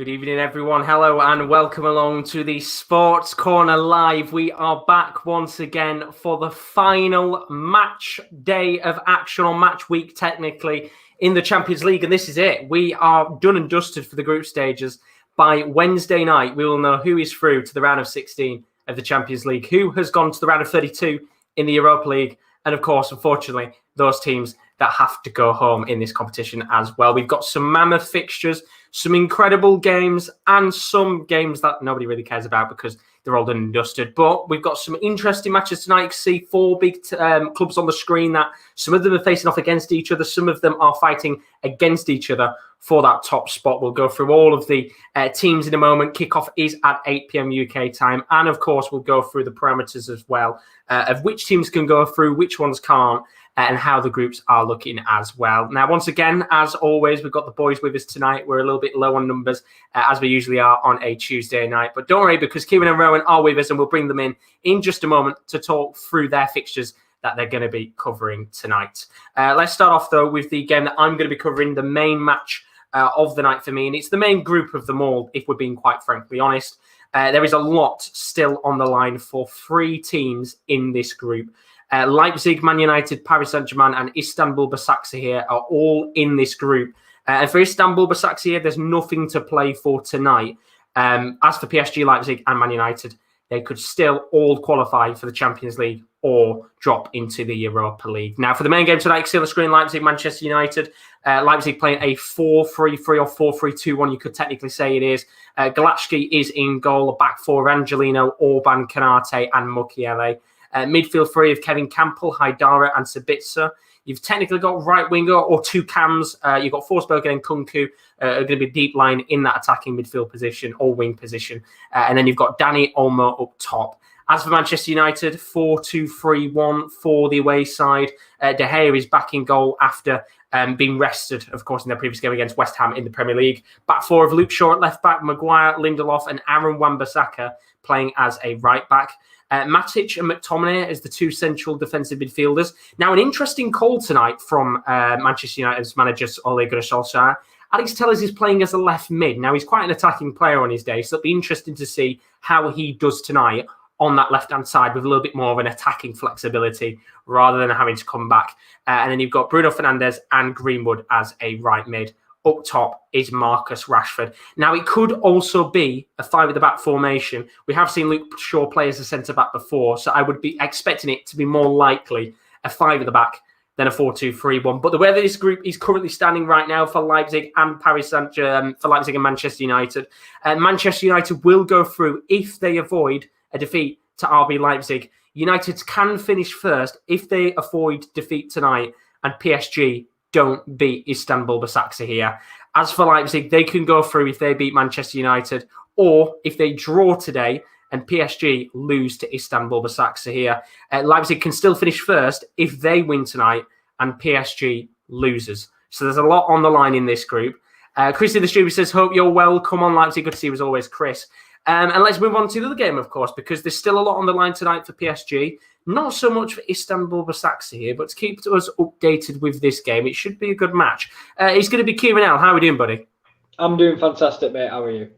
Good evening, everyone. Hello and welcome along to the Sports Corner Live. We are back once again for the final match day of action, or match week technically, in the Champions League. And this is it. We are done and dusted for the group stages. By Wednesday night, we will know who is through to the round of 16 of the Champions League, who has gone to the round of 32 in the Europa League, and of course, unfortunately, those teams that have to go home in this competition as well. We've got some mammoth fixtures, some incredible games, and some games that nobody really cares about because they're all done and dusted. But we've got some interesting matches tonight. You can see four big clubs on the screen that some of them are facing off against each other. Some of them are fighting against each other for that top spot. We'll go through all of the teams in a moment. Kickoff is at 8 p.m. UK time. And of course, we'll go through the parameters as well of which teams can go through, which ones can't, and how the groups are looking as well. Now, once again, as always, we've got the boys with us tonight. We're a little bit low on numbers, as we usually are on a Tuesday night. But don't worry, because Kieran and Rowan are with us, and we'll bring them in just a moment to talk through their fixtures that they're going to be covering tonight. Let's start off, though, with the game that I'm going to be covering, the main match of the night for me. And it's the main group of them all, if we're being quite frankly honest. There is a lot still on the line for three teams in this group. Leipzig, Man United, Paris Saint-Germain, and Istanbul Basaksehir are all in this group. And for Istanbul Basaksehir, there's nothing to play for tonight. As for PSG, Leipzig, and Man United, they could still all qualify for the Champions League or drop into the Europa League. Now, for the main game tonight, you can see on the screen, Leipzig, Manchester United. Leipzig playing a 4-3-3 or 4-3-2-1, you could technically say it is. Galacki is in goal, a back four, Angelino, Orban, Canate, and Mukiele. Midfield three of Kevin Campbell, Haidara, and Sabitzer. You've technically got right winger or two cams. You've got Forsberg and Kunku are going to be deep line in that attacking midfield position or wing position. And then you've got Danny Olmo up top. As for Manchester United, 4-2-3-1 for the away side. De Gea is back in goal after being rested, of course, in their previous game against West Ham in the Premier League. Back four of Luke Shaw at left back, Maguire, Lindelof, and Aaron Wan-Bissaka playing as a right back. Matic and McTominay as the two central defensive midfielders. Now, an interesting call tonight from Manchester United's manager, Ole Gunnar Solskjaer. Alex Telles is playing as a left mid. Now, he's quite an attacking player on his day, so it'll be interesting to see how he does tonight on that left-hand side with a little bit more of an attacking flexibility rather than having to come back. And then you've got Bruno Fernandes and Greenwood as a right mid. Up top is Marcus Rashford. Now, it could also be a five-at-the-back formation. We have seen Luke Shaw play as a centre-back before, so I would be expecting it to be more likely a five-at-the-back than a 4-2-3-1. But the way that this group is currently standing right now for Leipzig and Paris Saint-Germain, for Leipzig and Manchester United, Manchester United will go through if they avoid a defeat to RB Leipzig. United can finish first if they avoid defeat tonight, and PSG don't beat Istanbul Basaksehir. As for Leipzig, they can go through if they beat Manchester United, or if they draw today and PSG lose to Istanbul Basaksehir. Leipzig can still finish first if they win tonight and PSG loses. So there's a lot on the line in this group. Chris in the studio says, hope you're well. Come on, Leipzig. Good to see you as always, Chris. And let's move on to the other game, of course, because there's still a lot on the line tonight for PSG. Not so much for Istanbul Basaksehir, but to keep us updated with this game, it should be a good match. It's going to be Kieran. How are we doing, buddy? I'm doing fantastic, mate. How are you?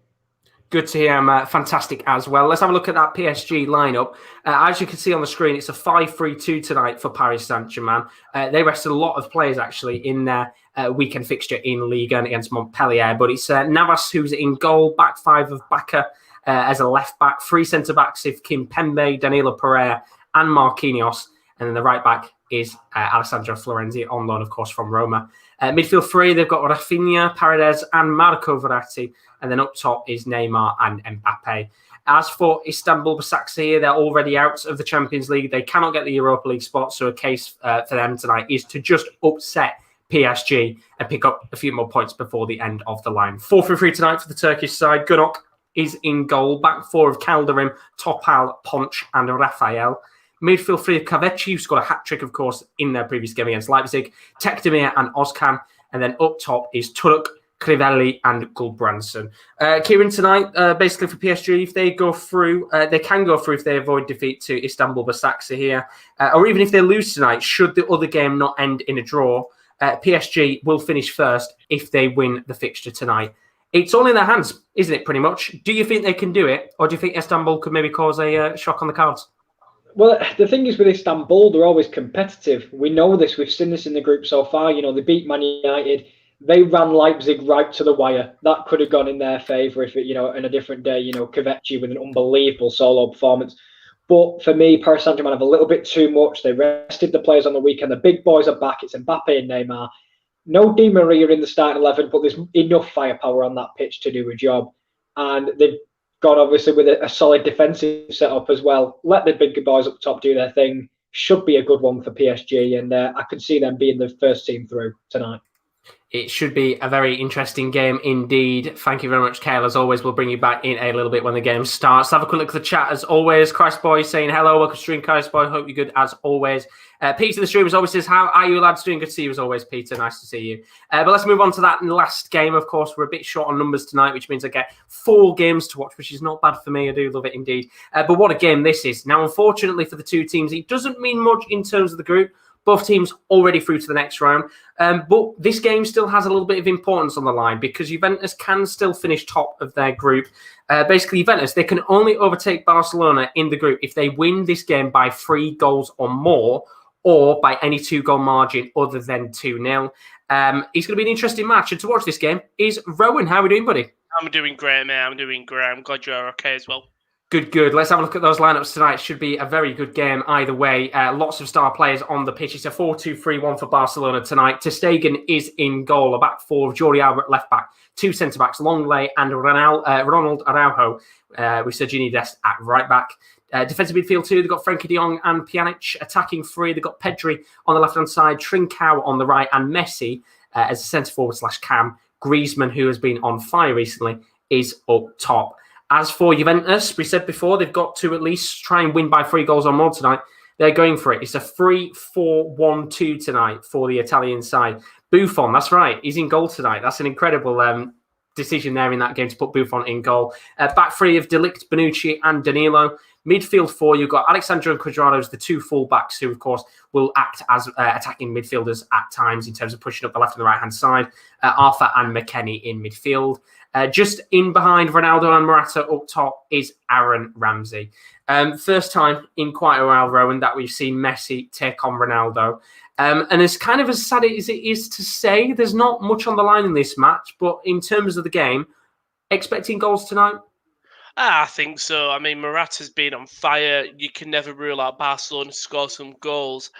Good to hear. I'm fantastic as well. Let's have a look at that PSG lineup. As you can see on the screen, it's a 5-3-2 tonight for Paris Saint-Germain. They rested a lot of players, actually, in their weekend fixture in Ligue 1 against Montpellier. But it's Navas who's in goal, back five of Bacca as a left back, three centre-backs of Kim Pembe, Danilo Pereira, and Marquinhos. And then the right back is Alessandro Florenzi, on loan, of course, from Roma. Midfield three, they've got Rafinha, Paredes, and Marco Verratti. And then up top is Neymar and Mbappe. As for Istanbul Basaksehir, they're already out of the Champions League. They cannot get the Europa League spot, so a case for them tonight is to just upset PSG and pick up a few more points before the end of the line. 4-3-3 tonight for the Turkish side. Gunok is in goal. Back four of Calderim, Topal, Ponch, and Raphael. Midfield three of Kavechi, who scored a hat-trick, of course, in their previous game against Leipzig. Tekdemir and Ozkan. And then up top is Turuk, Crivelli, and Gulbranson. Kieren, tonight, basically for PSG, if they go through, they can go through if they avoid defeat to Istanbul Basaksehir. Or even if they lose tonight, should the other game not end in a draw, PSG will finish first if they win the fixture tonight. It's all in their hands, isn't it, pretty much? Do you think they can do it, or do you think Istanbul could maybe cause a shock on the cards? Well, the thing is with Istanbul, they're always competitive. We know this. We've seen this in the group so far. They beat Man United. They ran Leipzig right to the wire. That could have gone in their favour if it, in a different day, Kvechi with an unbelievable solo performance. But for me, Paris Saint-Germain have a little bit too much. They rested the players on the weekend. The big boys are back. It's Mbappe and Neymar. No Di Maria in the starting 11, but there's enough firepower on that pitch to do a job. And they've gone, obviously, with a solid defensive setup as well. Let the big boys up top do their thing. Should be a good one for PSG. And I could see them being the first team through tonight. It should be a very interesting game indeed. Thank you very much, Kale. As always, we'll bring you back in a little bit when the game starts. Have a quick look at the chat as always. Christ Boy saying hello. Welcome to stream, Christ Boy. Hope you're good as always. Peter the stream as always says, how are you lads doing? Good to see you as always, Peter. Nice to see you. But let's move on to that last game. Of course, we're a bit short on numbers tonight, which means I get 4 games to watch, which is not bad for me. I do love it indeed. But what a game this is. Now, unfortunately for the two teams, it doesn't mean much in terms of the group. Both teams already through to the next round. But this game still has a little bit of importance on the line because Juventus can still finish top of their group. Basically, Juventus, they can only overtake Barcelona in the group if they win this game by 3 goals or more or by any 2-goal margin other than 2-0. It's going to be an interesting match. And to watch this game is Rowan. How are we doing, buddy? I'm doing great, mate. I'm doing great. I'm glad you're okay as well. Good. Let's have a look at those lineups tonight. Should be a very good game either way. Lots of star players on the pitch. It's a 4-2-3-1 for Barcelona tonight. Ter Stegen is in goal. A back 4 of Jordi Alba at left back. 2 centre-backs, Longley and Ronald Araujo with Serginho Dest at right back. Defensive midfield 2, they've got Frenkie de Jong and Pjanic. Attacking 3, they've got Pedri on the left-hand side, Trincao on the right, and Messi as a centre-forward / cam. Griezmann, who has been on fire recently, is up top. As for Juventus, we said before, they've got to at least try and win by 3 goals or more tonight. They're going for it. It's a 3-4-1-2 tonight for the Italian side. Buffon, that's right. He's in goal tonight. That's an incredible decision there in that game to put Buffon in goal. Back 3 of De Ligt, Bonucci and Danilo. Midfield 4, you've got Alexandro and Cuadrado, the 2 full-backs who, of course, will act as attacking midfielders at times in terms of pushing up the left and the right-hand side. Arthur and McKennie in midfield. Just in behind Ronaldo and Morata up top is Aaron Ramsey. First time in quite a while, Rowan, that we've seen Messi take on Ronaldo. And as kind of as sad as it is to say, there's not much on the line in this match. But in terms of the game, expecting goals tonight? I think so. I mean, Morata's been on fire. You can never rule out Barcelona to score some goals.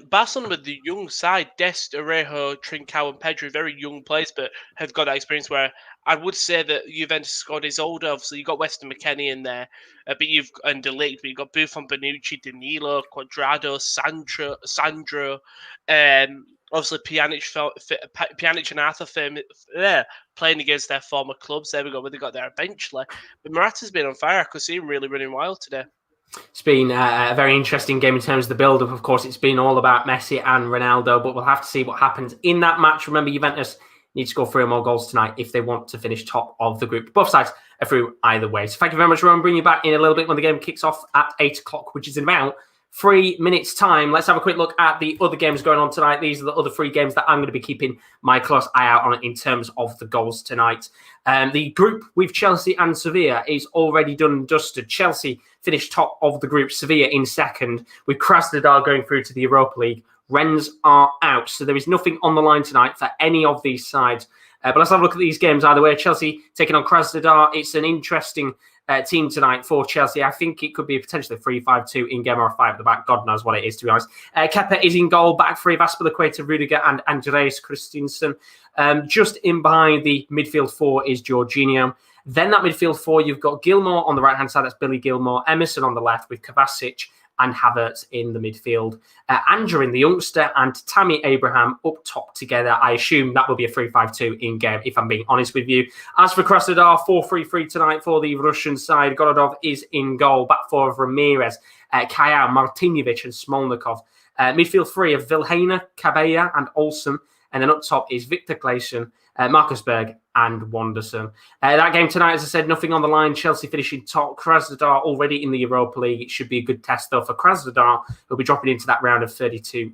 Barcelona with the young side, Dest, Araujo, Trincao and Pedri, very young players, but have got that experience where I would say that Juventus squad is older. Obviously, you've got Weston McKennie in there, but and De Ligt, but you've got Buffon, Bonucci, Danilo, Cuadrado, Sandro, obviously Pjanic and Arthur playing against their former clubs. There we go, where they got there eventually. But Morata's been on fire. I could see him really running wild today. It's been a very interesting game in terms of the build-up. Of course, it's been all about Messi and Ronaldo, but we'll have to see what happens in that match. Remember, Juventus need to score 3 or more goals tonight if they want to finish top of the group. Both sides are through either way. So thank you very much, Rowan. Bring you back in a little bit when the game kicks off at 8 o'clock, which is in about 3 minutes' time. Let's have a quick look at the other games going on tonight. These are the other 3 games that I'm going to be keeping my close eye out on in terms of the goals tonight. The group with Chelsea and Sevilla is already done and dusted. Chelsea finished top of the group, Sevilla in second, with Krasnodar going through to the Europa League. Rennes are out, so there is nothing on the line tonight for any of these sides. But let's have a look at these games either way. Chelsea taking on Krasnodar. It's an interesting team tonight for Chelsea. I think it could be potentially 3-5-2 in game or a 5 at the back. God knows what it is, to be honest. Kepa is in goal. Back 3 of Aspilicueta, Rudiger and Andreas Christensen. Just in behind the midfield 4 is Jorginho. Then that midfield 4, you've got Gilmour on the right-hand side. That's Billy Gilmour. Emerson on the left with Kovacic and Havertz in the midfield. Angerin, the youngster, and Tammy Abraham up top together. I assume that will be a 3-5-2 in game, if I'm being honest with you. As for Krasnodar, 4-3-3 tonight for the Russian side. Gorodov is in goal. Back 4 of Ramirez, Kaya, Martinovic, and Smolnikov. Midfield 3 of Vilhena, Cabella, and Olsen. And then up top is Victor Claesson, Marcus Berg, and Wanderson. That game tonight, as I said, nothing on the line. Chelsea finishing top. Krasnodar already in the Europa League. It should be a good test, though, for Krasnodar, who'll be dropping into that round of 32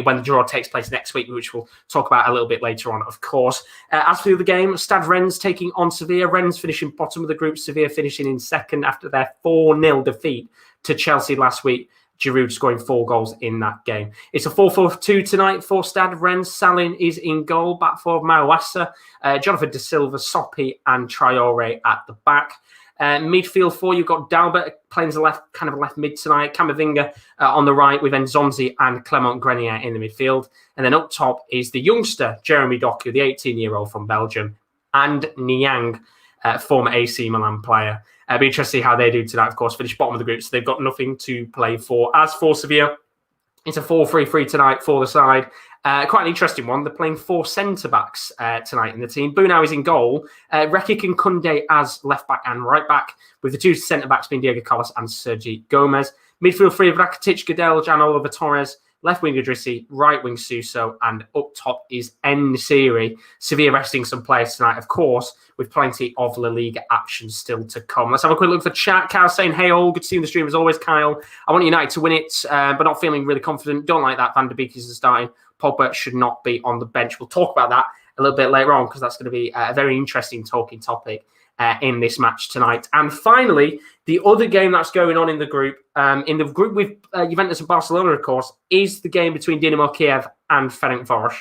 when the draw takes place next week, which we'll talk about a little bit later on, of course. As for the other game, Stade Rennes taking on Sevilla. Rennes finishing bottom of the group, Sevilla finishing in second after their 4-0 defeat to Chelsea last week. Giroud scoring 4 goals in that game. It's a 4-4-2 tonight for Stade Rennes. Salin is in goal, back four, Mawassa, Jonathan De Silva, Soppy, and Traore at the back. Midfield 4, you've got Dalbert playing as a left mid tonight. Camavinga on the right with Nzonzi and Clement Grenier in the midfield. And then up top is the youngster, Jeremy Doku, the 18-year-old from Belgium, and Niang, former AC Milan player. It'll be interesting to see how they do tonight, of course, finish bottom of the group, so they've got nothing to play for. As for Sevilla, it's a 4-3-3 tonight for the side. Quite an interesting one. They're playing 4 centre-backs tonight in the team. Bunau is in goal. Rekic and Koundé as left-back and right-back, with the 2 centre-backs being Diego Carlos and Sergi Gomez. Midfield 3 of Rakitic, Gadel, Jan Oliver Torres. Left wing Idrissi, right wing Suso, and up top is En-Nesyri. Sevilla resting some players tonight, of course, with plenty of La Liga action still to come. Let's have a quick look at the chat. Kyle saying, hey all, good to see you in the stream as always, Kyle. I want United to win it, but not feeling really confident. Don't like that Van der Beek is starting. Pogba should not be on the bench. We'll talk about that a little bit later on because that's going to be a very interesting talking topic in this match tonight. And finally, the other game that's going on in the group with Juventus and Barcelona, of course, is the game between Dynamo Kiev and Ferencváros.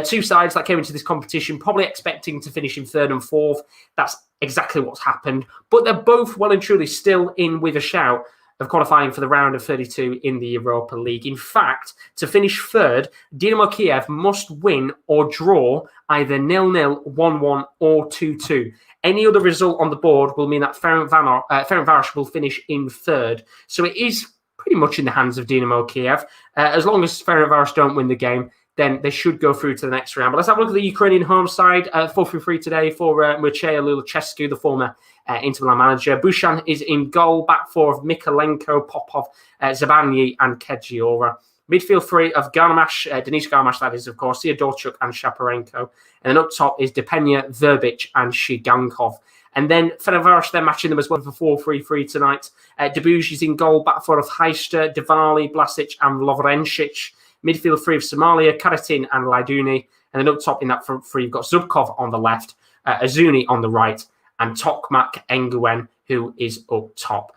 2 sides that came into this competition probably expecting to finish in 3rd and 4th. That's exactly what's happened. But they're both well and truly still in with a shout of qualifying for the round of 32 in the Europa League. In fact, to finish 3rd, Dynamo Kiev must win or draw either 0-0, 1-1 or 2-2. Any other result on the board will mean that Ferencváros will finish in 3rd. So it is pretty much in the hands of Dynamo Kiev. As long as Ferencváros don't win the game, then they should go through to the next round. But let's have a look at the Ukrainian home side. 4-3-3 today for Mircea Lulachescu, the former Inter Milan manager. Bushan is in goal. Back 4 of Mikolenko, Popov, Zabanyi, and Kedziora. Midfield 3 of Garmash, Denis Garmash, that is, of course, Siodorchuk and Shaparenko. And then up top is Depenya, Verbic, and Shigankov. And then Ferencváros, they're matching them as well for 4-3-3 tonight. Debuj is in goal. Back 4 of Heister, Diwali, Blasic, and Lovrencic. Midfield 3 of Somalia, Karatin, and Laiduni. And then up top in that front 3, you've got Zubkov on the left, Azuni on the right, and Tokmak Nguyen, who is up top.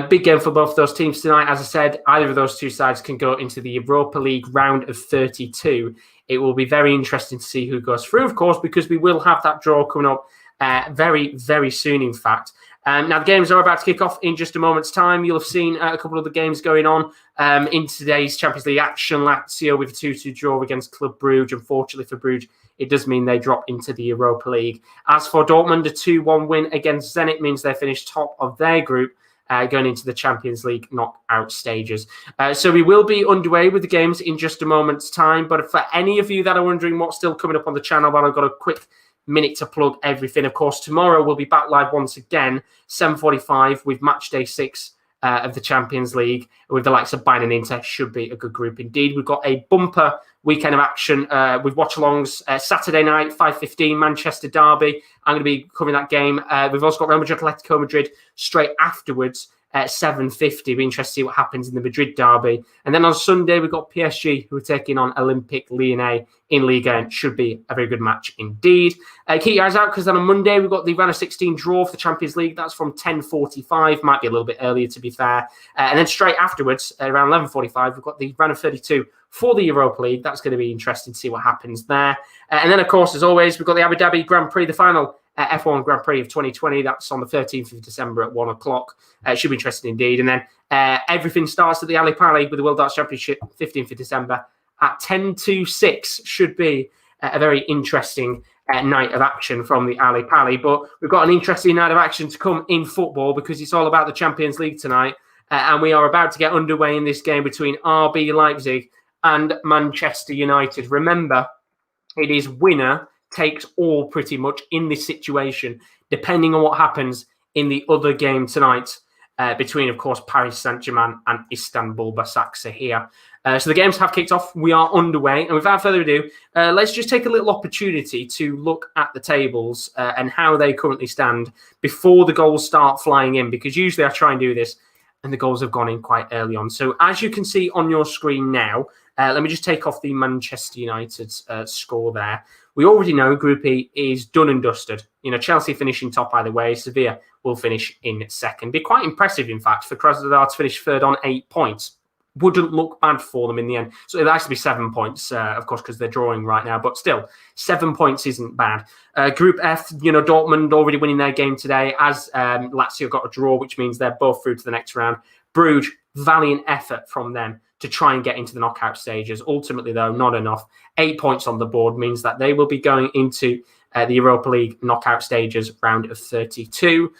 Big game for both those teams tonight. As I said, either of those 2 sides can go into the Europa League round of 32. It will be very interesting to see who goes through, of course, because we will have that draw coming up very, very soon, in fact. Now, the games are about to kick off in just a moment's time. You'll have seen a couple of the games going on in today's Champions League action. Lazio with a 2-2 draw against Club Brugge. Unfortunately for Brugge, it does mean they drop into the Europa League. As for Dortmund, a 2-1 win against Zenit means they finish top of their group, going into the Champions League knockout stages. So we will be underway with the games in just a moment's time. But for any of you that are wondering what's still coming up on the channel, well, I've got a quick minute to plug everything. Of course, tomorrow we'll be back live once again, 7:45 with match day 6 of the Champions League with the likes of Bayern and Inter. Should be a good group indeed. We've got a bumper weekend of action with watchalongs. Saturday night, 5:15, Manchester Derby. I'm going to be covering that game. We've also got Real Madrid, Atletico Madrid straight afterwards at 7:50. Be interested to see what happens in the Madrid derby. And then on Sunday, we've got PSG who are taking on Olympique Lyonnais in Liga, and should be a very good match indeed. Keep your eyes out because then on Monday, we've got the round of 16 draw for the Champions League. That's from 10:45, might be a little bit earlier to be fair. And then straight afterwards, around 11:45, we've got the round of 32 for the Europa League. That's going to be interesting to see what happens there. And then, of course, as always, we've got the Abu Dhabi Grand Prix, the final F1 Grand Prix of 2020. That's on the 13th of December at 1 o'clock. It should be interesting indeed. And then everything starts at the Ali Pali with the World Darts Championship, 15th of December at 10:06. Should be a very interesting night of action from the Ali Pali. But we've got an interesting night of action to come in football because it's all about the Champions League tonight. And we are about to get underway in this game between RB Leipzig and Manchester United. Remember, it is winner takes all pretty much in this situation, depending on what happens in the other game tonight between, of course, Paris Saint-Germain and Istanbul Basaksehir. So the games have kicked off. We are underway. And without further ado, let's just take a little opportunity to look at the tables and how they currently stand before the goals start flying in, because usually I try and do this and the goals have gone in quite early on. So as you can see on your screen now, let me just take off the Manchester United score there. We already know Group E is done and dusted. Chelsea finishing top either way. Sevilla will finish in second. Be quite impressive, in fact, for Krasnodar to finish third on 8 points. Wouldn't look bad for them in the end. So it has to be 7 points, of course, because they're drawing right now. But still, 7 points isn't bad. Group F, Dortmund already winning their game today, as Lazio got a draw, which means they're both through to the next round. Bruges, valiant effort from them to try and get into the knockout stages. Ultimately, though, not enough. 8 points on the board means that they will be going into the Europa League knockout stages, round of 32.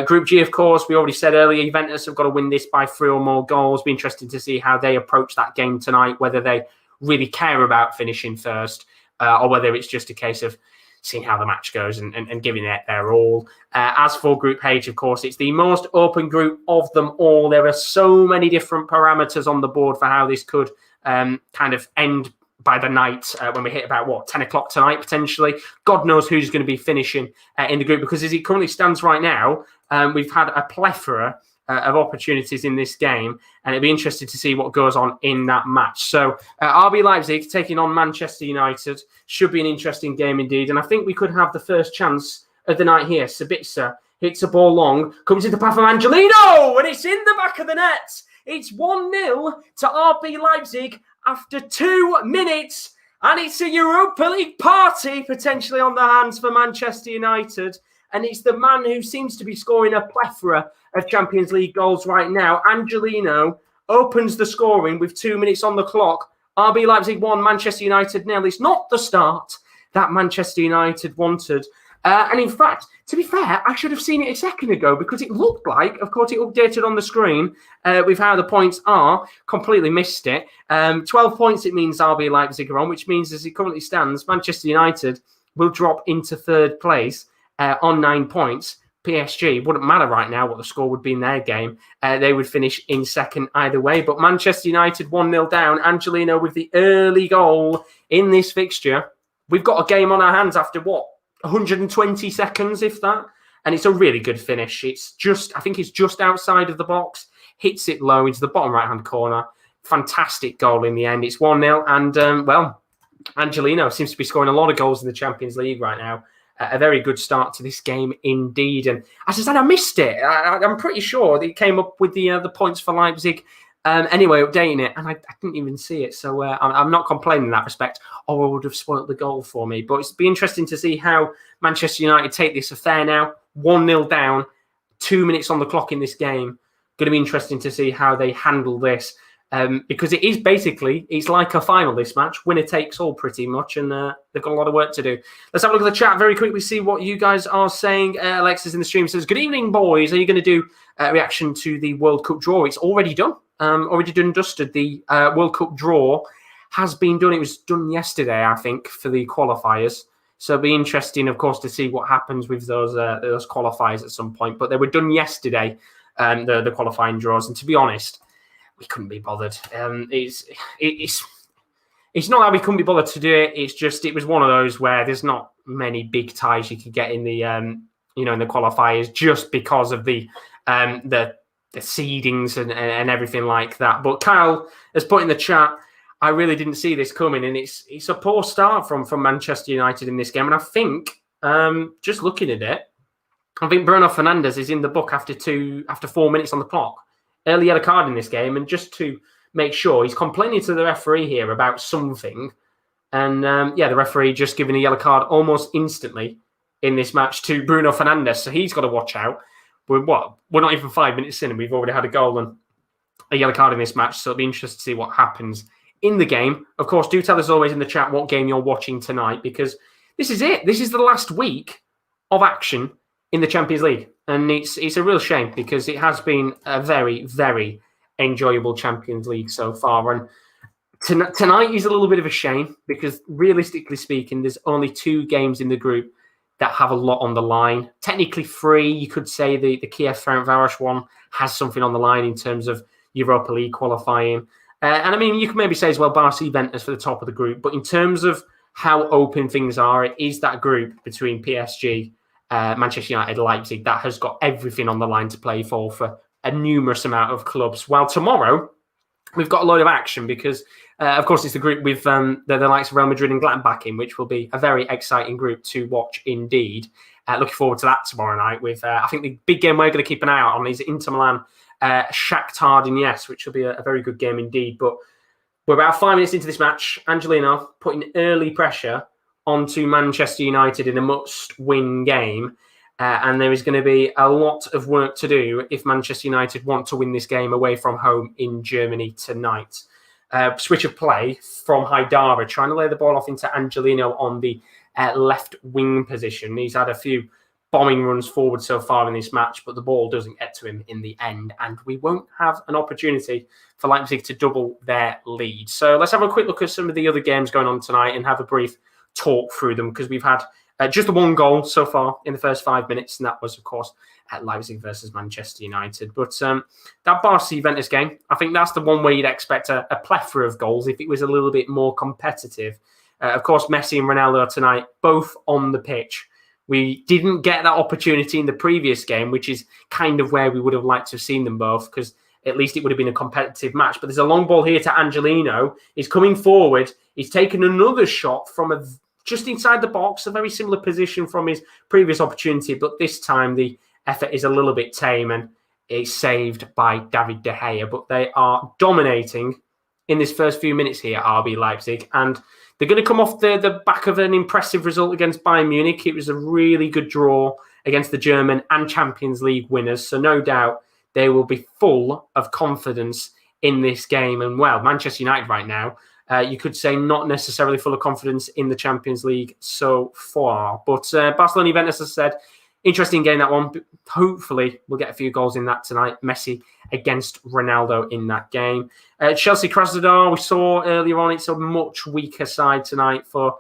Group G, of course, we already said earlier, Juventus have got to win this by 3 or more goals. Be interesting to see how they approach that game tonight, whether they really care about finishing first or whether it's just a case of seeing how the match goes and giving it their all. As for Group H, of course, it's the most open group of them all. There are so many different parameters on the board for how this could kind of end by the night when we hit about, 10 o'clock tonight, potentially. God knows who's going to be finishing in the group, because as it currently stands right now, we've had a plethora of opportunities in this game, and it'll be interesting to see what goes on in that match. So RB Leipzig taking on Manchester United should be an interesting game indeed, and I think we could have the first chance of the night here. Sabitzer hits a ball long, comes into the path of Angelino, and it's in the back of the net. It's 1-0 to RB Leipzig after 2 minutes, and it's a Europa League party potentially on the hands for Manchester United. And it's the man who seems to be scoring a plethora of Champions League goals right now. Angelino opens the scoring with 2 minutes on the clock. RB Leipzig 1, Manchester United 0. It's not the start that Manchester United wanted. And in fact, to be fair, I should have seen it a second ago, because it looked like, of course, it updated on the screen with how the points are. Completely missed it. 12 points it means RB Leipzig are on, which means as it currently stands, Manchester United will drop into third place on 9 points. PSG, wouldn't matter right now what the score would be in their game. They would finish in second either way. But Manchester United 1-0 down. Angelino with the early goal in this fixture. We've got a game on our hands after 120 seconds, if that. And it's a really good finish. I think it's just outside of the box. Hits it low into the bottom right-hand corner. Fantastic goal in the end. It's 1-0. And, Angelino seems to be scoring a lot of goals in the Champions League right now. A very good start to this game indeed. And as I said, I missed it. I'm pretty sure it came up with the points for Leipzig. Anyway, updating it, and I didn't even see it. So I'm not complaining in that respect, or I would have spoilt the goal for me. But it'll be interesting to see how Manchester United take this affair now. 1-0 down, 2 minutes on the clock in this game. Going to be interesting to see how they handle this. Because it is it's like a final, this match. Winner takes all pretty much, and they've got a lot of work to do. Let's have a look at the chat very quickly, see what you guys are saying. Alexis in the stream says, good evening, boys. Are you going to do a reaction to the World Cup draw? It's already done. Already done and dusted. The World Cup draw has been done. It was done yesterday, I think, for the qualifiers. So it'll be interesting, of course, to see what happens with those qualifiers at some point. But they were done yesterday, the qualifying draws. And to be honest, we couldn't be bothered. It's not that we couldn't be bothered to do it. It's just it was one of those where there's not many big ties you could get in the in the qualifiers, just because of the seedings and everything like that. But Kyle has put in the chat, I really didn't see this coming, and it's a poor start from Manchester United in this game. And I think just looking at it, I think Bruno Fernandes is in the book after 4 minutes on the clock. Early yellow card in this game, and just to make sure, he's complaining to the referee here about something, and the referee just giving a yellow card almost instantly in this match to Bruno Fernandes, so he's got to watch out. We're not even 5 minutes in, and we've already had a goal and a yellow card in this match, so it'll be interesting to see what happens in the game. Of course, do tell us always in the chat what game you're watching tonight, because this is it. This is the last week of action in the Champions League. And it's a real shame, because it has been a very, very enjoyable Champions League so far. And tonight is a little bit of a shame, because realistically speaking, there's only 2 games in the group that have a lot on the line. Technically 3, you could say the Kiev Ferencváros one has something on the line in terms of Europa League qualifying. And I mean, you could maybe say as well, Barca Juventus for the top of the group. But in terms of how open things are, it is that group between PSG, Manchester United, Leipzig, that has got everything on the line to play for a numerous amount of clubs. While tomorrow, we've got a load of action because, of course, it's the group with the likes of Real Madrid and Gladbach in, which will be a very exciting group to watch indeed. Looking forward to that tomorrow night with, I think, the big game we're going to keep an eye out on is Inter Milan, Shakhtar Donetsk, which will be a very good game indeed. But we're about 5 minutes into this match. Angelino putting early pressure onto Manchester United in a must-win game. And there is going to be a lot of work to do if Manchester United want to win this game away from home in Germany tonight. Switch of play from Haidara, trying to lay the ball off into Angelino on the left wing position. He's had a few bombing runs forward so far in this match, but the ball doesn't get to him in the end. And we won't have an opportunity for Leipzig to double their lead. So let's have a quick look at some of the other games going on tonight and have a brief talk through them, because we've had just the one goal so far in the first 5 minutes, and that was, of course, at Leipzig versus Manchester United. But that Barca-Juventus game, I think that's the one where you'd expect a plethora of goals if it was a little bit more competitive. Of course, Messi and Ronaldo tonight, both on the pitch. We didn't get that opportunity in the previous game, which is kind of where we would have liked to have seen them both, because at least it would have been a competitive match. But there's a long ball here to Angelino. He's coming forward. He's taken another shot from just inside the box, a very similar position from his previous opportunity, but this time the effort is a little bit tame and it's saved by David De Gea. But they are dominating in this first few minutes here, RB Leipzig, and they're going to come off the back of an impressive result against Bayern Munich. It was a really good draw against the German and Champions League winners, so no doubt they will be full of confidence in this game. And, well, Manchester United right now, you could say not necessarily full of confidence in the Champions League so far. But Barcelona Juventus, as I said, interesting game, that one. Hopefully we'll get a few goals in that tonight. Messi against Ronaldo in that game. Chelsea Krasnodar, we saw earlier on, it's a much weaker side tonight for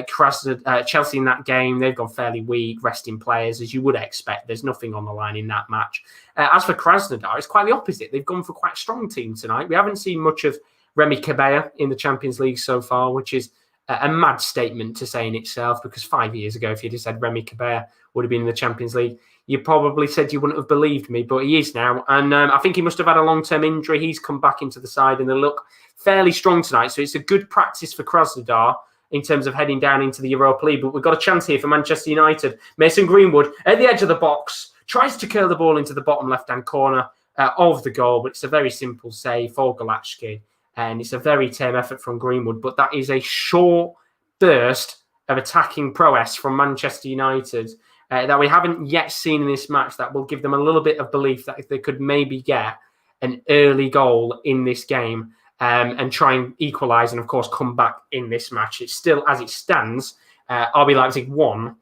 Chelsea in that game. They've gone fairly weak, resting players, as you would expect. There's nothing on the line in that match. As for Krasnodar, it's quite the opposite. They've gone for quite a strong team tonight. We haven't seen much of Remy Cabella in the Champions League so far, which is a mad statement to say in itself, because 5 years ago, if you'd have said Remy Cabella would have been in the Champions League, you probably said you wouldn't have believed me, but he is now. And I think he must have had a long-term injury. He's come back into the side and they look fairly strong tonight. So it's a good practice for Krasnodar in terms of heading down into the Europa League. But we've got a chance here for Manchester United. Mason Greenwood at the edge of the box, tries to curl the ball into the bottom left-hand corner of the goal, but it's a very simple save for Galachki. And it's a very tame effort from Greenwood, but that is a short burst of attacking prowess from Manchester United that we haven't yet seen in this match, that will give them a little bit of belief that if they could maybe get an early goal in this game and try and equalise and, of course, come back in this match. It's still, as it stands, RB Leipzig 1,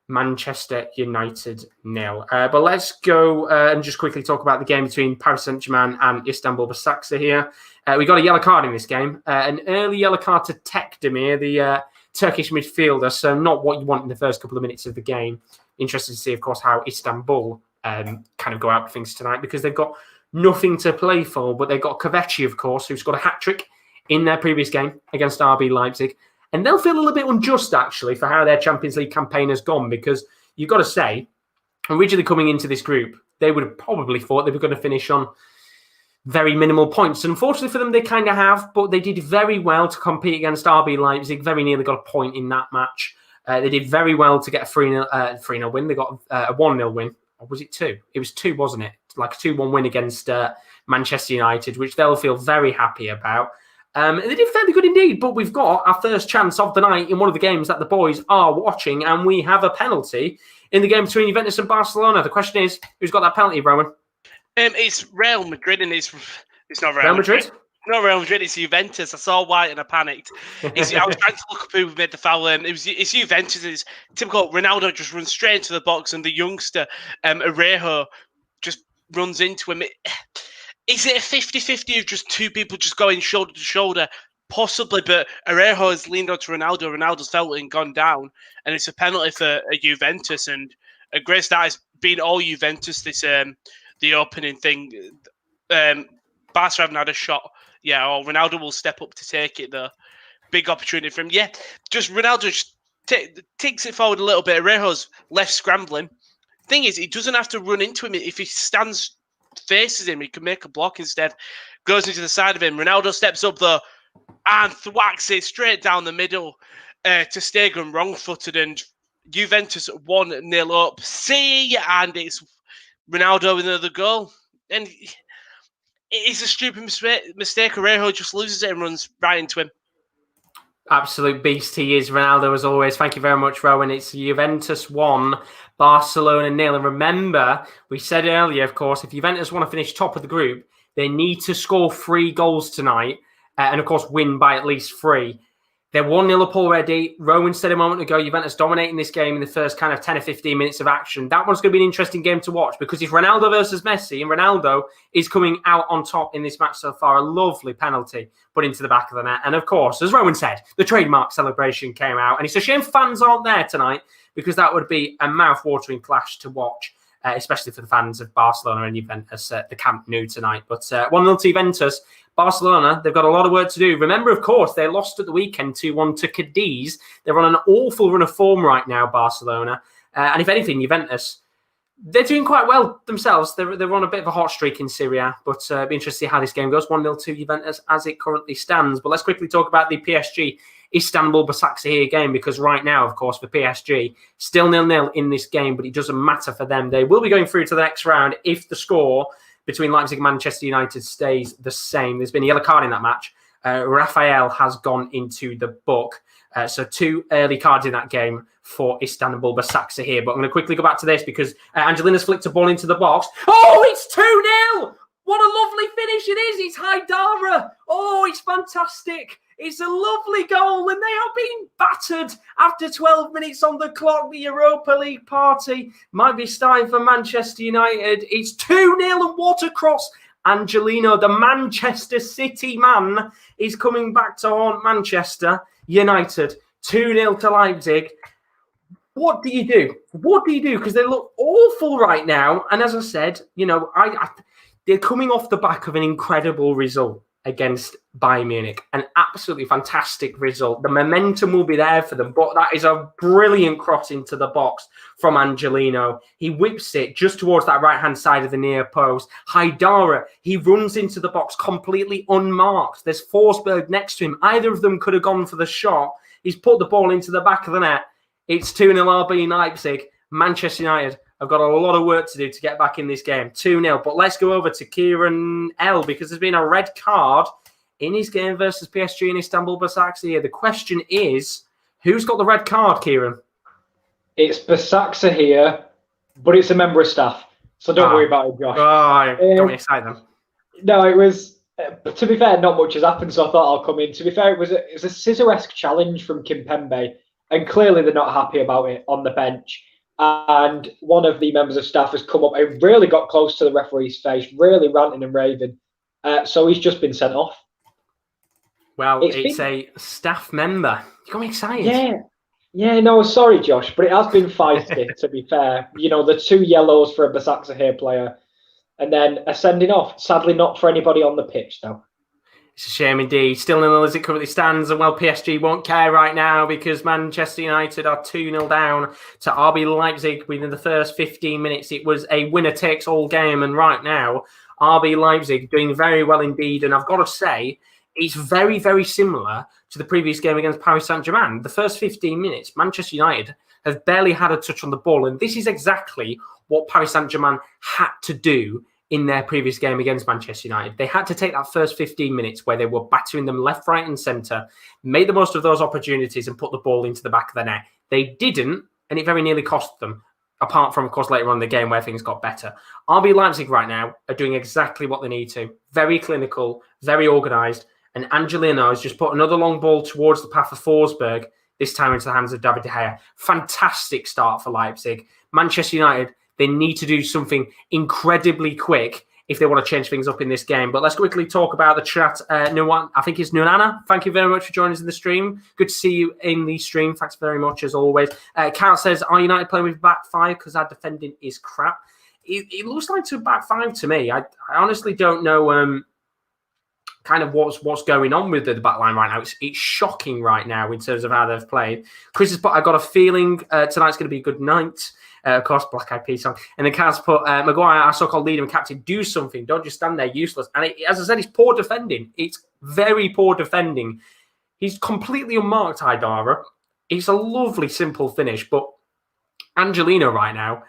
Manchester United 0. But let's go and just quickly talk about the game between Paris Saint-Germain and Istanbul Basaksehir. We got a yellow card in this game, an early yellow card to Tekdemir, the Turkish midfielder, so not what you want in the first couple of minutes of the game. Interested to see, of course, how Istanbul kind of go out with things tonight, because they've got nothing to play for, but they've got Kovacic, of course, who's got a hat-trick in their previous game against RB Leipzig. And they'll feel a little bit unjust, actually, for how their Champions League campaign has gone, because you've got to say, originally coming into this group, they would have probably thought they were going to finish on very minimal points. And unfortunately for them, they kind of have, but they did very well to compete against RB Leipzig. Very nearly got a point in that match. They did very well to get a 3-0 win. They got a 1-0 win. Or was it 2? It was 2, wasn't it? Like a 2-1 win against Manchester United, which they'll feel very happy about. And they did fairly good indeed, but we've got our first chance of the night in one of the games that the boys are watching, and we have a penalty in the game between Juventus and Barcelona. The question is, who's got that penalty, Rowan? It's Real Madrid, and it's not Real Madrid. Not Real Madrid, it's Juventus. I saw white and I panicked. I was trying to look up who made the foul. It's Juventus. It's typical. Ronaldo just runs straight into the box, and the youngster, Arejo, just runs into him. Is it a 50-50 of just two people just going shoulder to shoulder? Possibly, but Arejo has leaned onto Ronaldo. Ronaldo's felt it and gone down, and it's a penalty for Juventus. And a great start has been all Juventus this the opening thing. Barca haven't had a shot. Yeah, or Ronaldo will step up to take it, though. Big opportunity for him. Yeah, just Ronaldo just takes it forward a little bit. Arejo's left scrambling. Thing is, he doesn't have to run into him. If he stands faces him. He can make a block instead. Goes into the side of him. Ronaldo steps up though and thwacks it straight down the middle to Stegen, wrong-footed, and Juventus 1-0 up. And it's Ronaldo with another goal. And it's a stupid mistake. Arejo just loses it and runs right into him. Absolute beast he is, Ronaldo, as always. Thank you very much, Rowan. It's Juventus 1, Barcelona 0. And remember, we said earlier, of course, if Juventus want to finish top of the group, they need to score 3 goals tonight and, of course, win by at least 3. They're 1-0 up already. Rowan said a moment ago, Juventus dominating this game in the first kind of 10 or 15 minutes of action. That one's going to be an interesting game to watch because if Ronaldo versus Messi, and Ronaldo is coming out on top in this match so far, a lovely penalty put into the back of the net. And of course, as Rowan said, the trademark celebration came out. And it's a shame fans aren't there tonight because that would be a mouth-watering clash to watch, especially for the fans of Barcelona and Juventus at the Camp Nou tonight. But 1-0 to Juventus. Barcelona, they've got a lot of work to do. Remember, of course, they lost at the weekend 2-1 to Cadiz. They're on an awful run of form right now, Barcelona. And if anything, Juventus, they're doing quite well themselves. They're on a bit of a hot streak in Syria, but it'll be interesting to see how this game goes. 1-0 to Juventus as it currently stands. But let's quickly talk about the PSG Istanbul Basaksehir game because right now, of course, for PSG, still 0-0 in this game, but it doesn't matter for them. They will be going through to the next round if the score between Leipzig and Manchester United stays the same. There's been a yellow card in that match. Raphael has gone into the book. So 2 early cards in that game for Istanbul Basaksehir. But I'm going to quickly go back to this because Angelina's flicked a ball into the box. Oh, it's 2-0! What a lovely finish it is. It's Haidara. Oh, it's fantastic. It's a lovely goal, and they are being battered after 12 minutes on the clock. The Europa League party might be starting for Manchester United. It's 2-0, and what a cross. Angelino, the Manchester City man, is coming back to haunt Manchester United. 2-0 to Leipzig. What do you do? What do you do? Because they look awful right now. And as I said, you know, they're coming off the back of an incredible result against Bayern Munich. An absolutely fantastic result. The momentum will be there for them, but that is a brilliant cross into the box from Angelino. He whips it just towards that right-hand side of the near post. Haidara, he runs into the box completely unmarked. There's Forsberg next to him. Either of them could have gone for the shot. He's put the ball into the back of the net. It's 2-0 RB Leipzig. Manchester United have got a lot of work to do to get back in this game. 2-0. But let's go over to Kieran L because there's been a red card in his game versus PSG in Istanbul Basaksehir. The question is, who's got the red card, Kieran? It's Basaksehir, but it's a member of staff. So don't worry about it, Josh. Don't excite them. No, it was, to be fair, not much has happened, so I thought I'll come in. To be fair, it was a scissor-esque challenge from Kimpembe, and clearly they're not happy about it on the bench. And one of the members of staff has come up and really got close to the referee's face, really ranting and raving. So he's just been sent off. Well, it's a staff member. You got me excited. Yeah, no, sorry, Josh, but it has been feisty, to be fair. You know, the 2 yellows for a Basaksehir player and then a sending off. Sadly, not for anybody on the pitch, though. It's a shame indeed. Still 0 as it currently stands. And well, PSG won't care right now because Manchester United are 2-0 down to RB Leipzig within the first 15 minutes. It was a winner-takes-all game. And right now, RB Leipzig doing very well indeed. And I've got to say, it's very, very similar to the previous game against Paris Saint-Germain. The first 15 minutes, Manchester United have barely had a touch on the ball. And this is exactly what Paris Saint-Germain had to do in their previous game against Manchester United. They had to take that first 15 minutes where they were battering them left, right and centre, made the most of those opportunities and put the ball into the back of the net. They didn't, and it very nearly cost them, apart from, of course, later on in the game where things got better. RB Leipzig right now are doing exactly what they need to. Very clinical, very organised, and Angelino has just put another long ball towards the path of Forsberg, this time into the hands of David De Gea. Fantastic start for Leipzig. Manchester United, they need to do something incredibly quick if they want to change things up in this game. But let's quickly talk about the chat. I think it's Nunana. Thank you very much for joining us in the stream. Good to see you in the stream. Thanks very much, as always. Carol says, are United playing with back 5 because our defending is crap? It looks like to back 5 to me. I honestly don't know kind of what's going on with the back line right now. It's shocking right now in terms of how they've played. Chris has put, I got a feeling tonight's going to be a good night. Of course, Black Eyed Peas song. And the Cavs put, Maguire, our so-called leader and captain, do something. Don't just stand there useless. And as I said, it's poor defending. It's very poor defending. He's completely unmarked, Haidara. It's a lovely, simple finish. But Angelino right now,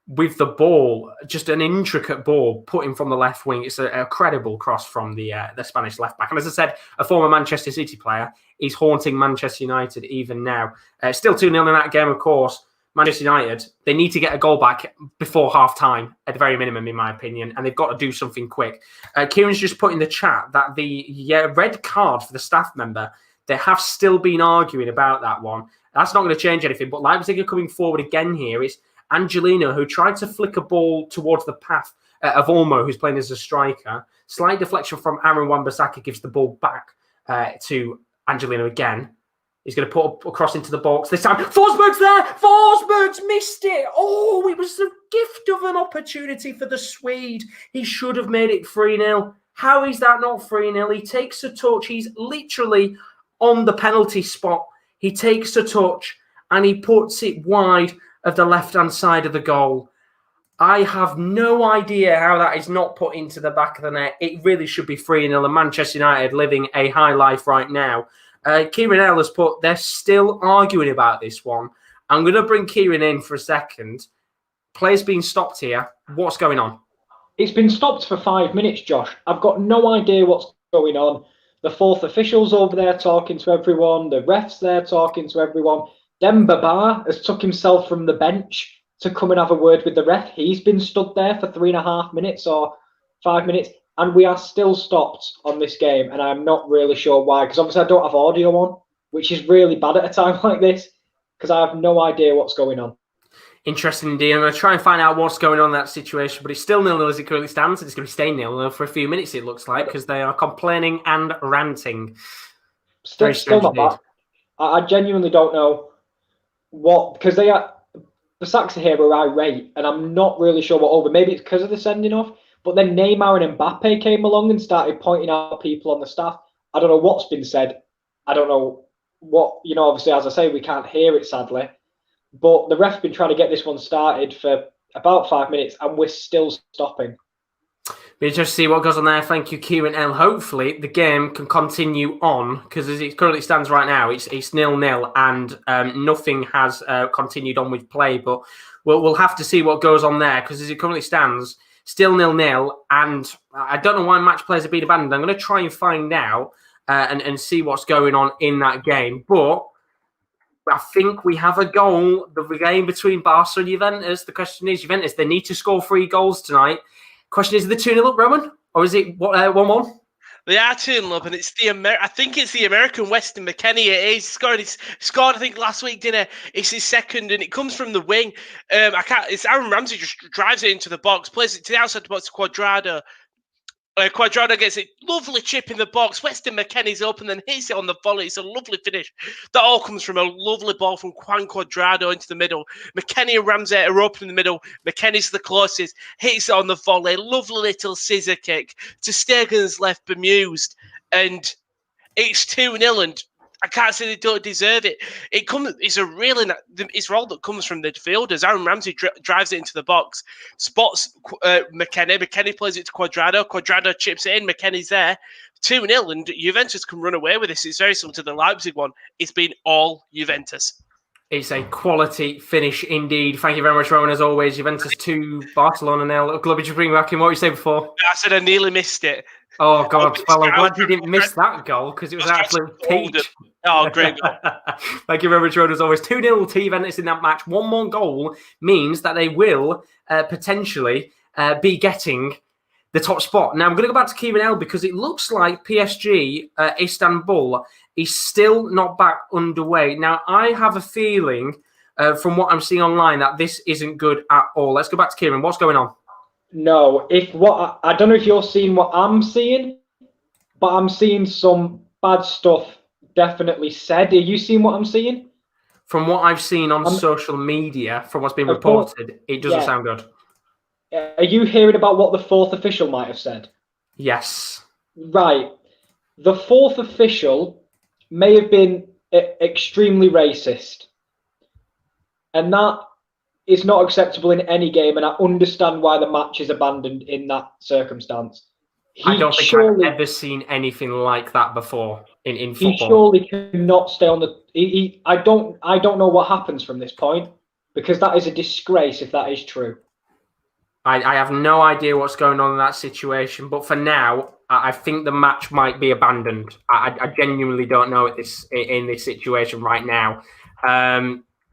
with the ball, just an intricate ball putting from the left wing. It's a credible cross from the Spanish left back. And as I said, a former Manchester City player. He's haunting Manchester United even now. Still 2-0 in that game, of course. Manchester United, they need to get a goal back before half-time, at the very minimum, in my opinion, and they've got to do something quick. Kieran's just put in the chat that the red card for the staff member, they have still been arguing about that one. That's not going to change anything, but Leipzig are coming forward again here. It's Angelino, who tried to flick a ball towards the path of Olmo, who's playing as a striker. Slight deflection from Aaron Wan-Bissaka gives the ball back to Angelino again. He's going to put a cross into the box. This time, Forsberg's there! Forsberg's missed it! Oh, it was the gift of an opportunity for the Swede. He should have made it 3-0. How is that not 3-0? He takes a touch. He's literally on the penalty spot. He takes a touch and he puts it wide of the left-hand side of the goal. I have no idea how that is not put into the back of the net. It really should be 3-0 and Manchester United living a high life right now. Kieran L has put, they're still arguing about this one. I'm going to bring Kieran in for a second. Play's been stopped here. What's going on? It's been stopped for 5 minutes, Josh. I've got no idea what's going on. The fourth official's over there talking to everyone. The ref's there talking to everyone. Demba Ba has took himself from the bench to come and have a word with the ref. He's been stood there for 3.5 minutes or 5 minutes. And we are still stopped on this game, and I'm not really sure why, because obviously I don't have audio on, which is really bad at a time like this, because I have no idea what's going on. Interesting indeed. I'm going to try and find out what's going on in that situation, but it's still 0-0 as it currently stands, and it's going to stay 0-0 for a few minutes, it looks like, because they are complaining and ranting. Still not bad. I genuinely don't know what, because they are, the Basaksehir are irate, and I'm not really sure what over. Maybe it's because of the sending off. But then Neymar and Mbappe came along and started pointing out people on the staff. I don't know what's been said. I don't know what, obviously, as I say, we can't hear it, sadly. But the ref's been trying to get this one started for about 5 minutes, and we're still stopping. We'll just see what goes on there. Thank you, Kieran L. Hopefully, the game can continue on, because as it currently stands right now, it's 0-0, and nothing has continued on with play. But we'll have to see what goes on there, because as it currently stands, still 0-0, and I don't know why match players have been abandoned. I'm going to try and find out and see what's going on in that game. But I think we have a goal. The game between Barca and Juventus. The question is, Juventus, they need to score 3 goals tonight. Question is, the 2-0 up, Roman? Or is it 1-1? They are 2-0 up, and it's I think it's the American Weston McKennie. He scored, I think, last week, didn't he? It's his second, and it comes from the wing. It's Aaron Ramsey just drives it into the box, plays it to the outside box to Cuadrado. Cuadrado gets it, lovely chip in the box. Weston McKennie's open, then hits it on the volley. It's a lovely finish. That all comes from a lovely ball from Juan Cuadrado into the middle. McKennie and Ramsey are open in the middle. McKennie's the closest, hits it on the volley. Lovely little scissor kick to Stegen's left, bemused, and it's 2-0. And I can't say they don't deserve it. It's a role that comes from the fielders. Aaron Ramsey drives it into the box, spots McKennie. McKennie plays it to Cuadrado. Cuadrado chips it in. McKennie's there. 2-0, and Juventus can run away with this. It's very similar to the Leipzig one. It's been all Juventus. It's a quality finish indeed. Thank you very much, Rowan, as always. Juventus 2, Barcelona 0. Globby, you bring back in what you said before? I said I nearly missed it. Oh, God. Well, I'm glad you didn't miss that goal, because it was an absolute peach. Oh, great goal. Thank you very much, Rowan, as always. 2-0 to Juventus in that match. One more goal means that they will potentially be getting the top spot. Now, I'm going to go back to Kieran L, because it looks like PSG Istanbul is still not back underway. Now, I have a feeling from what I'm seeing online that this isn't good at all. Let's go back to Kieran. What's going on? No, I don't know if you're seeing what I'm seeing, but I'm seeing some bad stuff definitely said. Are you seeing what I'm seeing? From what I've seen on social media, from what's been reported, it doesn't sound good. Are you hearing about what the fourth official might have said? Yes. Right. The fourth official may have been extremely racist. And that is not acceptable in any game, and I understand why the match is abandoned in that circumstance. I don't think I've ever seen anything like that before in football. He surely cannot stay on the. I don't know what happens from this point, because that is a disgrace if that is true. I have no idea what's going on in that situation, but for now, I think the match might be abandoned. I genuinely don't know in this situation right now.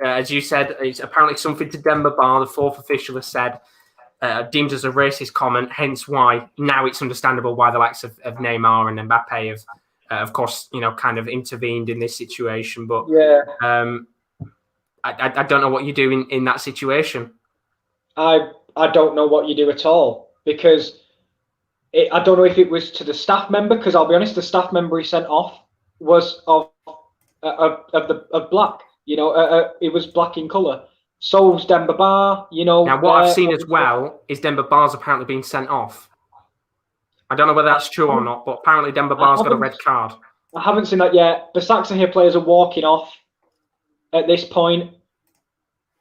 As you said, it's apparently something to Demba Ba, the fourth official, has said, deemed as a racist comment, hence why now it's understandable why the likes of Neymar and Mbappe have, of course, kind of intervened in this situation. But yeah, I don't know what you do in that situation. I don't know what you do at all, because I don't know if it was to the staff member, because I'll be honest, the staff member he sent off was of black. It was black in colour. So's Demba Ba, Now, what I've seen as well is Demba Ba's apparently been sent off. I don't know whether that's true or not, but apparently Demba Ba's got a red card. I haven't seen that yet. Basaksehir players are walking off at this point,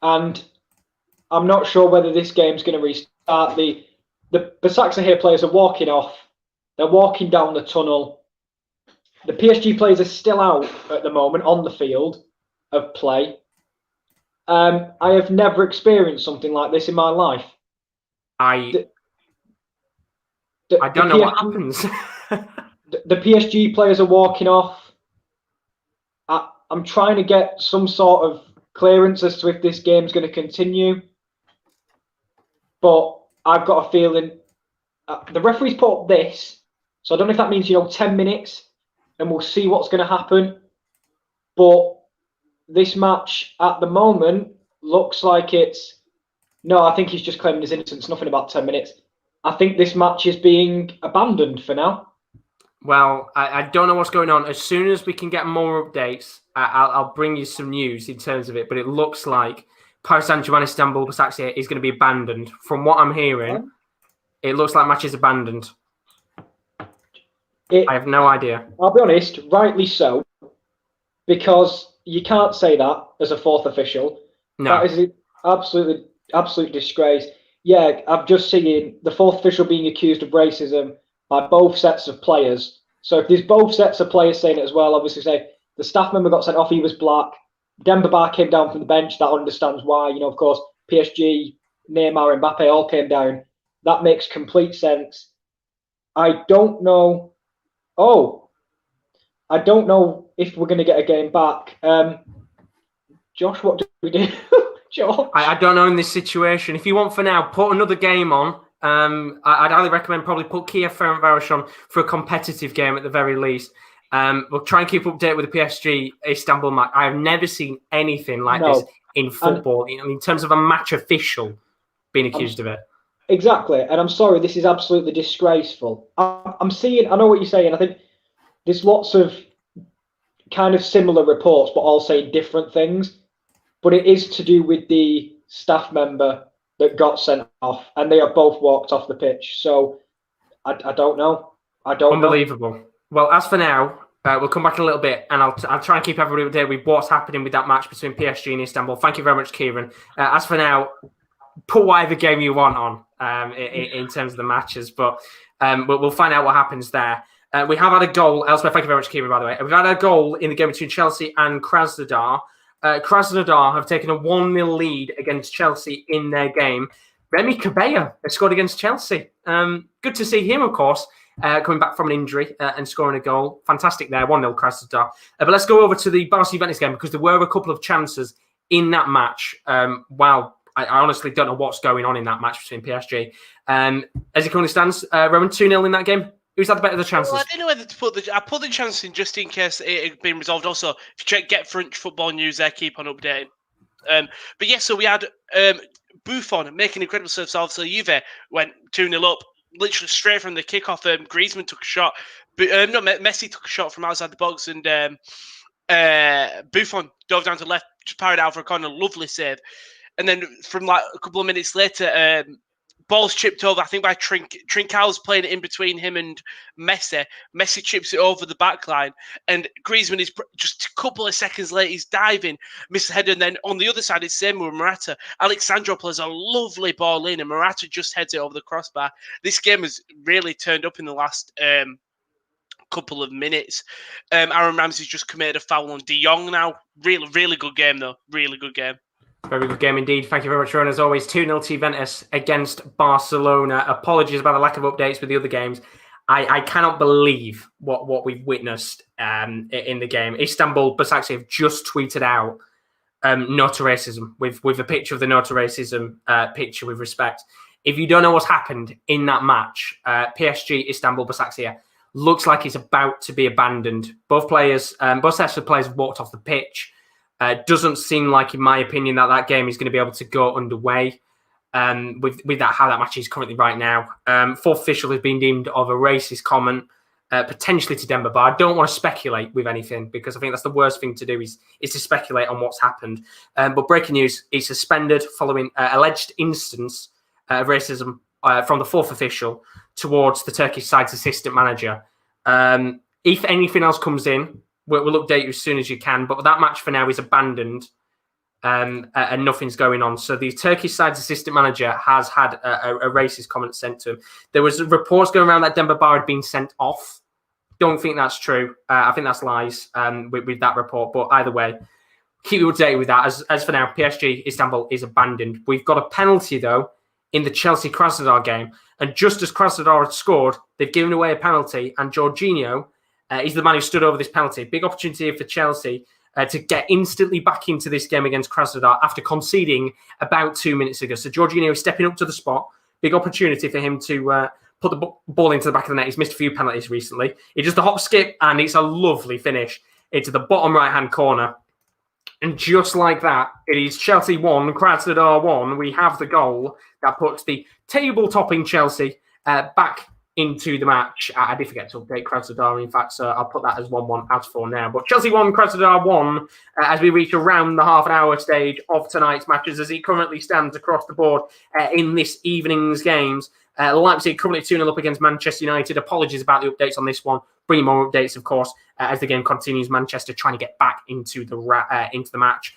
and I'm not sure whether this game's going to restart. The Basaksehir players are walking off. They're walking down the tunnel. The PSG players are still out at the moment on the field of play. I have never experienced something like this in my life. I don't know what happens. The PSG players are walking off. I'm trying to get some sort of clearance as to if this game's going to continue. But I've got a feeling the referee's put up this, so I don't know if that means 10 minutes, and we'll see what's going to happen. But this match at the moment looks like I think he's just claiming his innocence. Nothing about 10 minutes. I think this match is being abandoned for now. Well, I don't know what's going on. As soon as we can get more updates, I'll bring you some news in terms of it. But it looks like Paris Saint-Germain Istanbul Basaksehir is going to be abandoned. From what I'm hearing, it looks like match is abandoned. I have no idea. I'll be honest, rightly so, because you can't say that as a fourth official. No. That is an absolute disgrace. Yeah, I've just seen the fourth official being accused of racism by both sets of players. So if there's both sets of players saying it as well, obviously say the staff member got sent off, he was black. Demba Ba came down from the bench. That understands why. Of course, PSG, Neymar, Mbappe all came down. That makes complete sense. I don't know. I don't know if we're going to get a game back. Josh, what do we do? Josh? I don't know in this situation. If you want for now, put another game on. I'd highly recommend probably put Kieran on for a competitive game at the very least. We'll try and keep updated with the PSG Istanbul match. I have never seen anything like this in football, in terms of a match official being accused of it. Exactly. And I'm sorry, this is absolutely disgraceful. I'm seeing, I know what you're saying. I think there's lots of kind of similar reports, but all saying different things. But it is to do with the staff member that got sent off, and they have both walked off the pitch. So I don't know. Unbelievable. Well, as for now, we'll come back in a little bit, and I'll try and keep everybody updated with what's happening with that match between PSG and Istanbul. Thank you very much, Kieran. As for now, put whatever game you want on in terms of the matches, but we'll find out what happens there. We have had a goal elsewhere. Thank you very much, Kieran, by the way. We've had a goal in the game between Chelsea and Krasnodar. Krasnodar have taken a 1-0 lead against Chelsea in their game. Remy Cabella has scored against Chelsea. Good to see him, of course, coming back from an injury and scoring a goal. Fantastic there, 1-0 Krasnodar. But let's go over to the Barcelona-Juventus game, because there were a couple of chances in that match. Wow, I honestly don't know what's going on in that match between PSG. As it currently stands, Rowan, 2-0 in that game. Who's had the better of the chances? Well, I didn't know whether to put I put the chance in just in case it had been resolved. Also, if you check Get French Football News, there, keep on updating. But yes, so we had Buffon making incredible serves. Obviously, Juve went 2-0 up, literally straight from the kickoff. Griezmann took a shot. Messi took a shot from outside the box, and Buffon dove down to the left, just parried out for a corner. Lovely save. And then from like a couple of minutes later, Ball's chipped over, I think, by Trincão's playing it in between him and Messi. Messi chips it over the back line, and Griezmann is just a couple of seconds late. He's diving, misses the header, and then on the other side, it's same with Morata. Alexandro plays a lovely ball in, and Morata just heads it over the crossbar. This game has really turned up in the last couple of minutes. Aaron Ramsey's just committed a foul on De Jong now. Really good game, though. Really good game. Very good game indeed. Thank you very much, Rowan. As always, 2-0 to Juventus against Barcelona. Apologies about the lack of updates with the other games. I cannot believe what we've witnessed in the game. Istanbul Basaksehir have just tweeted out no to racism with a picture of the no to racism picture with respect. If you don't know what's happened in that match, PSG Istanbul Basaksehir looks like it's about to be abandoned. Both sets of players have walked off the pitch. Doesn't seem like, in my opinion, that game is going to be able to go underway with that how that match is currently right now. Fourth official has been deemed of a racist comment, potentially to Demba Ba. I don't want to speculate with anything because I think that's the worst thing to do is to speculate on what's happened. But breaking news, he's suspended following alleged instance of racism from the fourth official towards the Turkish side's assistant manager. If anything else comes in, we'll update you as soon as you can. But that match for now is abandoned and nothing's going on. So the Turkish side's assistant manager has had a racist comment sent to him. There was reports going around that Demba Ba had been sent off. Don't think that's true. I think that's lies with that report. But either way, keep you updated with that. As for now, PSG Istanbul is abandoned. We've got a penalty, though, in the Chelsea-Krasnodar game. And just as Krasnodar had scored, they've given away a penalty. And Jorginho is the man who stood over this penalty. Big opportunity for Chelsea to get instantly back into this game against Krasnodar after conceding about 2 minutes ago. So Jorginho is stepping up to the spot. Big opportunity for him to put the ball into the back of the net. He's missed a few penalties recently. He just a hop skip, and it's a lovely finish into the bottom right-hand corner. And just like that, it is Chelsea 1, Krasnodar 1. We have the goal that puts the table-topping Chelsea back into the match. I did forget to update Krasnodar, in fact, so I'll put that as 1-1 as for now. But Chelsea 1, Krasnodar 1, as we reach around the half-an-hour stage of tonight's matches, as it currently stands across the board in this evening's games. Leipzig currently 2-0 up against Manchester United. Apologies about the updates on this one. Bringing more updates, of course, as the game continues. Manchester trying to get back into the match.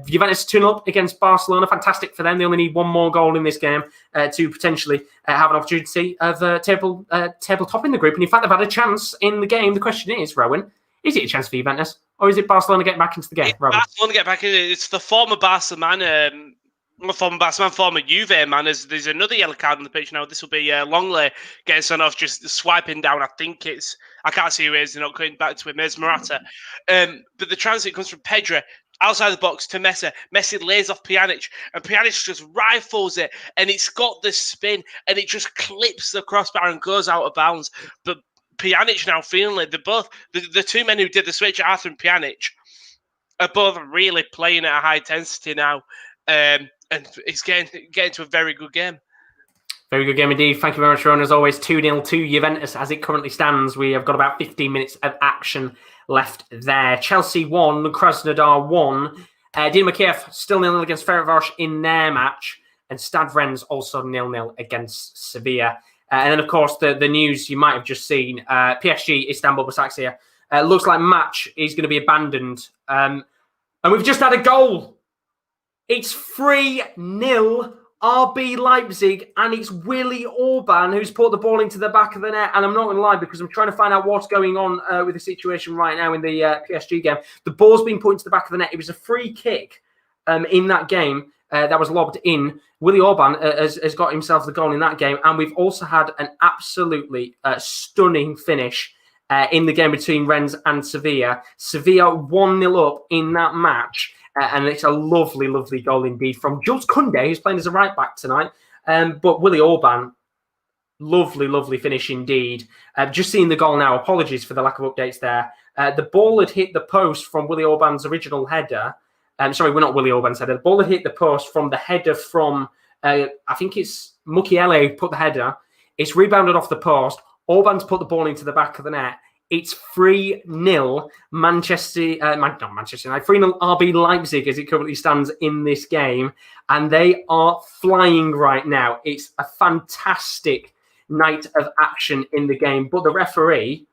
Juventus 2-0 up against Barcelona. Fantastic for them. They only need one more goal in this game to potentially have an opportunity of table top in the group. And in fact, they've had a chance in the game. The question is, Rowan, is it a chance for Juventus, or is it Barcelona getting back into the game? Barcelona get back in. It's the former Barca man. Former Barcelona, former Juve man. There's another yellow card on the pitch now. This will be Longley getting sent off, just swiping down. I can't see who it is. They're not going back to him. It's Morata. But the transit comes from Pedro outside the box to Messi. Messi lays off Pjanic, and Pjanic just rifles it, and it's got the spin, and it just clips the crossbar and goes out of bounds. But Pjanic now feeling like the two men who did the switch, Arthur and Pjanic, are both really playing at a high intensity now. And it's getting to a very good game. Very good game indeed. Thank you very much, Ron. As always, 2-0 to Juventus as it currently stands. We have got about 15 minutes of action left there. Chelsea 1, Krasnodar 1. Dinamo Kiev still 0-0 against Ferencváros in their match. And Stade Rennes also 0-0 against Sevilla. And then, of course, the news you might have just seen. PSG Istanbul Basaksehir. Looks like match is going to be abandoned. And we've just had a goal. It's 3-0 RB Leipzig, and it's Willy Orban who's put the ball into the back of the net. And I'm not going to lie, because I'm trying to find out what's going on with the situation right now in the PSG game. The ball's been put into the back of the net. It was a free kick in that game that was lobbed in. Willy Orban has got himself the goal in that game. And we've also had an absolutely stunning finish in the game between Rennes and Sevilla. Sevilla 1-0 up in that match. And it's a lovely, lovely goal indeed from Jules Koundé, who's playing as a right-back tonight. But Willy Orban, lovely, lovely finish indeed. Just seeing the goal now. Apologies for the lack of updates there. The ball had hit the post from Willy Orban's original header. Sorry, we're not Willy Orban's header. The ball had hit the post from the header from, I think it's Mukiele who put the header. It's rebounded off the post. Orban's put the ball into the back of the net. It's 3-0 Manchester, not Manchester United, 3-0 RB Leipzig as it currently stands in this game. And they are flying right now. It's a fantastic night of action in the game. But the referee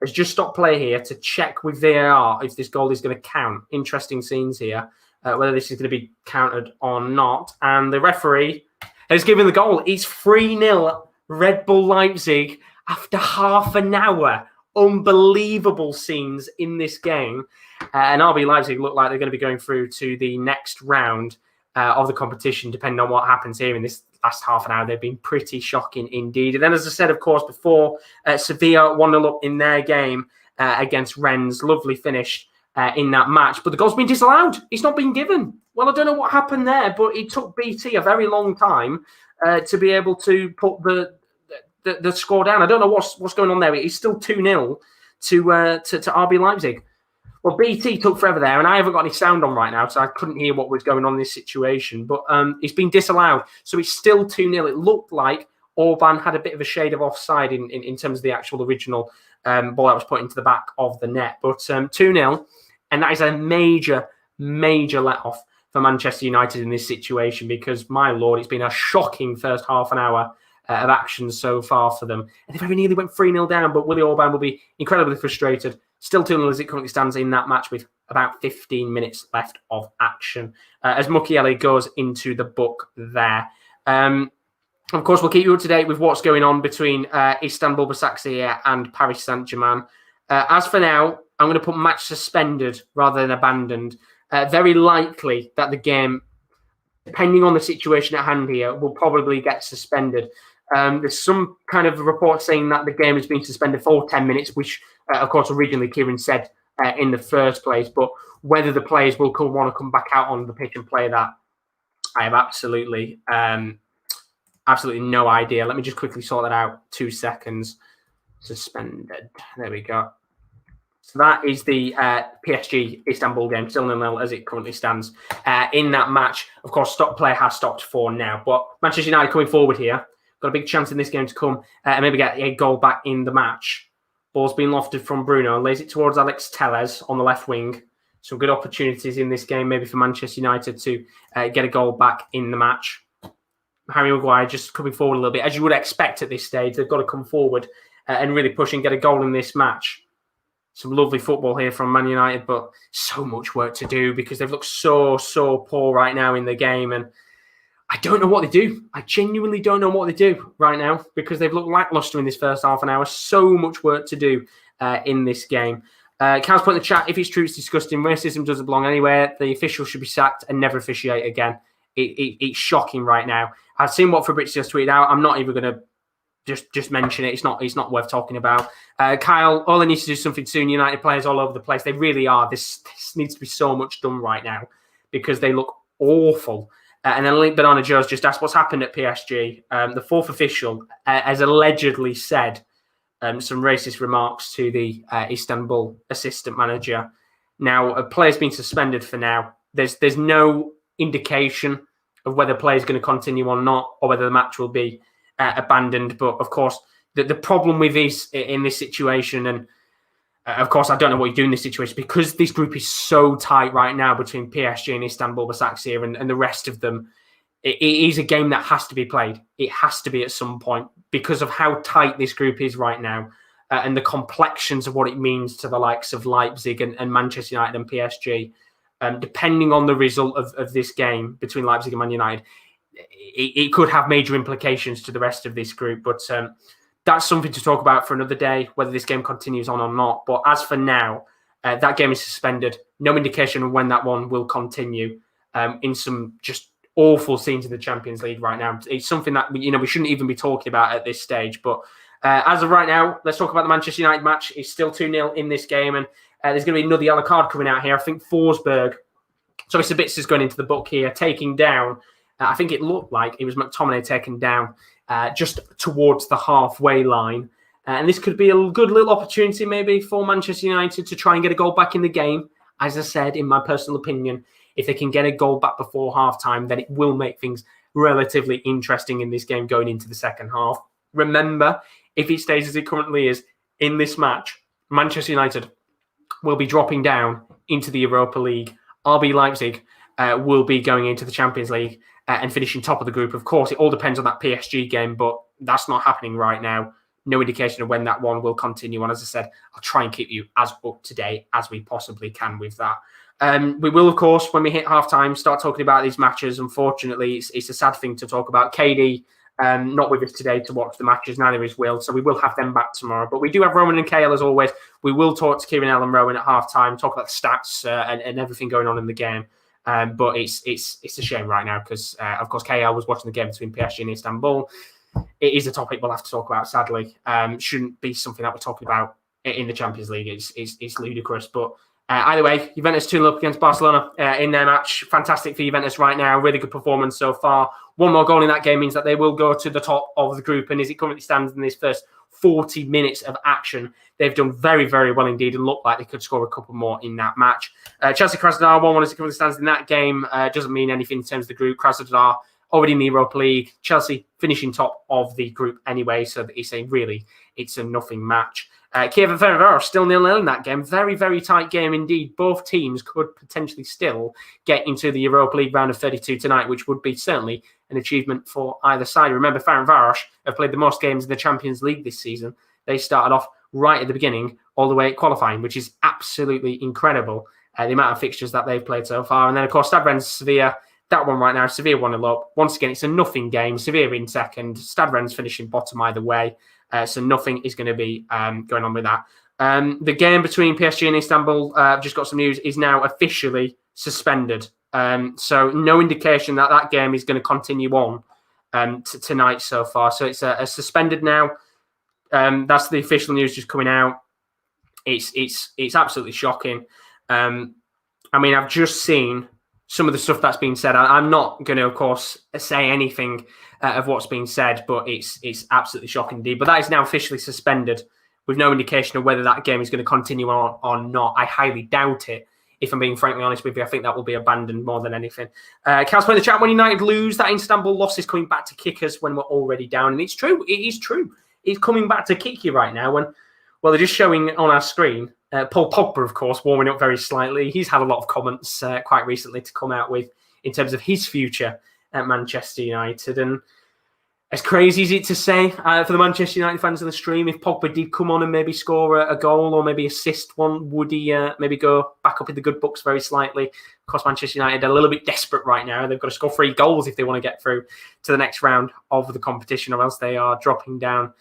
has just stopped play here to check with VAR if this goal is going to count. Interesting scenes here, whether this is going to be counted or not. And the referee has given the goal. It's 3-0 Red Bull Leipzig after half an hour. Unbelievable scenes in this game. And RB Leipzig look like they're going to be going through to the next round of the competition, depending on what happens here in this last half an hour. They've been pretty shocking indeed. And then, as I said, of course, before, Sevilla 1-0 up in their game against Rennes. Lovely finish in that match. But the goal's been disallowed. It's not been given. Well, I don't know what happened there, but it took BT a very long time to be able to put the score down. I don't know what's going on there. It's still 2-0 to RB Leipzig. Well, BT took forever there, and I haven't got any sound on right now, so I couldn't hear what was going on in this situation. But it's been disallowed, so it's still 2-0. It looked like Orban had a bit of a shade of offside in terms of the actual original ball that was put into the back of the net. But 2-0, and that is a major let-off for Manchester United in this situation because, my Lord, it's been a shocking first half an hour of action so far for them. And they very nearly went 3-0 down, but Willy Orban will be incredibly frustrated. Still 2-0 as it currently stands in that match with about 15 minutes left of action as Mukiele goes into the book there. Of course, we'll keep you up to date with what's going on between Istanbul Basaksehir and Paris Saint-Germain. As for now, I'm going to put match suspended rather than abandoned. Very likely that the game, depending on the situation at hand here, will probably get suspended. There's some kind of report saying that the game has been suspended for 10 minutes, which, of course, originally Kieran said in the first place. But whether the players will want to come back out on the pitch and play that, I have absolutely no idea. Let me just quickly sort that out. 2 seconds. Suspended. There we go. So that is the PSG Istanbul game, still 0-0 as it currently stands in that match. Of course, play has stopped for now. But Manchester United coming forward here. Got a big chance in this game to come and maybe get a goal back in the match. Ball's been lofted from Bruno. Lays it towards Alex Telles on the left wing. Some good opportunities in this game, maybe for Manchester United to get a goal back in the match. Harry Maguire just coming forward a little bit. As you would expect at this stage, they've got to come forward and really push and get a goal in this match. Some lovely football here from Man United, but so much work to do because they've looked so poor right now in the game. And I don't know what they do. I genuinely don't know what they do right now because they've looked lackluster in this first half an hour. So much work to do in this game. Cal's put in the chat, if it's true, it's disgusting. Racism doesn't belong anywhere. The officials should be sacked and never officiate again. It's shocking right now. I've seen what Fabrizio's tweeted out. I'm not even going to just mention it. It's not worth talking about. Kyle, all they need to do is something soon. United players all over the place. They really are. This needs to be so much done right now because they look awful. And then Link Banana Joe's just asked what's happened at PSG. The fourth official has allegedly said some racist remarks to the Istanbul assistant manager. Now, a player's been suspended for now. There's no indication of whether the player's going to continue or not, or whether the match will be abandoned. But of course, the problem with this in this situation, and of course, I don't know what you do in this situation because this group is so tight right now between PSG and Istanbul Basaksehir and the rest of them. It is a game that has to be played. It has to be at some point because of how tight this group is right now and the complexions of what it means to the likes of Leipzig and Manchester United and PSG. Depending on the result of this game between Leipzig and Man United, it could have major implications to the rest of this group. But that's something to talk about for another day, whether this game continues on or not. But as for now, that game is suspended. No indication of when that one will continue in some just awful scenes in the Champions League right now. It's something that we shouldn't even be talking about at this stage. But as of right now, let's talk about the Manchester United match. It's still 2-0 in this game. And there's going to be another yellow card coming out here. I think Forsberg, sorry, Sabitzer is going into the book here, taking down. I think it looked like it was McTominay taken down just towards the halfway line. And this could be a good little opportunity maybe for Manchester United to try and get a goal back in the game. As I said, in my personal opinion, if they can get a goal back before halftime, then it will make things relatively interesting in this game going into the second half. Remember, if it stays as it currently is in this match, Manchester United will be dropping down into the Europa League. RB Leipzig will be going into the Champions League and finishing top of the group. Of course, it all depends on that PSG game, but that's not happening right now. No indication of when that one will continue on. As I said, I'll try and keep you as up to date as we possibly can with that. We will, of course, when we hit halftime, start talking about these matches. Unfortunately, it's a sad thing to talk about. KD not with us today to watch the matches, neither is Will, so we will have them back tomorrow. But we do have Rowan and Kale as always. We will talk to Kieran, and Rowan at halftime, talk about the stats and everything going on in the game. But it's a shame right now because, of course, KL was watching the game between PSG and Istanbul. It is a topic we'll have to talk about, sadly. Shouldn't be something that we're talking about in the Champions League. It's ludicrous. But either way, Juventus 2-0 up against Barcelona in their match. Fantastic for Juventus right now. Really good performance so far. One more goal in that game means that they will go to the top of the group. And as it currently stands in this first 40 minutes of action, they've done very, very well indeed and look like they could score a couple more in that match. Chelsea Krasnodar 1-1 as it currently stands in that game. Doesn't mean anything in terms of the group. Krasnodar already in the Europa League. Chelsea finishing top of the group anyway, so that it's a nothing match. Kiev and Ferencváros still 0-0 in that game. Very, very tight game indeed. Both teams could potentially still get into the Europa League round of 32 tonight, which would be certainly an achievement for either side. Remember, Ferencváros have played the most games in the Champions League this season. They started off right at the beginning, all the way at qualifying, which is absolutely incredible, the amount of fixtures that they've played so far. And then, of course, Stade Rennes, Sevilla. That one right now, Sevilla 1-0 up. Once again, it's a nothing game. Sevilla in second. Stade Rennes finishing bottom either way. So nothing is going to be going on with that. The game between PSG and Istanbul, I've just got some news, is now officially suspended. So no indication that that game is going to continue on tonight so far. So it's suspended now. That's the official news just coming out. It's absolutely shocking. I mean, I've just seen some of the stuff that's been said. I'm not going to, of course, say anything of what's been said, but it's absolutely shocking indeed. But that is now officially suspended with no indication of whether that game is going to continue on or not. I highly doubt it. If I'm being frankly honest with you, I think that will be abandoned more than anything. Cal's put in the chat, when United lose, that Istanbul loss is coming back to kick us when we're already down. And it's true. It is true. It's coming back to kick you right now. Well, they're just showing on our screen. Paul Pogba, of course, warming up very slightly. He's had a lot of comments quite recently to come out with in terms of his future at Manchester United. And as crazy as it to say for the Manchester United fans on the stream, if Pogba did come on and maybe score a goal or maybe assist one, would he maybe go back up in the good books very slightly? Of course, Manchester United are a little bit desperate right now. They've got to score 3 goals if they want to get through to the next round of the competition, or else they are dropping down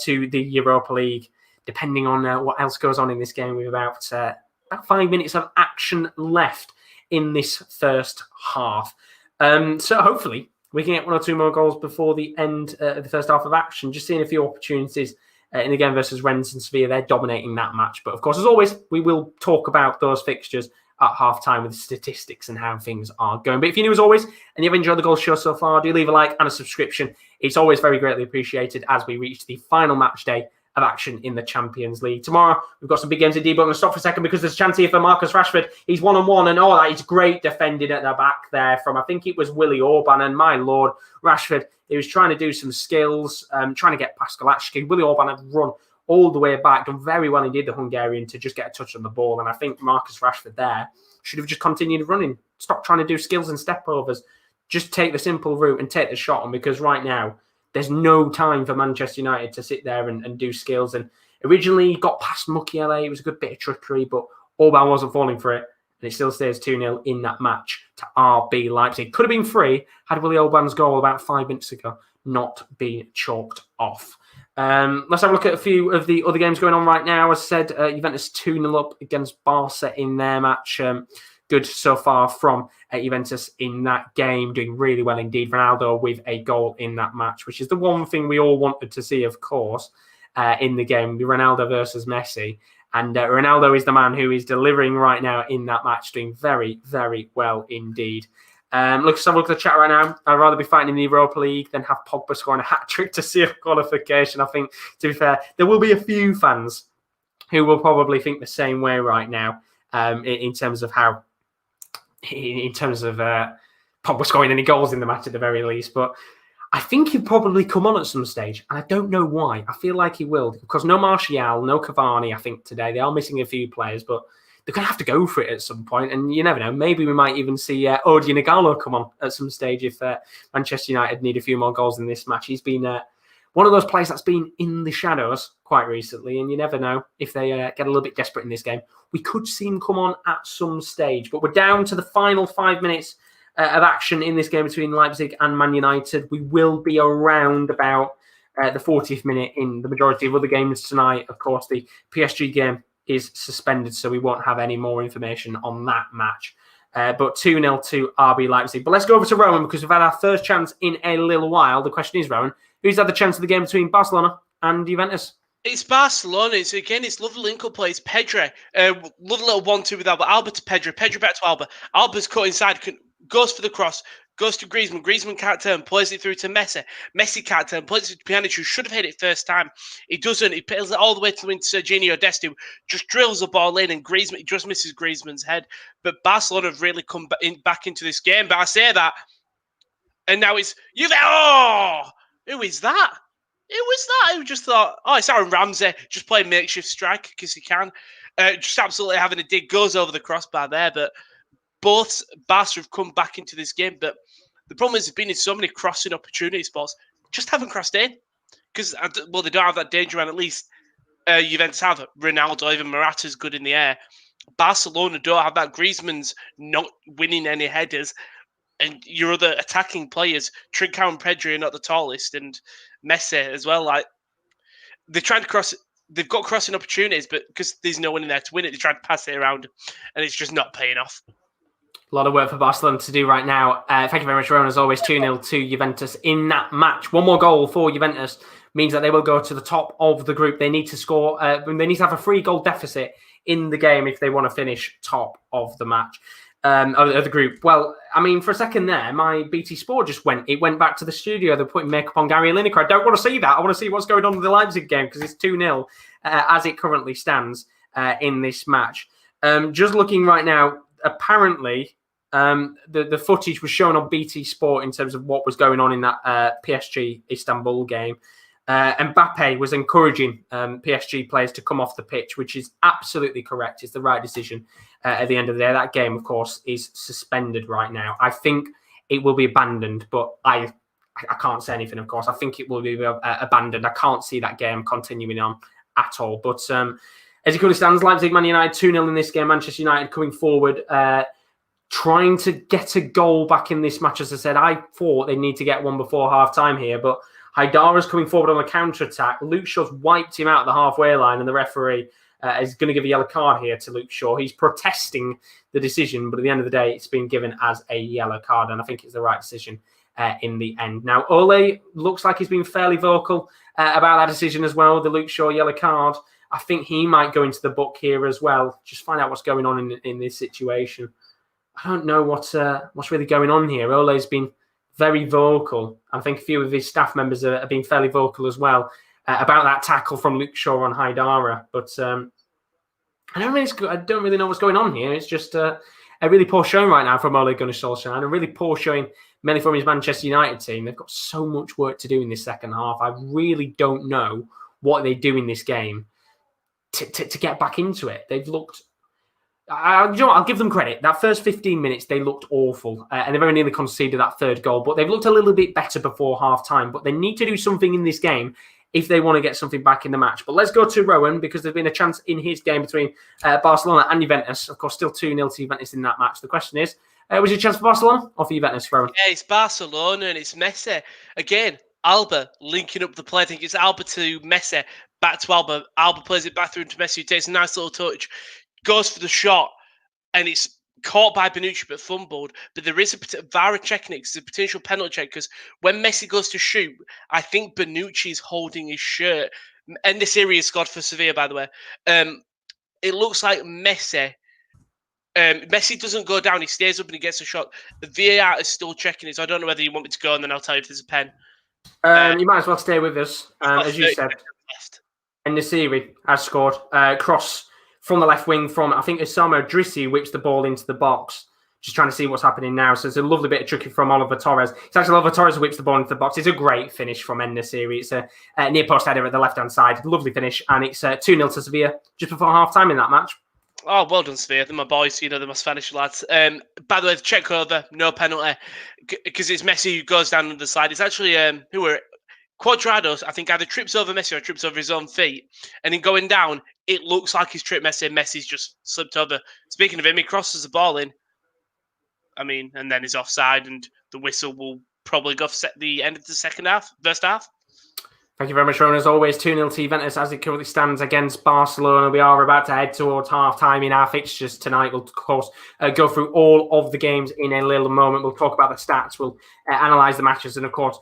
to the Europa League. Depending on what else goes on in this game, with about 5 minutes of action left in this first half. So hopefully we can get 1 or 2 more goals before the end of the first half of action. Just seeing a few opportunities in the game versus Rennes and Sevilla. They're dominating that match. But of course, as always, we will talk about those fixtures at halftime with the statistics and how things are going. But if you're new as always and you've enjoyed the Goal Show so far, do leave a like and a subscription. It's always very greatly appreciated as we reach the final match day of action in the Champions League. Tomorrow, we've got some big games indeed, but I'm going to stop for a second because there's a chance here for Marcus Rashford. He's 1-on-1, and that is great defending at the back there from, I think it was Willie Orban, and my Lord, Rashford, he was trying to do some skills, trying to get past Galacki. Willie Orban had run all the way back, done very well indeed, the Hungarian, to just get a touch on the ball, and I think Marcus Rashford there should have just continued running. Stop trying to do skills and step-overs. Just take the simple route and take the shot on, because right now, there's no time for Manchester United to sit there and do skills. And originally he got past Mukiele. It was a good bit of trickery, but Orban wasn't falling for it. And it still stays 2-0 in that match to RB Leipzig. Could have been 3 had Willie Orban's goal about 5 minutes ago not been chalked off. Let's have a look at a few of the other games going on right now. As I said, Juventus 2-0 up against Barca in their match. Good so far from Juventus in that game, doing really well indeed. Ronaldo with a goal in that match, which is the one thing we all wanted to see, of course, in the game, Ronaldo versus Messi. And Ronaldo is the man who is delivering right now in that match, doing very, very well indeed. Let's have a look at the chat right now. I'd rather be fighting in the Europa League than have Pogba scoring a hat-trick to seal qualification. I think, to be fair, there will be a few fans who will probably think the same way right now in terms of Pogba scoring any goals in the match at the very least. But I think he'll probably come on at some stage, and I don't know why. I feel like he will, because no Martial, no Cavani, I think, today. They are missing a few players, but they're going to have to go for it at some point, and you never know. Maybe we might even see Odion Ighalo come on at some stage if Manchester United need a few more goals in this match. He's been one of those players that's been in the shadows quite recently, and you never know if they get a little bit desperate in this game. We could see him come on at some stage, but we're down to the final 5 minutes of action in this game between Leipzig and Man United. We will be around about the 40th minute in the majority of other games tonight. Of course, the PSG game is suspended, so we won't have any more information on that match. But 2-0 to RB Leipzig. But let's go over to Rowan, because we've had our first chance in a little while. The question is, Rowan, who's had the chance of the game between Barcelona and Juventus? It's Barcelona. It's lovely link-up play. It's Pedri. Lovely little 1-2 with Alba. Alba to Pedri. Pedri back to Alba. Alba's cut inside. Goes for the cross. Goes to Griezmann. Griezmann can't turn. Plays it through to Messi. Messi can't turn. Plays it to Pjanic, who should have hit it first time. He doesn't. He pills it all the way to Serginho Dest, who just drills the ball in, and Griezmann, he just misses Griezmann's head. But Barcelona have really come back into this game. But I say that, and now it's Juve. Oh, who is that? Who was that? Who just thought, oh, it's Aaron Ramsey, just playing makeshift striker because he can. Just absolutely having a dig. Goes over the crossbar there, but both Barca have come back into this game, but the problem is there's been in so many crossing opportunity spots, just haven't crossed in. Because, well, they don't have that danger, and at least Juventus have. Ronaldo, even Morata's good in the air. Barcelona don't have that. Griezmann's not winning any headers, and your other attacking players, Trincao and Pedri, are not the tallest, and Messi as well. Like, they're trying to cross. They've got crossing opportunities, but because there's no one in there to win it, they try to pass it around, and it's just not paying off. A lot of work for Barcelona to do right now. Thank you very much, Rowan. As always, 2-0 to Juventus in that match. One more goal for Juventus means that they will go to the top of the group. They need to score. They need to have a 3-goal deficit in the game if they want to finish top of the match, of the group. Well, I mean, for a second there, my BT Sport just went back to the studio. They're putting makeup on Gary Lineker. I don't want to see that. I want to see what's going on with the Leipzig game, because it's 2-0 as it currently stands in this match. Just looking right now, apparently, the footage was shown on BT Sport in terms of what was going on in that PSG Istanbul game. Mbappe was encouraging PSG players to come off the pitch, which is absolutely correct. It's the right decision at the end of the day. That game, of course, is suspended right now. I think it will be abandoned, but I can't say anything, of course. I think it will be abandoned. I can't see that game continuing on at all. But as it currently stands, Leipzig, Man United 2-0 in this game. Manchester United coming forward, trying to get a goal back in this match. As I said, I thought they need to get one before half-time here, but Haidara's coming forward on a counter-attack. Luke Shaw's wiped him out at the halfway line, and the referee is going to give a yellow card here to Luke Shaw. He's protesting the decision, but at the end of the day, it's been given as a yellow card, and I think it's the right decision in the end. Now, Ole looks like he's been fairly vocal about that decision as well, the Luke Shaw yellow card. I think he might go into the book here as well. Just find out what's going on in this situation. I don't know what's really going on here. Ole's been very vocal. I think a few of his staff members have been fairly vocal as well about that tackle from Luke Shaw on Haidara. But I don't really know what's going on here. It's just a really poor showing right now from Ole Gunnar Solskjaer, and a really poor showing mainly from his Manchester United team. They've got so much work to do in this second half. I really don't know what they do in this game to get back into it. They've looked... I'll give them credit. That first 15 minutes, they looked awful. And they very nearly conceded that third goal. But they've looked a little bit better before half-time. But they need to do something in this game if they want to get something back in the match. But let's go to Rowan, because there's been a chance in his game between Barcelona and Juventus. Of course, still 2-0 to Juventus in that match. The question is, was it a chance for Barcelona or for Juventus, Rowan? Yeah, it's Barcelona and it's Messi. Again, Alba linking up the play. I think it's Alba to Messi, back to Alba. Alba plays it back through to Messi, who takes a nice little touch. Goes for the shot, and it's caught by Bonucci but fumbled. But there is VAR checking it, because it's a potential penalty check, because when Messi goes to shoot, I think Bonucci is holding his shirt. And this area scored for Sevilla, by the way. It looks like Messi. Messi doesn't go down, he stays up and he gets a shot. The VAR is still checking it, so I don't know whether you want me to go, and then I'll tell you if there's a pen. You might as well stay with us, as you said. And Nasiri has scored. Cross from the left wing from, I think, Osama Drissi whips the ball into the box. just trying to see what's happening now. So it's a lovely bit of tricking from Oliver Torres. It's actually Oliver Torres who whips the ball into the box. It's a great finish from En-Nesyri. It's a near post header at the left-hand side. Lovely finish. And it's 2-0 to Sevilla just before half-time in that match. Oh, well done, Sevilla. They're my boys, they're my Spanish lads. By the way, the check over, no penalty, because it's Messi who goes down on the side. It's actually, who were it? Cuadrado, I think, either trips over Messi or trips over his own feet. And in going down, it looks like he's tripped Messi, and Messi's just slipped over. Speaking of him, he crosses the ball in. And then he's offside, and the whistle will probably go for the end of the first half. Thank you very much, Rowan. As always, 2-0 to Juventus as it currently stands against Barcelona. We are about to head towards half-time in our fixtures tonight. We'll, of course, go through all of the games in a little moment. We'll talk about the stats. We'll analyse the matches. And, of course,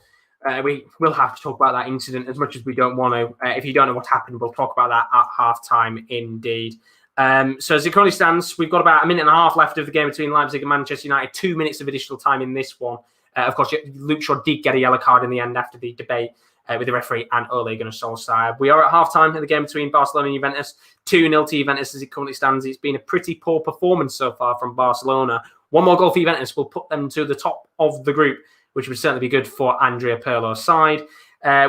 we will have to talk about that incident as much as we don't want to. If you don't know what happened, we'll talk about that at half-time indeed. So as it currently stands, we've got about a minute and a half left of the game between Leipzig and Manchester United. 2 minutes of additional time in this one. Of course, Luke Shaw did get a yellow card in the end after the debate with the referee and Ole Gunnar Solskjaer. We are at half-time in the game between Barcelona and Juventus. 2-0 to Juventus as it currently stands. It's been a pretty poor performance so far from Barcelona. One more goal for Juventus will put them to the top of the group, which would certainly be good for Andrea Pirlo's side.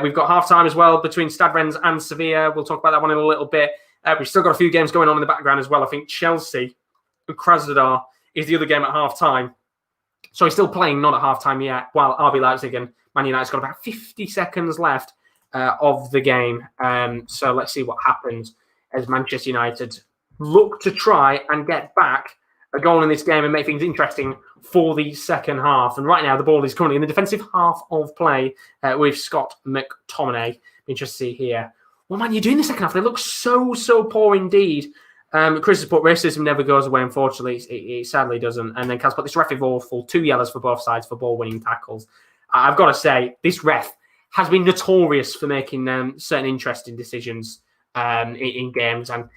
We've got half-time as well between Stade Rennes and Sevilla. We'll talk about that one in a little bit. We've still got a few games going on in the background as well. I think Chelsea and Krasnodar is the other game at half-time. So he's still playing, not at half-time yet, while RB Leipzig and Man United's got about 50 seconds left of the game. So let's see what happens as Manchester United look to try and get back a goal in this game and make things interesting for the second half. And right now, the ball is currently in the defensive half of play with Scott McTominay. Interesting to see here. Well, man, you're doing the second half. They look so poor indeed. Chris has put racism never goes away, unfortunately. It sadly doesn't. And then Cal's put this ref is awful. 2 yellows for both sides for ball-winning tackles. I've got to say, this ref has been notorious for making certain interesting decisions in games. And I'm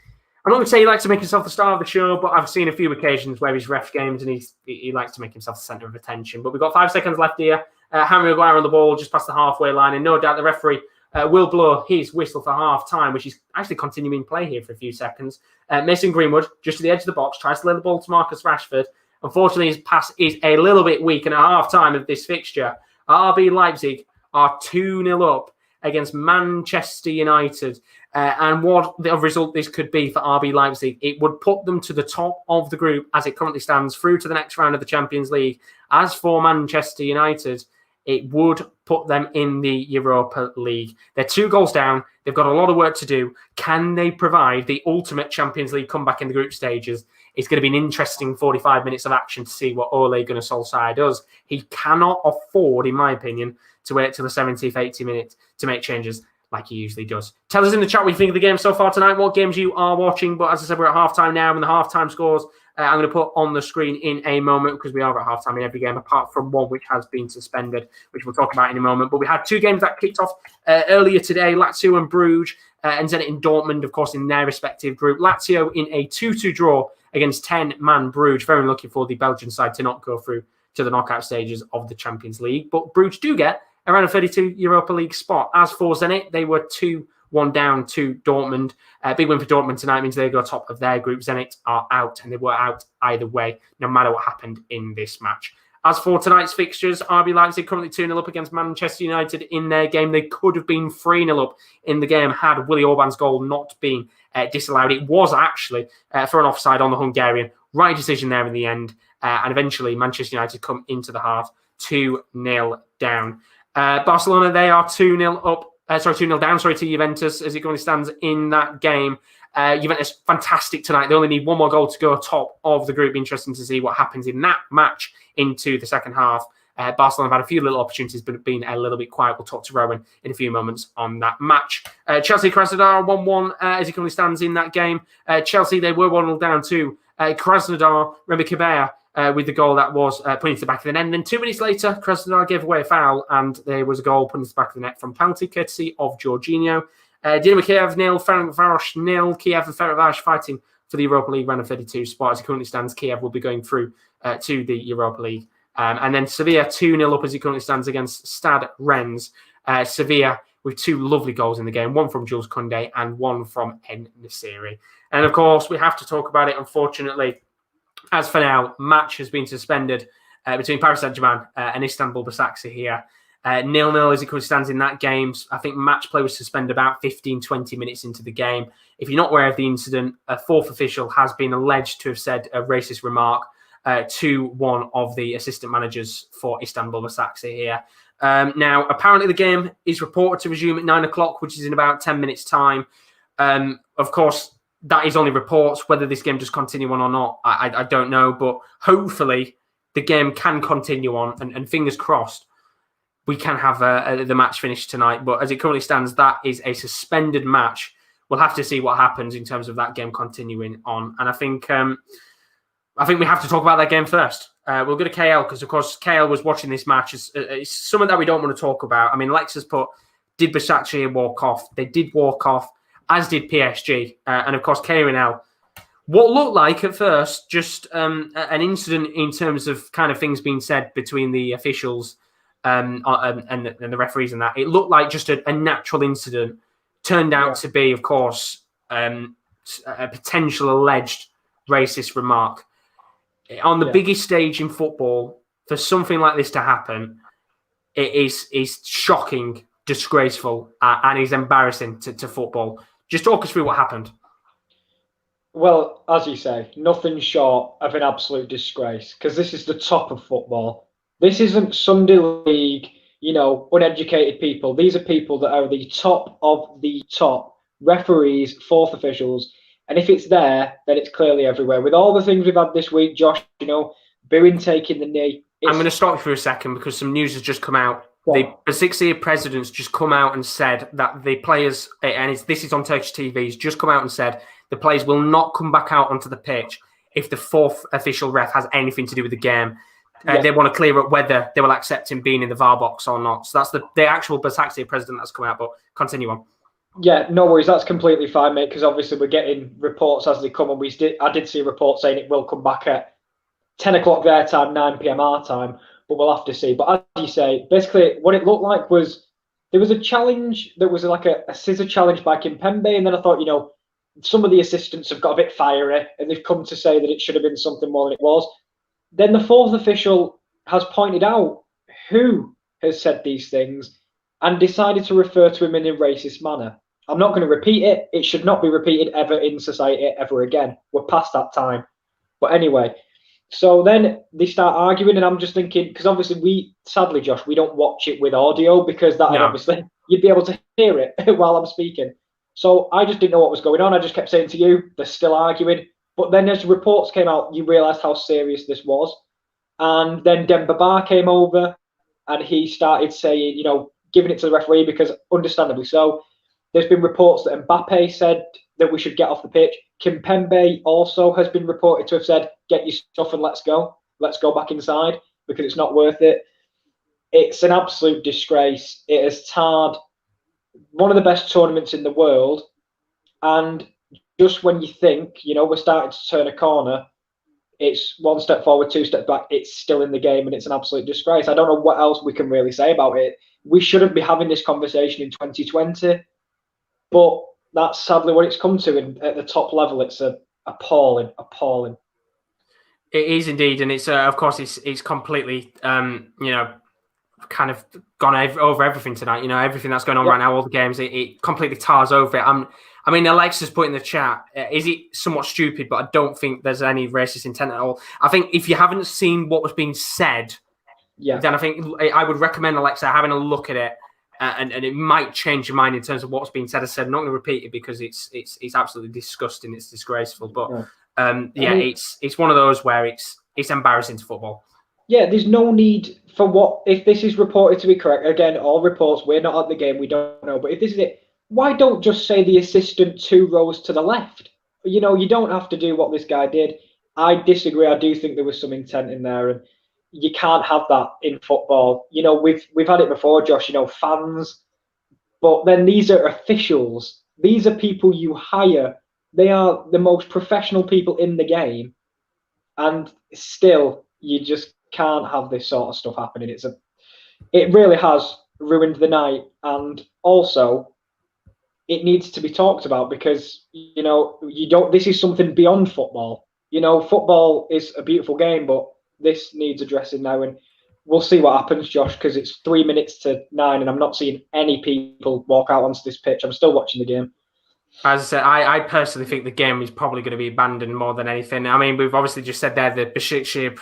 not going to say he likes to make himself the star of the show, but I've seen a few occasions where he's ref games and he likes to make himself the centre of attention. But we've got 5 seconds left here. Harry Maguire on the ball just past the halfway line. And no doubt the referee will blow his whistle for half-time, which is actually continuing play here for a few seconds. Mason Greenwood, just to the edge of the box, tries to lay the ball to Marcus Rashford. Unfortunately, his pass is a little bit weak, and at half-time of this fixture, RB Leipzig are 2-0 up against Manchester United. And what the result this could be for RB Leipzig, it would put them to the top of the group as it currently stands through to the next round of the Champions League. As for Manchester United, it would put them in the Europa League. They're 2 goals down. They've got a lot of work to do. Can they provide the ultimate Champions League comeback in the group stages? It's going to be an interesting 45 minutes of action to see what Ole Gunnar Solskjaer does. He cannot afford, in my opinion, to wait till the 70th, 80th minute to make changes like he usually does. Tell us in the chat what you think of the game so far tonight, what games you are watching. But as I said, we're at halftime now, and the halftime scores I'm going to put on the screen in a moment because we are at halftime in every game, apart from one which has been suspended, which we'll talk about in a moment. But we had 2 games that kicked off earlier today, Lazio and Bruges, and Zenit and Dortmund, of course, in their respective group. Lazio in a 2-2 draw against 10-man Bruges. Very lucky for the Belgian side to not go through to the knockout stages of the Champions League. But Bruges do get around a 32 Europa League spot. As for Zenit, they were 2-1 down to Dortmund. Big win for Dortmund tonight means they go top of their group. Zenit are out, and they were out either way, no matter what happened in this match. As for tonight's fixtures, RB Leipzig currently 2-0 up against Manchester United in their game. They could have been 3-0 up in the game had Willy Orban's goal not been disallowed. It was actually for an offside on the Hungarian. Right decision there in the end. And eventually Manchester United come into the half 2-0 down. Barcelona, they are 2-0 up. 2-0 down, to Juventus as it currently stands in that game. Juventus, fantastic tonight. They only need 1 more goal to go top of the group. Interesting to see what happens in that match into the second half. Barcelona have had a few little opportunities, but been a little bit quiet. We'll talk to Rowan in a few moments on that match. Chelsea, Krasnodar, 1-1 as it currently stands in that game. Chelsea, they were 1-0 down to Krasnodar, Remy Cabella, with the goal that was put into the back of the net. And then 2 minutes later, Krasnodar gave away a foul, and there was a goal put into the back of the net from penalty, courtesy of Jorginho. Dynamo Kiev 0, Ferencváros 0. Kiev and Ferencváros fighting for the Europa League round of 32 spot. As it currently stands, Kiev will be going through to the Europa League. And then Sevilla 2-0 up as it currently stands against Stade Rennes. Sevilla with 2 lovely goals in the game, one from Jules Koundé and one from En-Nesyri. And of course, we have to talk about it, unfortunately. as for now, match has been suspended between Paris Saint-Germain and Istanbul Basaksehir. 0-0 as it currently stands in that game. I think match play was suspended about 15-20 minutes into the game. If you're not aware of the incident, a fourth official has been alleged to have said a racist remark to one of the assistant managers for Istanbul Basaksehir. Now, apparently the game is reported to resume at 9 o'clock, which is in about 10 minutes' time. Of course, that is only reports. Whether this game just continue on or not, I don't know. But hopefully the game can continue on, and fingers crossed, we can have the match finished tonight. But as it currently stands, that is a suspended match. We'll have to see what happens in terms of that game continuing on. And I think we have to talk about that game first. We'll go to KL because, of course, KL was watching this match. It's something that we don't want to talk about. I mean, Lex has put, did Basaksehir walk off? They did walk off, as did PSG. And, of course, Kieran. What looked like at first just an incident in terms of kind of things being said between the officials and the referees and that. It looked like just a natural incident. Turned out to be, of course, a potential alleged racist remark. On the biggest stage in football, for something like this to happen, it is shocking, disgraceful, and is embarrassing to football. Just talk us through what happened. Well, as you say, nothing short of an absolute disgrace, because this is the top of football. This isn't Sunday League, uneducated people. These are people that are the top of the top, referees, fourth officials. And if it's there, then it's clearly everywhere. With all the things we've had this week, Josh, Booing taking the knee. I'm going to stop you for a second because some news has just come out. The Basaksehir president's just come out and said that the players, and this is on Turkish TV, he's just come out and said the players will not come back out onto the pitch if the fourth official ref has anything to do with the game. They want to clear up whether they will accept him being in the VAR box or not. So that's the actual Basaksehir president that's come out, but continue on. Yeah, no worries. That's completely fine, mate, because obviously we're getting reports as they come, and I did see a report saying it will come back at 10 o'clock their time, 9 p.m. our time, but we'll have to see. But as you say, basically what it looked like was there was a challenge that was like a scissor challenge by Kimpembe, and then I thought, some of the assistants have got a bit fiery, and they've come to say that it should have been something more than it was. Then the fourth official has pointed out who has said these things and decided to refer to him in a racist manner. I'm not going to repeat it. It should not be repeated ever in society ever again. We're past that time. But anyway, so then they start arguing, and I'm just thinking, because obviously sadly, Josh, we don't watch it with audio because obviously you'd be able to hear it while I'm speaking. So I just didn't know what was going on. I just kept saying to you, they're still arguing. But then as reports came out, you realised how serious this was. And then Demba Ba came over and he started saying, giving it to the referee because understandably so. There's been reports that Mbappe said that we should get off the pitch. Kimpembe also has been reported to have said, get your stuff and let's go. Let's go back inside because it's not worth it. It's an absolute disgrace. It has tarred one of the best tournaments in the world. And just when you think, we're starting to turn a corner, it's one step forward, two steps back. It's still in the game and it's an absolute disgrace. I don't know what else we can really say about it. We shouldn't be having this conversation in 2020. But that's sadly what it's come to. And at the top level, it's appalling. It is indeed, and it's of course it's completely kind of gone over everything tonight. Everything that's going on right now, all the games, it completely tars over it. Alexa's put in the chat, is it somewhat stupid? But I don't think there's any racist intent at all. I think if you haven't seen what was being said, then I think I would recommend Alexa having a look at it. And it might change your mind in terms of what's being said. I said, I'm not going to repeat it because it's absolutely disgusting. It's disgraceful. But it's one of those where it's embarrassing to football. Yeah, there's no need for if this is reported to be correct. Again, all reports, we're not at the game, we don't know. But if this is it, why don't just say the assistant 2 rows to the left? You don't have to do what this guy did. I disagree. I do think there was some intent in there, and you can't have that in football. We've had it before, Josh, fans. But then these are officials. These are people you hire. They are the most professional people in the game. And still, you just can't have this sort of stuff happening. It really has ruined the night. And also, it needs to be talked about because, this is something beyond football. football is a beautiful game, but this needs addressing now. And we'll see what happens, Josh, because it's 3 minutes to 9 and I'm not seeing any people walk out onto this pitch. I'm still watching the game. As I said, I personally think the game is probably going to be abandoned more than anything. I mean, we've obviously just said there the Basaksehir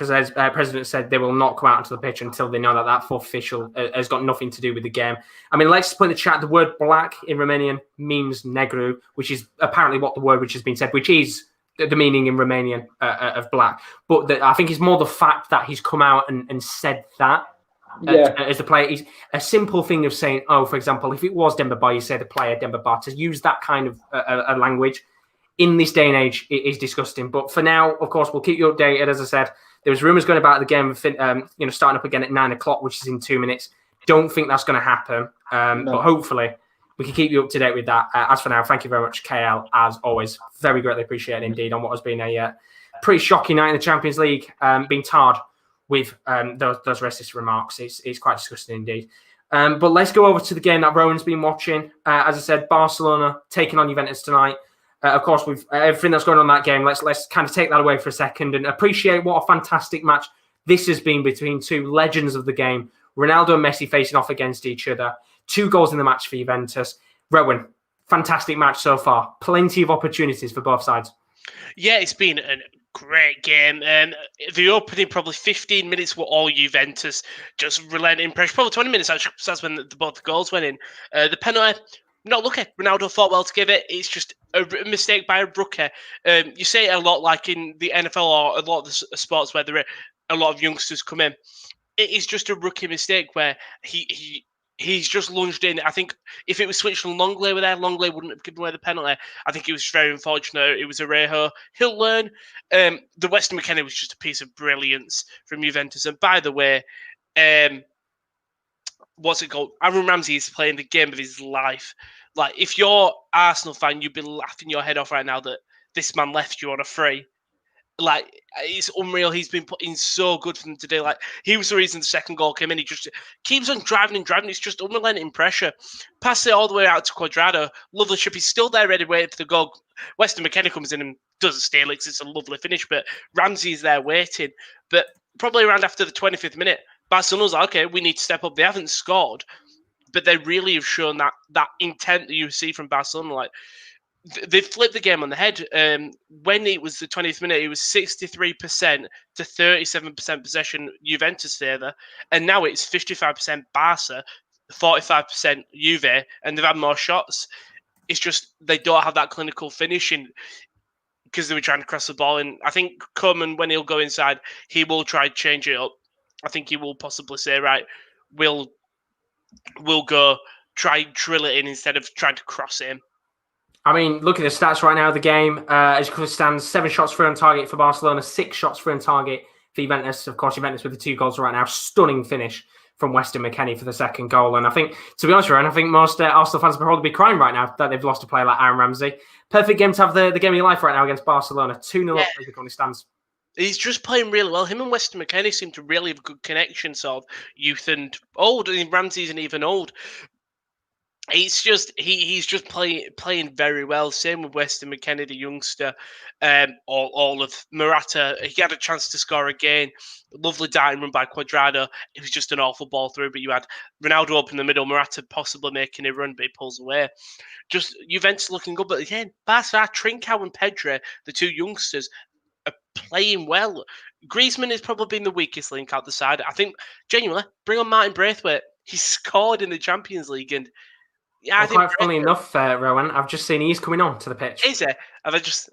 president said they will not come out onto the pitch until they know that fourth official has got nothing to do with the game. I mean, let's put in the chat, the word black in Romanian means negru, which is apparently what the word which has been said, which is the meaning in Romanian of black. But I think it's more the fact that he's come out and said that. As the player, a simple thing of saying, for example, if it was Demba Ba, you say the player Demba Ba, to use that kind of a language in this day and age, it is disgusting. But for now, of course, we'll keep you updated. As I said, there was rumours going about the game, starting up again at 9 o'clock, which is in 2 minutes. Don't think that's going to happen, but hopefully we can keep you up to date with that. As for now, thank you very much, KL, as always. Very greatly appreciated indeed on what has been a pretty shocking night in the Champions League, being tarred with those racist remarks. It's quite disgusting indeed. But let's go over to the game that Rowan's been watching. As I said, Barcelona taking on Juventus tonight. Of course, with everything that's going on in that game, let's kind of take that away for a second and appreciate what a fantastic match this has been between two legends of the game. Ronaldo and Messi facing off against each other. 2 goals in the match for Juventus. Rowan, fantastic match so far. Plenty of opportunities for both sides. Yeah, it's been a great game. The opening probably 15 minutes were all Juventus, just relenting pressure. Probably 20 minutes, actually, that's when both the goals went in. The penalty, not lucky. Ronaldo thought well to give it. It's just a mistake by a rookie. You say it a lot, like in the NFL or a lot of the sports where there are a lot of youngsters come in. It is just a rookie mistake where he's just lunged in. I think if it was switched and Longley were there, Longley wouldn't have given away the penalty. I think it was very unfortunate. It was Arejo. He'll learn. The Weston McKennie was just a piece of brilliance from Juventus. And by the way, what's it called? Aaron Ramsey is playing the game of his life. Like, if you're Arsenal fan, you'd be laughing your head off right now that this man left you on a free. Like, it's unreal. He's been put in so good for them today. Like, he was the reason the second goal came in. He just keeps on driving and driving. It's just unrelenting pressure. Pass it all the way out to Cuadrado. Lovely chip. He's still there ready, waiting for the goal. Weston McKennie comes in and doesn't steal it. It's a lovely finish, but Ramsey's there waiting. But probably around after the 25th minute, Barcelona's like, okay, we need to step up. They haven't scored, but they really have shown that intent that you see from Barcelona. Like, they flipped the game on the head. When it was the 20th minute, it was 63% to 37% possession Juventus favour, and now it's 55% Barca, 45% Juve, and they've had more shots. It's just they don't have that clinical finishing because they were trying to cross the ball. And I think Koeman, when he'll go inside, he will try to change it up. I think he will possibly say, right, we'll go try drill it in instead of trying to cross it in. I mean, look at the stats right now of the game. As it stands, 7 shots free on target for Barcelona, 6 shots free on target for Juventus. Of course, Juventus with the 2 goals right now. Stunning finish from Weston McKennie for the second goal. And I think, to be honest, Ryan, I think most Arsenal fans will probably be crying right now that they've lost a player like Aaron Ramsey. Perfect game to have the game of your life right now against Barcelona. 2-0 up as it currently stands. He's just playing really well. Him and Weston McKennie seem to really have a good connection, sort of youth and old. I mean, Ramsey isn't even old. It's just he's just playing very well. Same with Weston McKennie, the youngster. All of Morata. He had a chance to score again. Lovely darting run by Cuadrado. It was just an awful ball through, but you had Ronaldo up in the middle. Morata possibly making a run, but he pulls away. Just Juventus looking good, but again, Barca, Trincao and Pedri, the 2 youngsters, are playing well. Griezmann has probably been the weakest link out the side. I think genuinely, bring on Martin Braithwaite. He scored in the Champions League and. Yeah, well, quite funny enough, Rowan, I've just seen he's coming on to the pitch. Is it? Have I just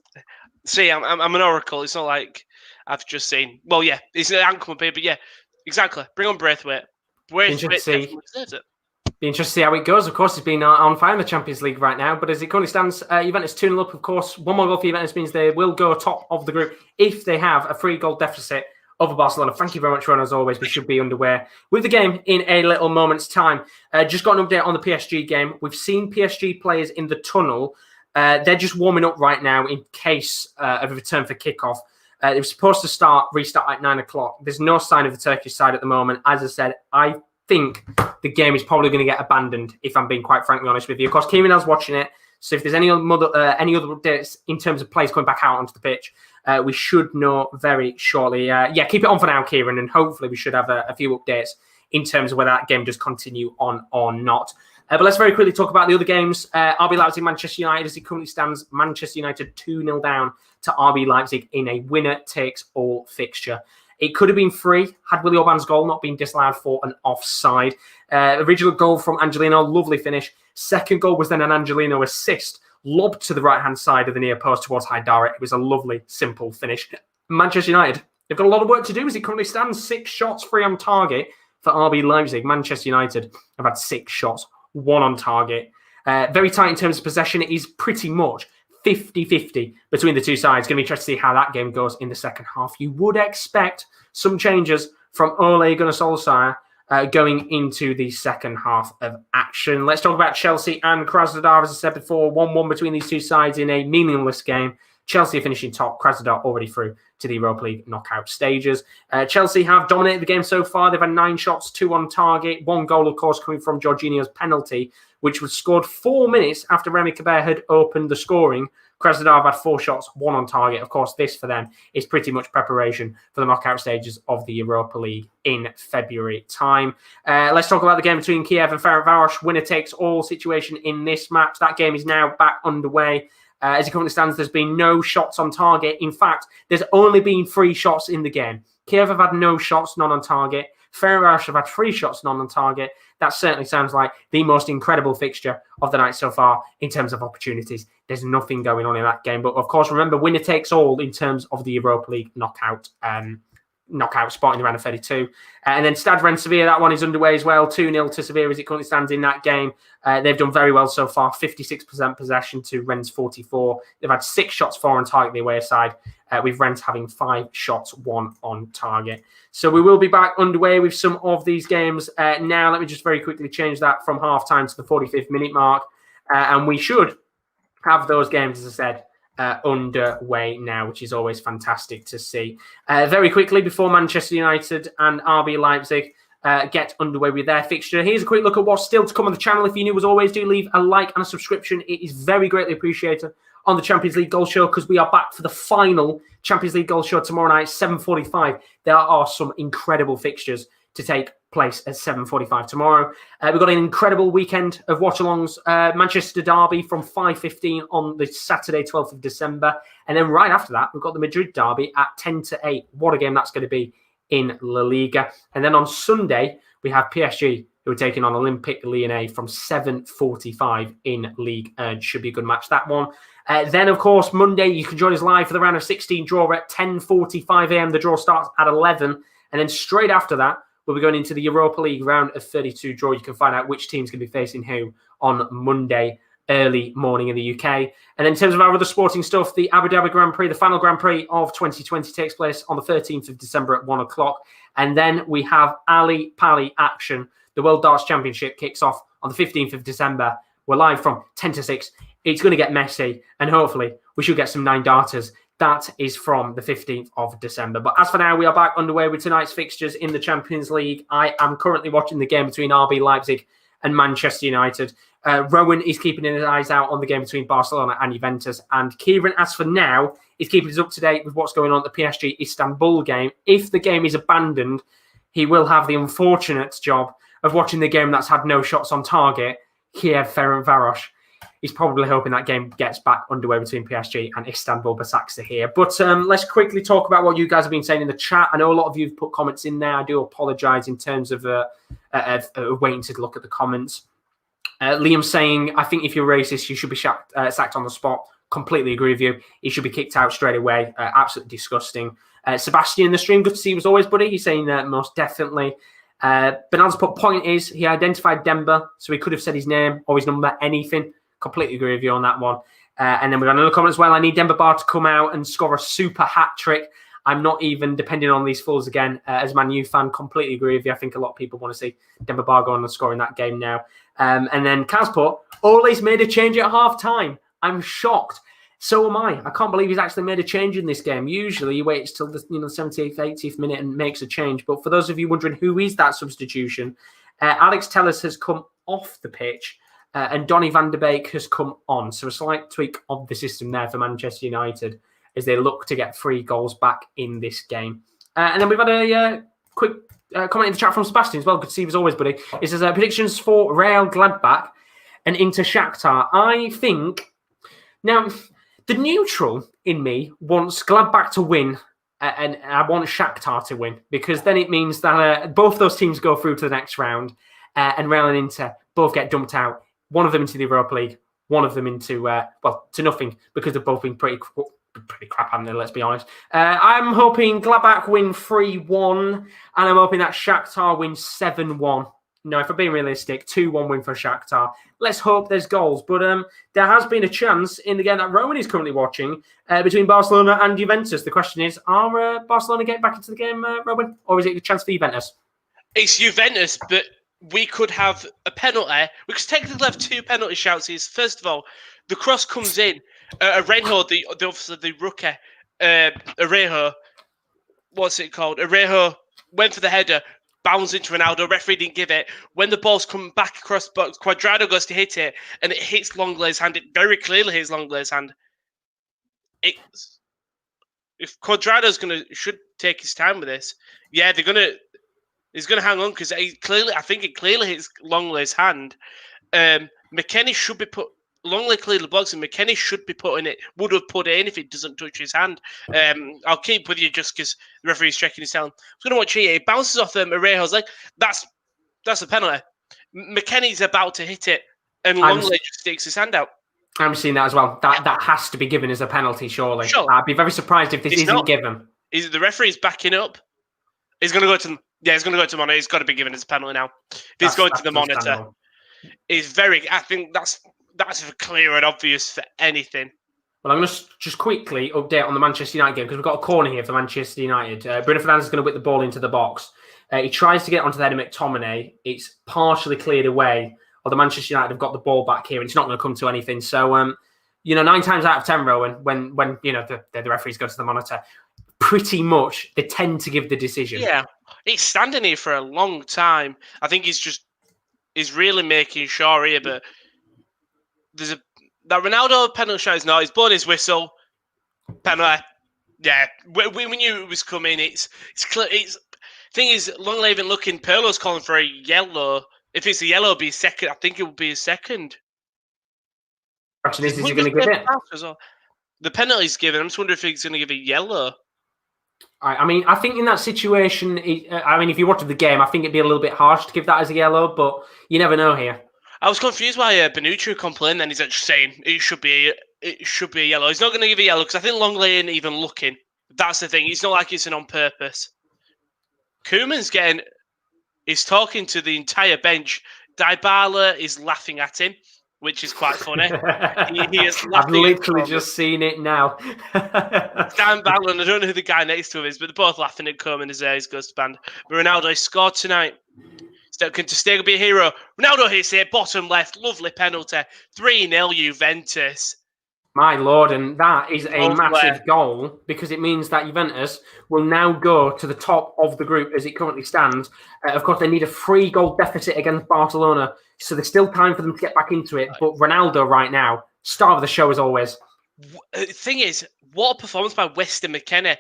see? I'm an oracle. It's not like I've just seen. Well, yeah, it's an ankle here, but yeah, exactly. Bring on Braithwaite. Braithwaite deserves it. Be interested to see how it goes. Of course, it's been on fire in the Champions League right now, but as it currently stands, Juventus 2-0 up. Of course, 1 more goal for Juventus means they will go top of the group if they have a 3-goal deficit over Barcelona. Thank you very much, Ron, as always. We should be underway with the game in a little moment's time. Just got an update on the PSG game. We've seen PSG players in the tunnel. They're just warming up right now in case of a return for kickoff. They were supposed to restart at 9 o'clock. There's no sign of the Turkish side at the moment. As I said, I think the game is probably going to get abandoned, if I'm being quite frankly honest with you. Of course, Kieran is watching it. So if there's any other updates in terms of players coming back out onto the pitch, We should know very shortly. Keep it on for now, Kieran, and hopefully we should have a few updates in terms of whether that game does continue on or not. But let's very quickly talk about the other games. RB Leipzig, Manchester United, as it currently stands, Manchester United 2-0 down to RB Leipzig in a winner-takes-all fixture. It could have been 3 had Willy Orban's goal not been disallowed for an offside. Original goal from Angelino, lovely finish. Second goal was then an Angelino assist, lobbed to the right-hand side of the near post towards Haidara. It was a lovely, simple finish. Manchester United, they've got a lot of work to do as it currently stands. 6 shots, 3 on target for RB Leipzig. Manchester United have had 6 shots, 1 on target. Very tight in terms of possession. It is pretty much 50-50 between the two sides. Going to be interesting to see how that game goes in the second half. You would expect some changes from Ole Gunnar Solskjaer going into the second half of action. Let's talk about Chelsea and Krasnodar. As I said before, 1-1 between these two sides in a meaningless game. Chelsea are finishing top, Krasnodar already through to the Europa League knockout stages. Chelsea have dominated the game so far. They've had 9 shots, 2 on target. 1 goal, of course, coming from Jorginho's penalty, which was scored 4 minutes after Remy Cabert had opened the scoring. Krasnodar have had 4 shots, 1 on target. Of course, this for them is pretty much preparation for the knockout stages of the Europa League in February time. Let's talk about the game between Kiev and Ferencváros. Winner takes all situation in this match. That game is now back underway. As it currently stands, there's been no shots on target. In fact, there's only been 3 shots in the game. Kiev have had no shots, none on target. Ferencváros have had 3 shots, none on target. That certainly sounds like the most incredible fixture of the night so far in terms of opportunities. There's nothing going on in that game. But of course, remember, winner takes all in terms of the Europa League knockout spot in the round of 32. And then Stade Rennes Sevilla, that one is underway as well. 2-0 to Sevilla as it currently stands in that game. They've done very well so far. 56% possession to Rennes 44. They've had 6 shots, 4 on target the away side, with Rennes having 5 shots, 1 on target. So we will be back underway with some of these games. Now, let me just very quickly change that from half-time to the 45th minute mark. And we should have those games, as I said, underway now, which is always fantastic to see. Very quickly, before Manchester United and RB Leipzig get underway with their fixture, here's a quick look at what's still to come on the channel. If you're new, as always, do leave a like and a subscription. It is very greatly appreciated on the Champions League Goal Show, because we are back for the final Champions League Goal Show tomorrow night, 7:45. There are some incredible fixtures to take place at 7:45 tomorrow. We've got an incredible weekend of watch-alongs. Manchester Derby from 5:15 on the Saturday, 12th of December. And then right after that, we've got the Madrid Derby at 10 to 8. What a game that's going to be in La Liga. And then on Sunday, we have PSG, who are taking on Olympique Lyonnais from 7:45 in Ligue 1. Should be a good match, that one. Then, of course, Monday, you can join us live for the round of 16 draw at 10:45 a.m. The draw starts at 11. And then straight after that, we'll be going into the Europa League round of 32 draw. You can find out which team's going to be facing who on Monday, early morning in the UK. And then in terms of our other sporting stuff, the Abu Dhabi Grand Prix, the final Grand Prix of 2020, takes place on the 13th of December at 1 o'clock. And then we have Ali Pali action. The World Darts Championship kicks off on the 15th of December. We're live from 10 to 6. It's going to get messy, and hopefully we should get some 9 darters. That is from the 15th of December. But as for now, we are back underway with tonight's fixtures in the Champions League. I am currently watching the game between RB Leipzig and Manchester United. Rowan is keeping his eyes out on the game between Barcelona and Juventus. And Kieran, as for now, is keeping us up to date with what's going on at the PSG Istanbul game. If the game is abandoned, he will have the unfortunate job of watching the game that's had no shots on target, Kiev Ferencváros. He's probably hoping that game gets back underway between PSG and Istanbul Basaksehir. But let's quickly talk about what you guys have been saying in the chat. I know a lot of you have put comments in there. I do apologise in terms of waiting to look at the comments. Liam saying, I think if you're racist, you should be sacked on the spot. Completely agree with you. He should be kicked out straight away. Absolutely disgusting. Sebastian in the stream, good to see you as always, buddy. He's saying that most definitely. Bernard's put point is, he identified Demba, so he could have said his name or his number, anything. Completely agree with you on that one. And then we've got another comment as well. I need Demba Ba to come out and score a super hat trick. I'm not even depending on these fools again. As a Man U fan, completely agree with you. I think a lot of people want to see Demba Ba go on and score in that game now. And then Kaz put, Ole's made a change at half-time. I'm shocked. So am I. I can't believe he's actually made a change in this game. Usually he waits till the 70th, 80th minute and makes a change. But for those of you wondering who is that substitution, Alex Tellers has come off the pitch. And Donny van de Beek has come on. So a slight tweak of the system there for Manchester United. as they look to get 3 goals back in this game. And then we've had a quick comment in the chat from Sebastian as well. Good to see you as always, buddy. It says predictions for Real Gladbach and into Shakhtar. I think now the neutral in me wants Gladbach to win, and I want Shakhtar to win, because then it means that both those teams go through to the next round, and Real and Inter both get dumped out. One of them into the Europa League, one of them into to nothing, because they've both been pretty crap, haven't they? Let's be honest. I'm hoping Gladbach win 3-1, and I'm hoping that Shakhtar win 7-1. No, if I'm being realistic, 2-1 win for Shakhtar. Let's hope there's goals. But there has been a chance in the game that Rowan is currently watching between Barcelona and Juventus. The question is, are Barcelona getting back into the game, Rowan? Or is it a chance for Juventus? It's Juventus, but we could have a penalty. We could technically have 2 penalty shouts. First of all, the cross comes in. Arejo, the rookie, Arejo, what's it called? Arejo went for the header, bounced into Ronaldo. Referee didn't give it. When the ball's coming back across the box, Cuadrado goes to hit it, and it hits Lenglet's hand. It very clearly hits Lenglet's hand. If Cuadrado's should take his time with this, yeah, he's gonna hang on, because I think it clearly hits Lenglet's hand. McKennie should be put. Lenglet clearly blocks, and McKennie should be would have put it in if it doesn't touch his hand. I'll keep with you just because the referee's checking his hand. I'm going to watch it. It bounces off Arejo's leg. That's a penalty. McKennie's about to hit it, and Lenglet just sticks his hand out. I'm seeing that as well. That has to be given as a penalty, surely. Sure. I'd be very surprised if this isn't given. The referee's backing up. He's going to go to he's going to go to the monitor. It's got to be given as a penalty now. If he's going to the monitor, I think that's clear and obvious for anything. Well, I'm going to just quickly update on the Manchester United game, because we've got a corner here for Manchester United. Bruno Fernandes is going to whip the ball into the box. He tries to get onto the head of McTominay. It's partially cleared away. Although Manchester United have got the ball back here, and it's not going to come to anything. So, 9 times out of 10, Rowan, when the referees go to the monitor, pretty much they tend to give the decision. Yeah, he's standing here for a long time. I think he's really making sure here, but that Ronaldo penalty shot is not. He's blown his whistle. Penalty. Yeah, we knew it was coming. It's clear. Thing is, Lenglet even looking. Pirlo's calling for a yellow. If it's a yellow, it'll be a second. I think it will be a second. Question is he going to give it? Well? The penalty's given. I'm just wondering if he's going to give a yellow. I think in that situation, if you watched the game, I think it'd be a little bit harsh to give that as a yellow, but you never know here. I was confused why Bonucci complained. Then he's just saying it should be a yellow. He's not going to give a yellow because I think Lenglet ain't even looking. That's the thing. It's not like it's an on purpose. Koeman's he's talking to the entire bench. Dybala is laughing at him, which is quite funny. He is I've literally just seen it now. Dybala, and I don't know who the guy next to him is, but they're both laughing at Koeman as he's ghost band. But Ronaldo scored tonight. Can Stego be a hero? Ronaldo hits it, bottom left, lovely penalty. 3-0 Juventus. My lord, and that is a massive goal, because it means that Juventus will now go to the top of the group as it currently stands. Of course, they need a 3-goal deficit against Barcelona, so there's still time for them to get back into it. But Ronaldo right now, star of the show as always. The thing is, what a performance by Weston McKennie.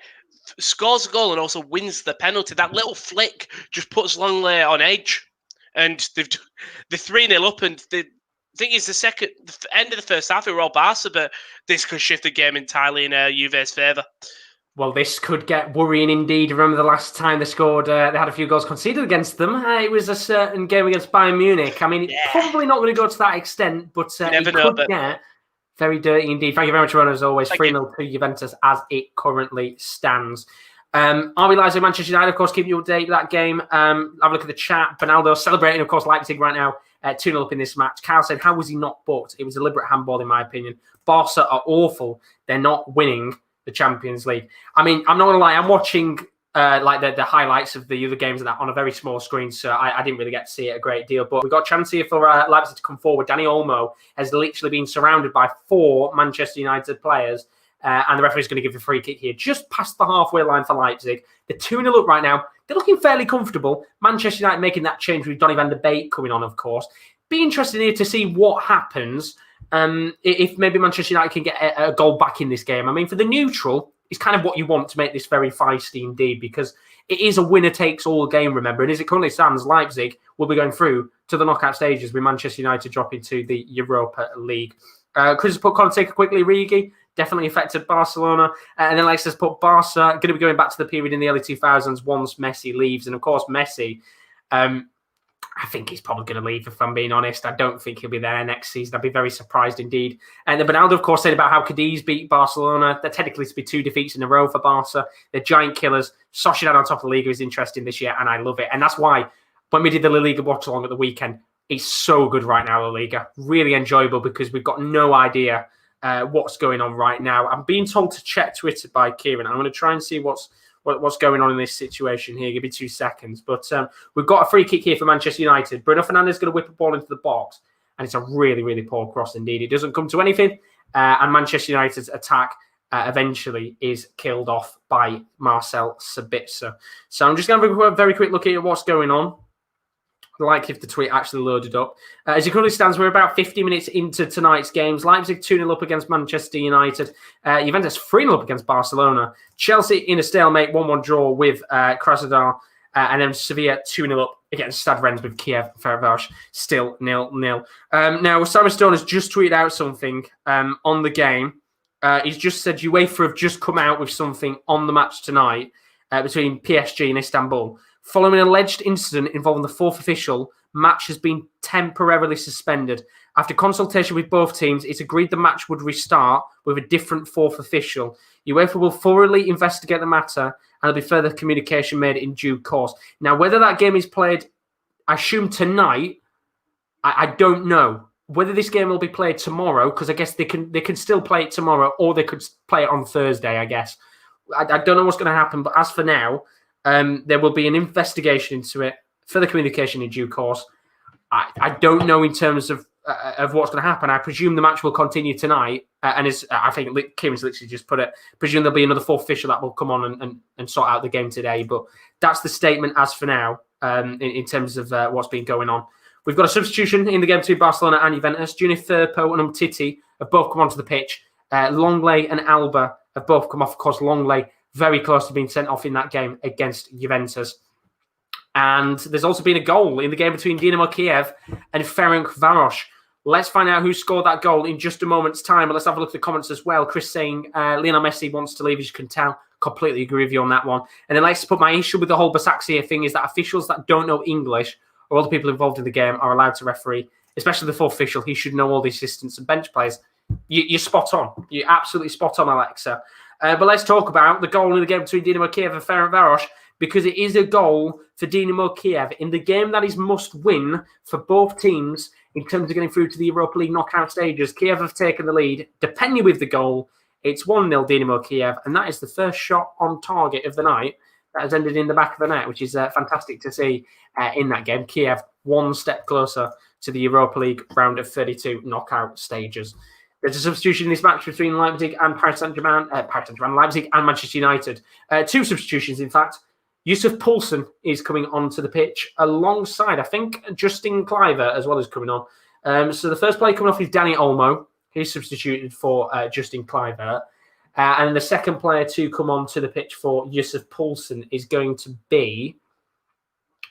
Scores a goal and also wins the penalty. That little flick just puts Lenglet on edge. And they're 3-0 up, and the thing is, the end of the first half, they were all Barca, but this could shift the game entirely in Juve's favour. Well, this could get worrying indeed. Remember the last time they scored, they had a few goals conceded against them. It was a certain game against Bayern Munich. It's probably not going to go to that extent, but it could get very dirty indeed. Thank you very much, Ron, as always. 3-0 to Juventus as it currently stands. RB Leipzig, Manchester United, of course, keep you updated with that game. Have a look at the chat. Bernaldo celebrating, of course, Leipzig right now, 2-0 up in this match. Kyle said, how was he not booked? It was deliberate handball, in my opinion. Barca are awful. They're not winning the Champions League. I'm not going to lie. I'm watching the highlights of the other games and that on a very small screen, so I didn't really get to see it a great deal. But we've got a chance here for Leipzig to come forward. Danny Olmo has literally been surrounded by 4 Manchester United players. And the referee's going to give the free kick here, just past the halfway line for Leipzig. They're 2-0 up right now. They're looking fairly comfortable. Manchester United making that change with Donny van de Beek coming on, of course. Be interested here to see what happens if maybe Manchester United can get a goal back in this game. I mean, for the neutral, it's kind of what you want to make this very feisty indeed, because it is a winner-takes-all game, remember. And as it currently stands, Leipzig will be going through to the knockout stages with Manchester United dropping to the Europa League. Chris has put Conte quickly, Rigi, definitely affected Barcelona. And then Lex has put Barca, going to be going back to the period in the early 2000s once Messi leaves. And of course, Messi, I think he's probably going to leave, if I'm being honest. I don't think he'll be there next season. I'd be very surprised indeed. And then Bernardo, of course, said about how Cadiz beat Barcelona. They're technically to be 2 defeats in a row for Barca. They're giant killers. Sociedad on top of the Liga is interesting this year, and I love it. And that's why when we did the La Liga watch-along at the weekend, it's so good right now, La Liga. Really enjoyable because we've got no idea what's going on right now. I'm being told to check Twitter by Kieran. I'm going to try and see what's going on in this situation here. Give me 2 seconds. But we've got a free kick here for Manchester United. Bruno Fernandes is going to whip a ball into the box. And it's a really, really poor cross indeed. It doesn't come to anything. And Manchester United's attack eventually is killed off by Marcel Sabitzer. So I'm just going to have a very quick look at what's going on. Like if the tweet actually loaded up. As it currently stands, we're about 50 minutes into tonight's games. Leipzig 2-0 up against Manchester United. Juventus 3-0 up against Barcelona. Chelsea in a stalemate 1-1 draw with Krasnodar. And then Sevilla 2-0 up against Stade Rennes with Kiev. Ferencváros still 0-0. Now, Simon Stone has just tweeted out something on the game. He's just said UEFA have just come out with something on the match tonight between PSG and Istanbul. Following an alleged incident involving the fourth official, match has been temporarily suspended. After consultation with both teams, it's agreed the match would restart with a different fourth official. UEFA will thoroughly investigate the matter and there'll be further communication made in due course. Now, whether that game is played, I assume tonight, I don't know. Whether this game will be played tomorrow, because I guess they can still play it tomorrow, or they could play it on Thursday, I guess. I don't know what's going to happen, but as for now, there will be an investigation into it, further communication in due course. I don't know in terms of what's going to happen. I presume the match will continue tonight, and as I think Kieran's literally just put it, presume there'll be another fourth official that will come on and sort out the game today. But that's the statement as for now in terms of what's been going on. We've got a substitution in the game between Barcelona and Juventus. Junior Firpo and Umtiti have both come onto the pitch. Longley and Alba have both come off. Of course, Longley very close to being sent off in that game against Juventus. And there's also been a goal in the game between Dinamo Kiev and Ferencváros. Let's find out who scored that goal in just a moment's time. But let's have a look at the comments as well. Chris saying Lionel Messi wants to leave, as you can tell. Completely agree with you on that one. And then let's put my issue with the whole Basaksehir thing is that officials that don't know English or other people involved in the game are allowed to referee, especially the fourth official. He should know all the assistants and bench players. You're spot on. You're absolutely spot on, Alexa. But let's talk about the goal in the game between Dinamo Kiev and Ferencváros, because it is a goal for Dinamo Kiev in the game that is must win for both teams in terms of getting through to the Europa League knockout stages. Kiev have taken the lead. Depending with the goal, it's 1-0 Dinamo Kiev, and that is the first shot on target of the night that has ended in the back of the net, which is fantastic to see in that game. Kiev one step closer to the Europa League round of 32 knockout stages. There's a substitution in this match between Leipzig and Paris Saint-Germain, Leipzig and Manchester United. 2 substitutions, in fact. Yusuf Poulsen is coming onto the pitch alongside, I think, Justin Kluivert as well as coming on. So the first player coming off is Danny Olmo. He's substituted for Justin Kluivert. And the second player to come on to the pitch for Yusuf Poulsen is going to be,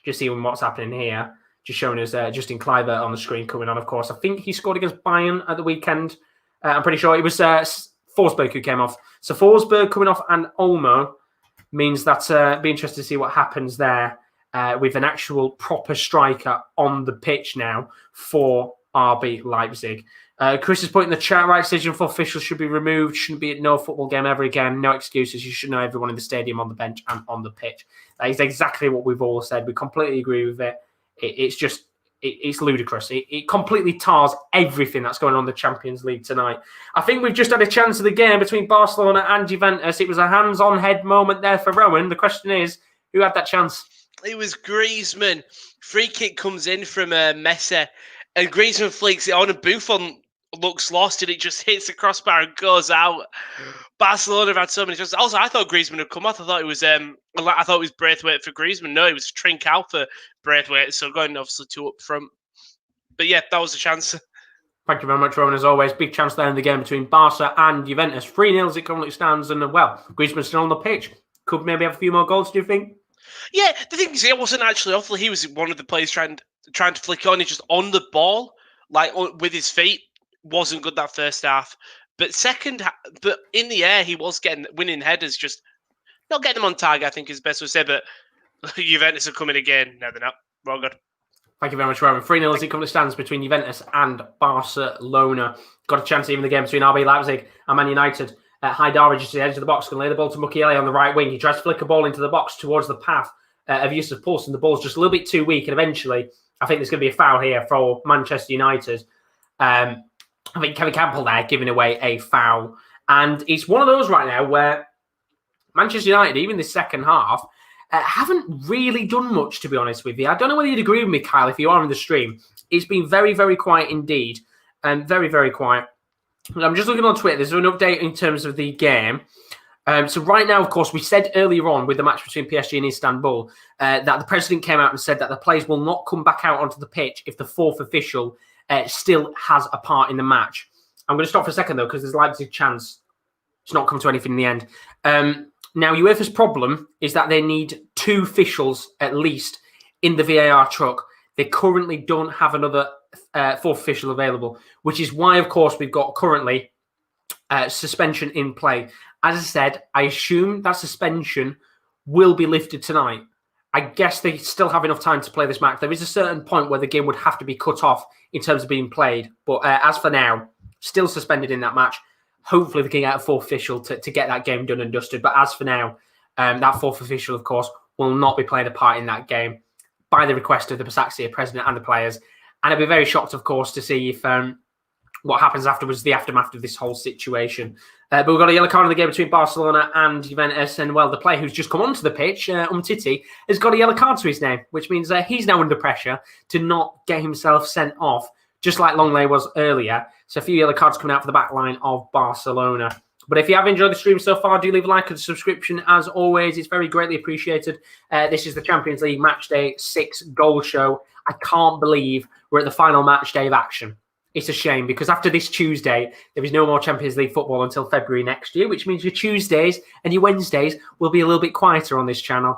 just seeing what's happening here, just showing us Justin Kluivert on the screen coming on, of course. I think he scored against Bayern at the weekend. I'm pretty sure it was Forsberg who came off. So Forsberg coming off and Olmo means that be interested to see what happens there with an actual proper striker on the pitch now for RB Leipzig. Chris is putting in the chat, right decision for officials should be removed. Shouldn't be at no football game ever again. No excuses. You should know everyone in the stadium, on the bench and on the pitch. That is exactly what we've all said. We completely agree with it. It's ludicrous. It completely tars everything that's going on in the Champions League tonight. I think we've just had a chance of the game between Barcelona and Juventus. It was a hands-on head moment there for Rowan. The question is, who had that chance? It was Griezmann. Free kick comes in from Messi, and Griezmann flicks it on, and Buffon looks lost, and it just hits the crossbar and goes out. Barcelona have had so many chances. Also, I thought Griezmann had come off. I thought it was Braithwaite for Griezmann. No, it was Trincao for Braithwaite. So going obviously 2 up front. But yeah, that was a chance. Thank you very much, Rowan, as always. Big chance there in the game between Barca and Juventus. 3-0 as it currently stands, and well, Griezmann's still on the pitch. Could maybe have a few more goals, do you think? Yeah, the thing is, it wasn't actually awful. He was one of the players trying to flick on. He's just on the ball, like with his feet. Wasn't good that first half. But but in the air, he was winning headers, just not getting them on target, I think is best to say. But Juventus are coming again. No, they're not. Well good. Thank you very much, Rowan. 3-0 as it currently stands between Juventus and Barcelona. Got a chance even the game between RB Leipzig and Man United. Haidara just to the edge of the box, can lay the ball to Mukiele on the right wing. He tries to flick a ball into the box towards the path of Yusuf Poulsen. The ball's just a little bit too weak, and eventually, I think there's going to be a foul here for Manchester United. I think Kevin Campbell there giving away a foul. And it's one of those right now where Manchester United, even this second half, haven't really done much, to be honest with you. I don't know whether you'd agree with me, Kyle, if you are in the stream. It's been very, very quiet indeed. Very, very quiet. I'm just looking on Twitter. There's an update in terms of the game. So right now, of course, we said earlier on with the match between PSG and Istanbul that the president came out and said that the players will not come back out onto the pitch if the fourth official still has a part in the match. I'm going to stop for a second, though, because there's Leipzig chance it's not come to anything in the end. Now, UEFA's problem is that they need 2 officials at least in the VAR truck. They currently don't have another fourth official available, which is why, of course, we've got currently suspension in play. As I said, I assume that suspension will be lifted tonight. I guess they still have enough time to play this match. There is a certain point where the game would have to be cut off in terms of being played. But as for now, still suspended in that match. Hopefully they can get a fourth official to get that game done and dusted. But as for now, that fourth official, of course, will not be playing a part in that game by the request of the Basaksehir president and the players. And I'd be very shocked, of course, to see if what happens afterwards, the aftermath of this whole situation. But we've got a yellow card in the game between Barcelona and Juventus. And, well, the player who's just come onto the pitch, Umtiti, has got a yellow card to his name, which means he's now under pressure to not get himself sent off, just like Longley was earlier. So a few yellow cards coming out for the back line of Barcelona. But if you have enjoyed the stream so far, do leave a like and a subscription. As always, it's very greatly appreciated. This is the Champions League Match Day 6 goal show. I can't believe we're at the final match day of action. It's a shame because after this Tuesday, there is no more Champions League football until February next year, which means your Tuesdays and your Wednesdays will be a little bit quieter on this channel.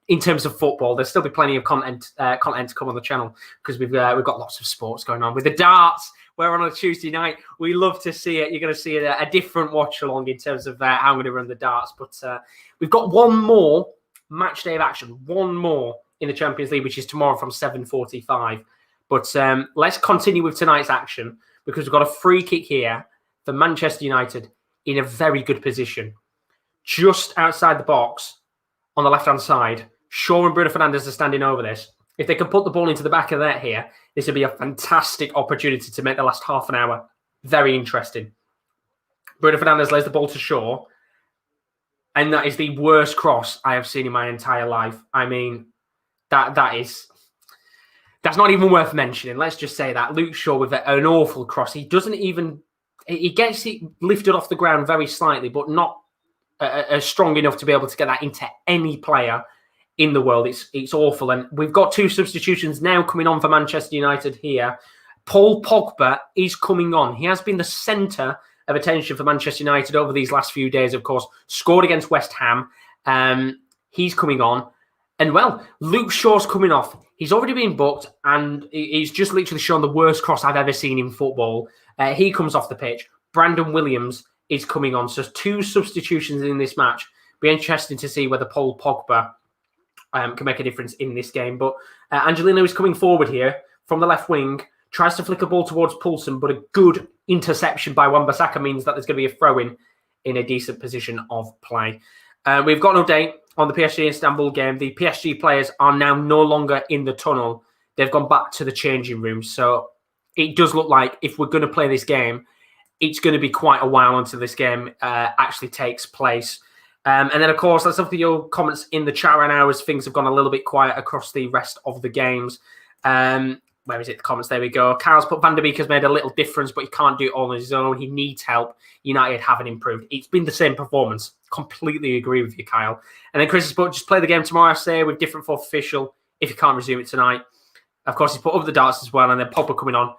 In terms of football, there'll still be plenty of content to come on the channel because we've got lots of sports going on. With the darts, we're on a Tuesday night. We love to see it. You're going to see a different watch along in terms of how I'm going to run the darts. But we've got one more match day of action, one more in the Champions League, which is tomorrow from 7:45. But let's continue with tonight's action because we've got a free kick here for Manchester United in a very good position. Just outside the box on the left-hand side, Shaw and Bruno Fernandes are standing over this. If they can put the ball into the back of that here, this would be a fantastic opportunity to make the last half an hour very interesting. Bruno Fernandes lays the ball to Shaw, and that is the worst cross I have seen in my entire life. I mean, that's not even worth mentioning. Let's just say that. Luke Shaw with an awful cross. He gets it lifted off the ground very slightly, but not strong enough to be able to get that into any player in the world. It's awful. And we've got 2 substitutions now coming on for Manchester United here. Paul Pogba is coming on. He has been the centre of attention for Manchester United over these last few days, of course. Scored against West Ham. He's coming on. And, well, Luke Shaw's coming off. He's already been booked, and he's just literally shown the worst cross I've ever seen in football. He comes off the pitch. Brandon Williams is coming on. So 2 substitutions in this match. Be interesting to see whether Paul Pogba can make a difference in this game. But Angelino is coming forward here from the left wing, tries to flick a ball towards Poulsen, but a good interception by Wan-Bissaka means that there's going to be a throw-in a decent position of play. We've got an update on the PSG Istanbul game. The PSG players are now no longer in the tunnel. They've gone back to the changing room. So it does look like if we're going to play this game, it's going to be quite a while until this game actually takes place. And then, of course, let's look at your comments in the chat right now as things have gone a little bit quiet across the rest of the games. Where is it? The comments. There we go. Carl's put Van der Beek has made a little difference, but he can't do it all on his own. He needs help. United haven't improved. It's been the same performance. Completely agree with you, Kyle. And then Chris has put, just play the game tomorrow, I say, with different fourth official if you can't resume it tonight. Of course, he's put up the darts as well, and then Pogba coming on.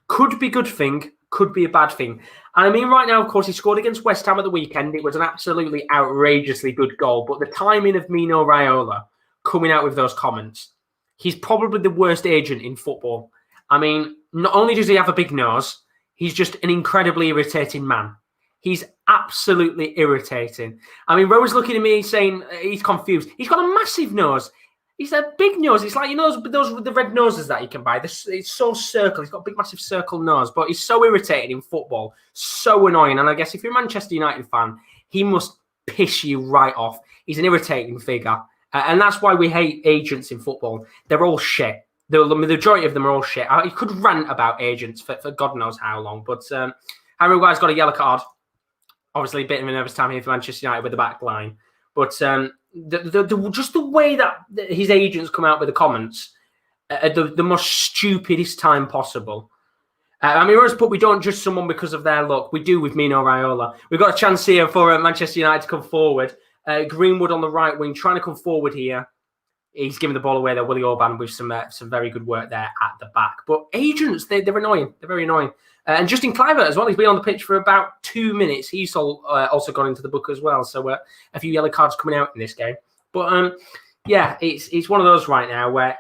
Could be good thing, could be a bad thing. And I mean, right now, of course, he scored against West Ham at the weekend. It was an absolutely outrageously good goal. But the timing of Mino Raiola coming out with those comments, he's probably the worst agent in football. I mean, not only does he have a big nose, he's just an incredibly irritating man. He's absolutely irritating. I mean, Rowan's looking at me saying he's confused. He's got a massive nose. He's a big nose. It's like, those with the red noses that you can buy. It's so circle. He's got a big, massive circle nose. But he's so irritating in football. So annoying. And I guess if you're a Manchester United fan, he must piss you right off. He's an irritating figure. And that's why we hate agents in football. They're all shit. The majority of them are all shit. He could rant about agents for God knows how long. But Harry Maguire's got a yellow card. Obviously, a bit of a nervous time here for Manchester United with the back line. But just the way that his agents come out with the comments at the most stupidest time possible. I mean, but we don't judge someone because of their look. We do with Mino Raiola. We've got a chance here for Manchester United to come forward. Greenwood on the right wing, trying to come forward here. He's giving the ball away there, Willie Orban, with some very good work there at the back. But agents, they're annoying. They're very annoying. And Justin Kluivert as well. He's been on the pitch for about 2 minutes. He's also gone into the book as well. So a few yellow cards coming out in this game. But yeah, it's one of those right now where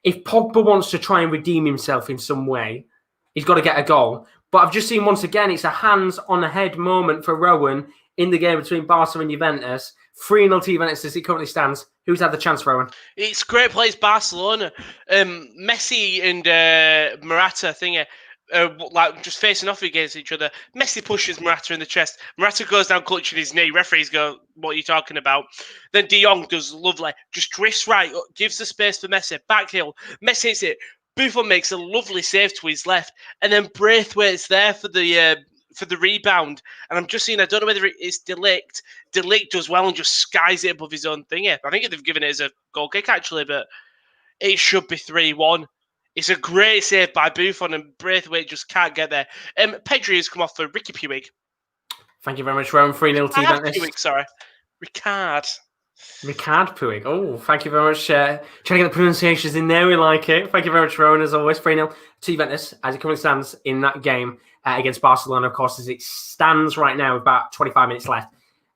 if Pogba wants to try and redeem himself in some way, he's got to get a goal. But I've just seen once again, it's a hands-on-the-head moment for Rowan in the game between Barca and Juventus. 3-0 to Juventus as it currently stands. Who's had the chance, Rowan? It's great plays, Barcelona. Messi and Morata just facing off against each other. Messi pushes Morata in the chest. Morata goes down clutching his knee. Referees go, what are you talking about? Then De Jong does lovely. Just drifts right, gives the space for Messi. Back heel. Messi hits it. Buffon makes a lovely save to his left. And then Braithwaite's there for the rebound. And I'm just seeing, I don't know whether it's De Ligt. De Ligt does well and just skies it above his own thing. I think they've given it as a goal kick, actually, but it should be 3-1. It's a great save by Buffon, and Braithwaite just can't get there. Pedri has come off for Ricky Puig. Thank you very much, Rowan. 3-0 to Juventus. Puig, sorry. Ricard Puig. Oh, thank you very much. Trying to get the pronunciations in there. We like it. Thank you very much, Rowan, as always. 3-0 to Juventus as it currently stands in that game against Barcelona, of course, as it stands right now with about 25 minutes left.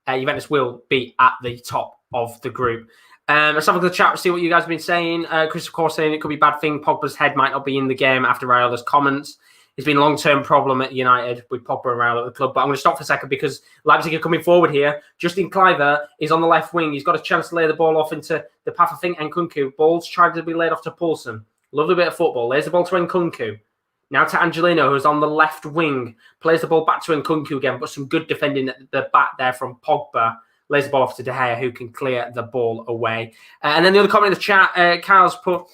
Juventus will be at the top of the group. Let's have a look at the chat, see what you guys have been saying. Chris, of course, saying it could be a bad thing. Pogba's head might not be in the game after Raiola's comments. It's been a long-term problem at United with Pogba and Raiola at the club. But I'm going to stop for a second because Leipzig are coming forward here. Justin Kluivert is on the left wing. He's got a chance to lay the ball off into the path of Nkunku. Ball's trying to be laid off to Poulsen. Lovely bit of football. Lays the ball to Nkunku. Now to Angelino, who's on the left wing. Plays the ball back to Nkunku again, but some good defending at the back there from Pogba. Lays the ball off to De Gea, who can clear the ball away. And then the other comment in the chat, Kyle's put,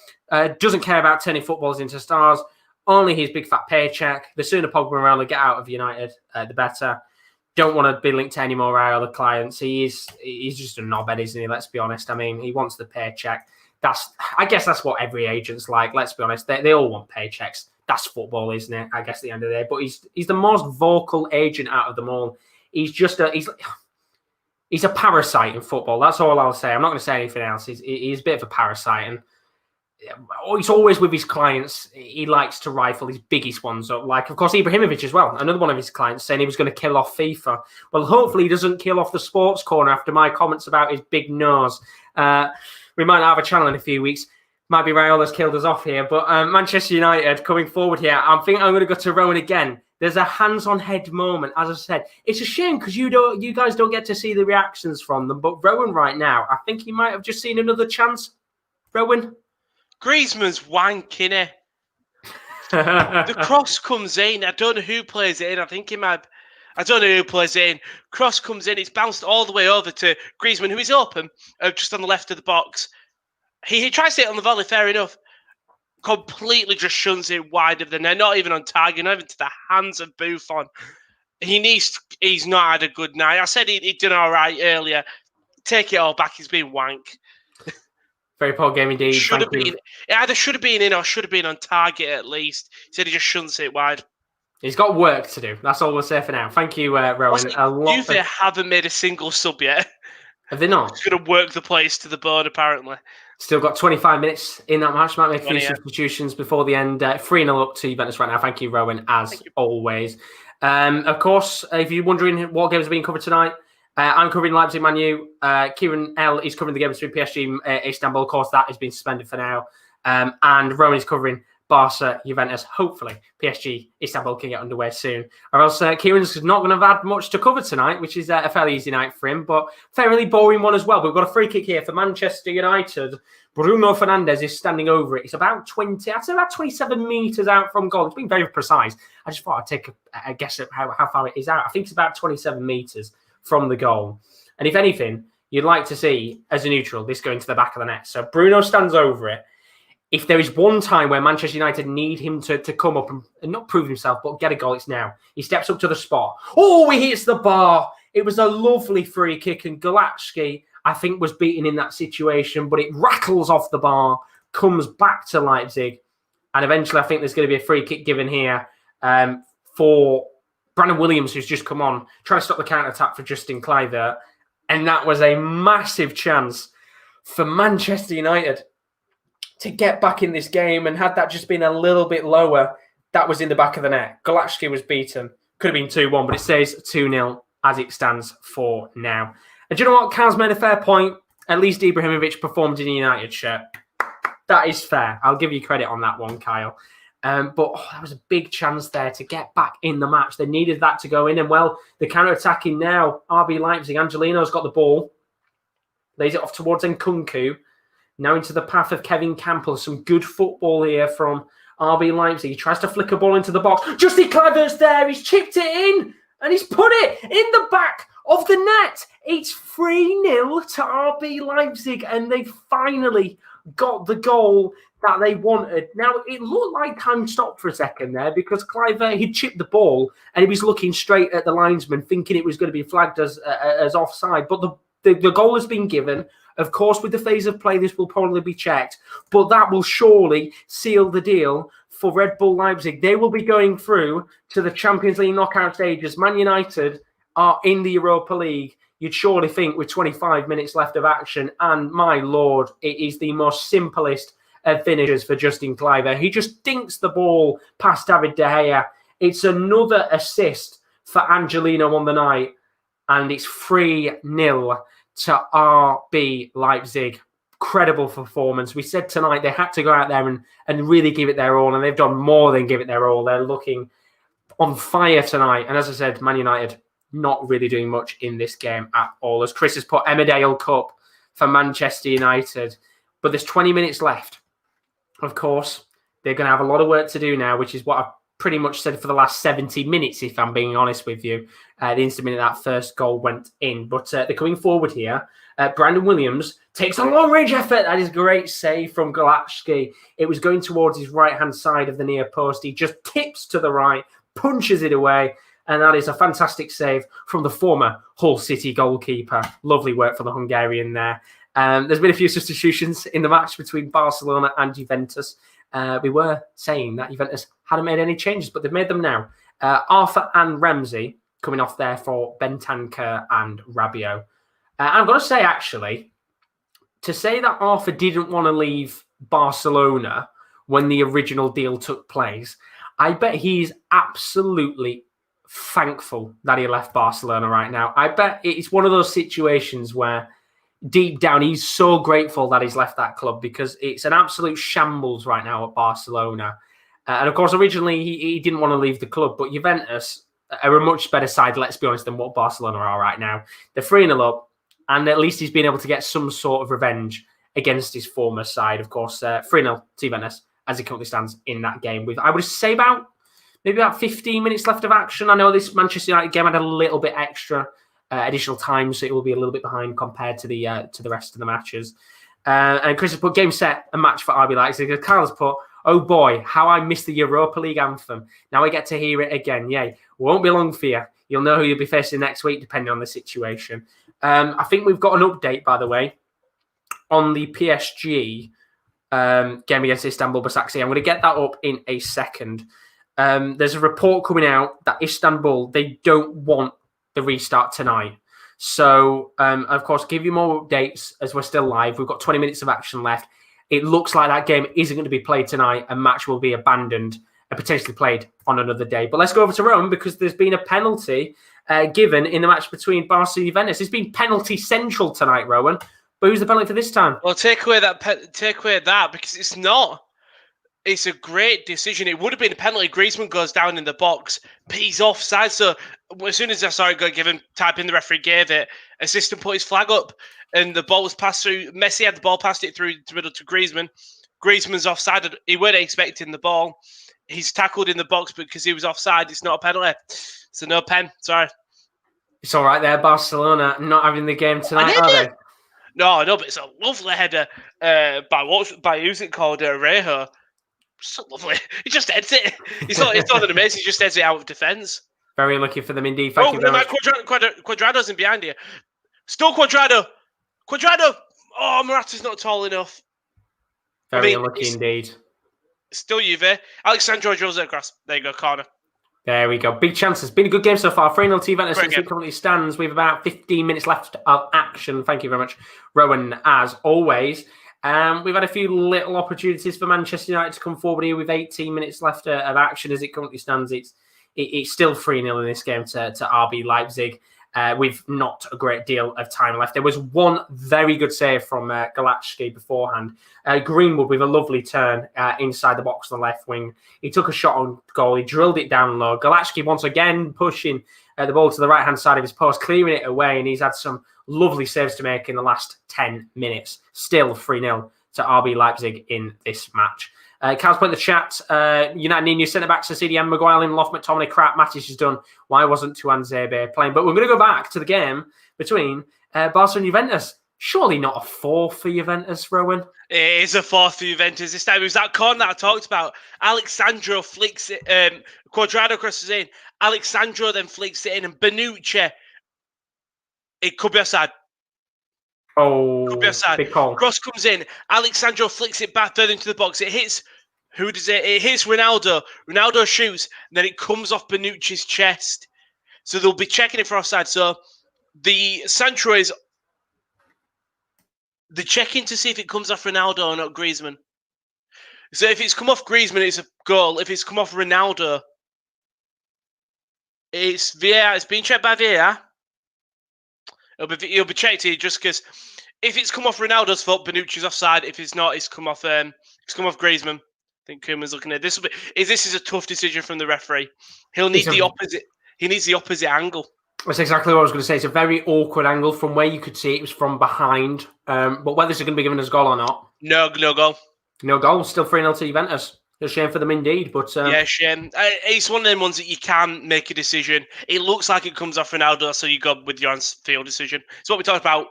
doesn't care about turning footballers into stars, only his big fat paycheck. The sooner Pogba and Raiola get out of United, the better. Don't want to be linked to any more Raiola clients. He's just a knobhead, isn't he? Let's be honest. I mean, he wants the paycheck. I guess that's what every agent's like. Let's be honest. They all want paychecks. That's football, isn't it? I guess at the end of the day. But he's the most vocal agent out of them all. He's a parasite in football. That's all I'll say. I'm not going to say anything else. He's a bit of a parasite, and he's always with his clients. He likes to rifle his biggest ones up. Like, of course, Ibrahimovic as well. Another one of his clients saying he was going to kill off FIFA. Well, hopefully he doesn't kill off the sports corner after my comments about his big nose. We might not have a channel in a few weeks. Might be Raiola's killed us off here. But Manchester United coming forward here. I think I'm going to go to Rowan again. There's a hands-on head moment, as I said. It's a shame because you guys don't get to see the reactions from them. But Rowan right now, I think he might have just seen another chance. Rowan? Griezmann's wanking it. The cross comes in. I don't know who plays it in. I don't know who plays it in. Cross comes in. It's bounced all the way over to Griezmann, who is open, just on the left of the box. He tries to hit it on the volley, fair enough. Completely just shuns it wide of the net, not even on target, not even to the hands of Buffon. He's not had a good night. I said he'd done all right earlier. Take it all back. He's been wank. Very poor game indeed. It either should have been in or should have been on target at least. He said he just shuns it wide. He's got work to do. That's all we'll say for now. Thank you, Rowan. Juve haven't made a single sub yet. Have they not? It's going to work the place to the bone, apparently. Still got 25 minutes in that match. Might make a few 20, yeah. substitutions before the end. 3-0 up to Juventus right now. Thank you, Rowan, as always. Of course, if you're wondering what games are being covered tonight, I'm covering Leipzig Man U. Kieran L is covering the games between PSG and Istanbul. Of course, that has been suspended for now. And Rowan is covering Barca, Juventus. Hopefully, PSG, Istanbul can get underway soon. Or else Kieran's not going to have had much to cover tonight, which is a fairly easy night for him, but fairly boring one as well. We've got a free kick here for Manchester United. Bruno Fernandes is standing over it. It's about 27 metres out from goal. It's been very precise. I just thought I'd take a guess at how far it is out. I think it's about 27 metres from the goal. And if anything, you'd like to see, as a neutral, this going to the back of the net. So Bruno stands over it. If there is one time where Manchester United need him to come up and not prove himself, but get a goal, it's now. He steps up to the spot. Oh, he hits the bar. It was a lovely free kick, and Golatsky, I think, was beaten in that situation, but it rattles off the bar, comes back to Leipzig, and eventually I think there's going to be a free kick given here for Brandon Williams, who's just come on, trying to stop the counter-attack for Justin Kluivert, and that was a massive chance for Manchester United to get back in this game, and had that just been a little bit lower, that was in the back of the net. Golatsky was beaten. Could have been 2-1, but it stays 2-0 as it stands for now. And do you know what? Cal's made a fair point. At least Ibrahimovic performed in a United shirt. That is fair. I'll give you credit on that one, Kyle. But that was a big chance there to get back in the match. They needed that to go in. And, well, the counter-attacking now. RB Leipzig. Angelino's got the ball. Lays it off towards Nkunku. Now into the path of Kevin Campbell. Some good football here from RB Leipzig. He tries to flick a ball into the box. Justin Kluivert's there. He's chipped it in. And he's put it in the back of the net. It's 3-0 to RB Leipzig. And they finally got the goal that they wanted. Now, it looked like time stopped for a second there because Kluivert, he'd chipped the ball and he was looking straight at the linesman, thinking it was going to be flagged as offside. But the goal has been given. Of course, with the phase of play, this will probably be checked. But that will surely seal the deal for Red Bull Leipzig. They will be going through to the Champions League knockout stages. Man United are in the Europa League. You'd surely think with 25 minutes left of action. And my Lord, it is the most simplest of finishes for Justin Kluivert. He just dinks the ball past David De Gea. It's another assist for Angelino on the night. And it's 3-0 to RB Leipzig. Incredible performance. We said tonight they had to go out there and really give it their all, and they've done more than give it their all. They're looking on fire tonight. And as I said, Man United not really doing much in this game at all. As Chris has put, Emmerdale Cup for Manchester United. But there's 20 minutes left. Of course, they're going to have a lot of work to do now, which is what I've pretty much said for the last 70 minutes, if I'm being honest with you. The instant minute that first goal went in. But they're coming forward here. Brandon Williams takes a long-range effort. That is a great save from Golatsky. It was going towards his right-hand side of the near post. He just tips to the right, punches it away, and that is a fantastic save from the former Hull City goalkeeper. Lovely work for the Hungarian there. There's been a few substitutions in the match between Barcelona and Juventus. We were saying that Juventus hadn't made any changes, but they've made them now. Arthur and Ramsey coming off there for Bentancur and Rabiot. I'm going to say, actually, to say that Arthur didn't want to leave Barcelona when the original deal took place, I bet he's absolutely thankful that he left Barcelona right now. I bet it's one of those situations where deep down, he's so grateful that he's left that club because it's an absolute shambles right now at Barcelona. And of course, originally, he didn't want to leave the club, but Juventus are a much better side, let's be honest, than what Barcelona are right now. They're 3-0 up, and at least he's been able to get some sort of revenge against his former side. Of course, 3-0 to Juventus as he currently stands in that game with, I would say, maybe about 15 minutes left of action. I know this Manchester United game had a little bit extra additional time, so it will be a little bit behind compared to the rest of the matches. And Chris has put game set and match for RB Leipzig. Carl has put, oh boy, how I missed the Europa League anthem. Now I get to hear it again. Yay. Won't be long for you. You'll know who you'll be facing next week, depending on the situation. I think we've got an update, by the way, on the PSG game against Istanbul Basaksehir. I'm going to get that up in a second. There's a report coming out that Istanbul, they don't want the restart tonight. So, of course, give you more updates as we're still live. We've got 20 minutes of action left. It looks like that game isn't going to be played tonight. A match will be abandoned and potentially played on another day. But let's go over to Rome because there's been a penalty given in the match between Barca and Juventus. It's been penalty central tonight, Rowan. But who's the penalty for this time? Well, take away that because it's not. It's a great decision. It would have been a penalty. Griezmann goes down in the box, but he's offside. So as soon as I saw it go given, type in the referee gave it, assistant put his flag up, and the ball was passed through. Messi had the ball, passed it through the middle to Griezmann. Griezmann's offside. He weren't expecting the ball. He's tackled in the box because he was offside. It's not a penalty. So no pen. Sorry. It's all right there. Barcelona not having the game tonight, are they? No, but it's a lovely header by who's it called? Rejo. So lovely. He just heads it. It's not an amazing. He just heads it out of defence. Very lucky for them indeed. Thank you very much. Cuadrado's in behind you. Still Cuadrado. Oh, Morata's not tall enough. Very unlucky indeed. Still Juve. Alexandro drills it across. There you go, corner. There we go. Big chances. Been a good game so far. 3-0 to Juventus as it currently stands. We have about 15 minutes left of action. Thank you very much, Rowan, as always. We've had a few little opportunities for Manchester United to come forward here with 18 minutes left of action as it currently stands. It's still 3-0 in this game to RB Leipzig. With not a great deal of time left. There was one very good save from Galacki beforehand. Greenwood with a lovely turn inside the box on the left wing. He took a shot on goal. He drilled it down low. Galacki once again pushing the ball to the right-hand side of his post, clearing it away, and he's had some lovely saves to make in the last 10 minutes. Still 3-0 to RB Leipzig in this match. Cal's put in the chat, United need new centre-backs to CDM, Maguire, Lindelof, McTominay, crap, Matic is done. Why wasn't Tuanzebe playing? But we're going to go back to the game between Barca and Juventus. Surely not a fourth for Juventus, Rowan? It is a fourth for Juventus. This time it was that corner that I talked about. Alexandro flicks it, Cuadrado crosses in. Alexandro then flicks it in, and Bonucci, it could be offside. Oh, could be offside. Big call. Cross comes in. Alexandro flicks it back further into the box. It hits. Who does it? It hits Ronaldo. Ronaldo shoots, and then it comes off Bonucci's chest. So they'll be checking it for offside. So the Sancho is they're checking to see if it comes off Ronaldo or not Griezmann. So if it's come off Griezmann, it's a goal. If it's come off Ronaldo, it's VAR. It's being checked by VAR. It'll be checked here just because if it's come off Ronaldo's fault, Bonucci's offside. If it's not, it's come off Griezmann. I think Kieran's looking at this. This is a tough decision from the referee. He'll need the opposite. He needs the opposite angle. That's exactly what I was going to say. It's a very awkward angle from where you could see it was from behind. But whether it's going to be given as a goal or not. No goal. No goal. Still 3-0 to Juventus. A shame for them indeed. But yeah, shame. It's one of them ones that you can make a decision. It looks like it comes off Ronaldo, so you go with your on-field decision. It's what we talked about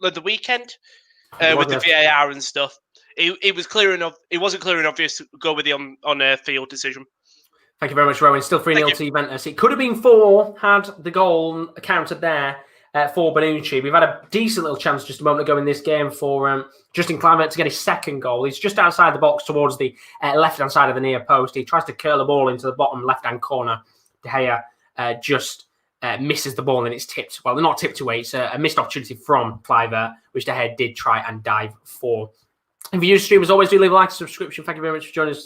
the weekend with the VAR and stuff. It was clear enough. It wasn't clear and obvious to go with the on-field decision. Thank you very much, Rowan. Still 3-0 to Juventus. It could have been 4 had the goal counted there for Bonucci. We've had a decent little chance just a moment ago in this game for Justin Clement to get his second goal. He's just outside the box towards the left-hand side of the near post. He tries to curl the ball into the bottom left-hand corner. De Gea just misses the ball and it's tipped. Well, they're not tipped away. It's a missed opportunity from Cliver, which De Gea did try and dive for. If you use stream, as always, do leave a like, subscription. Thank you very much for joining us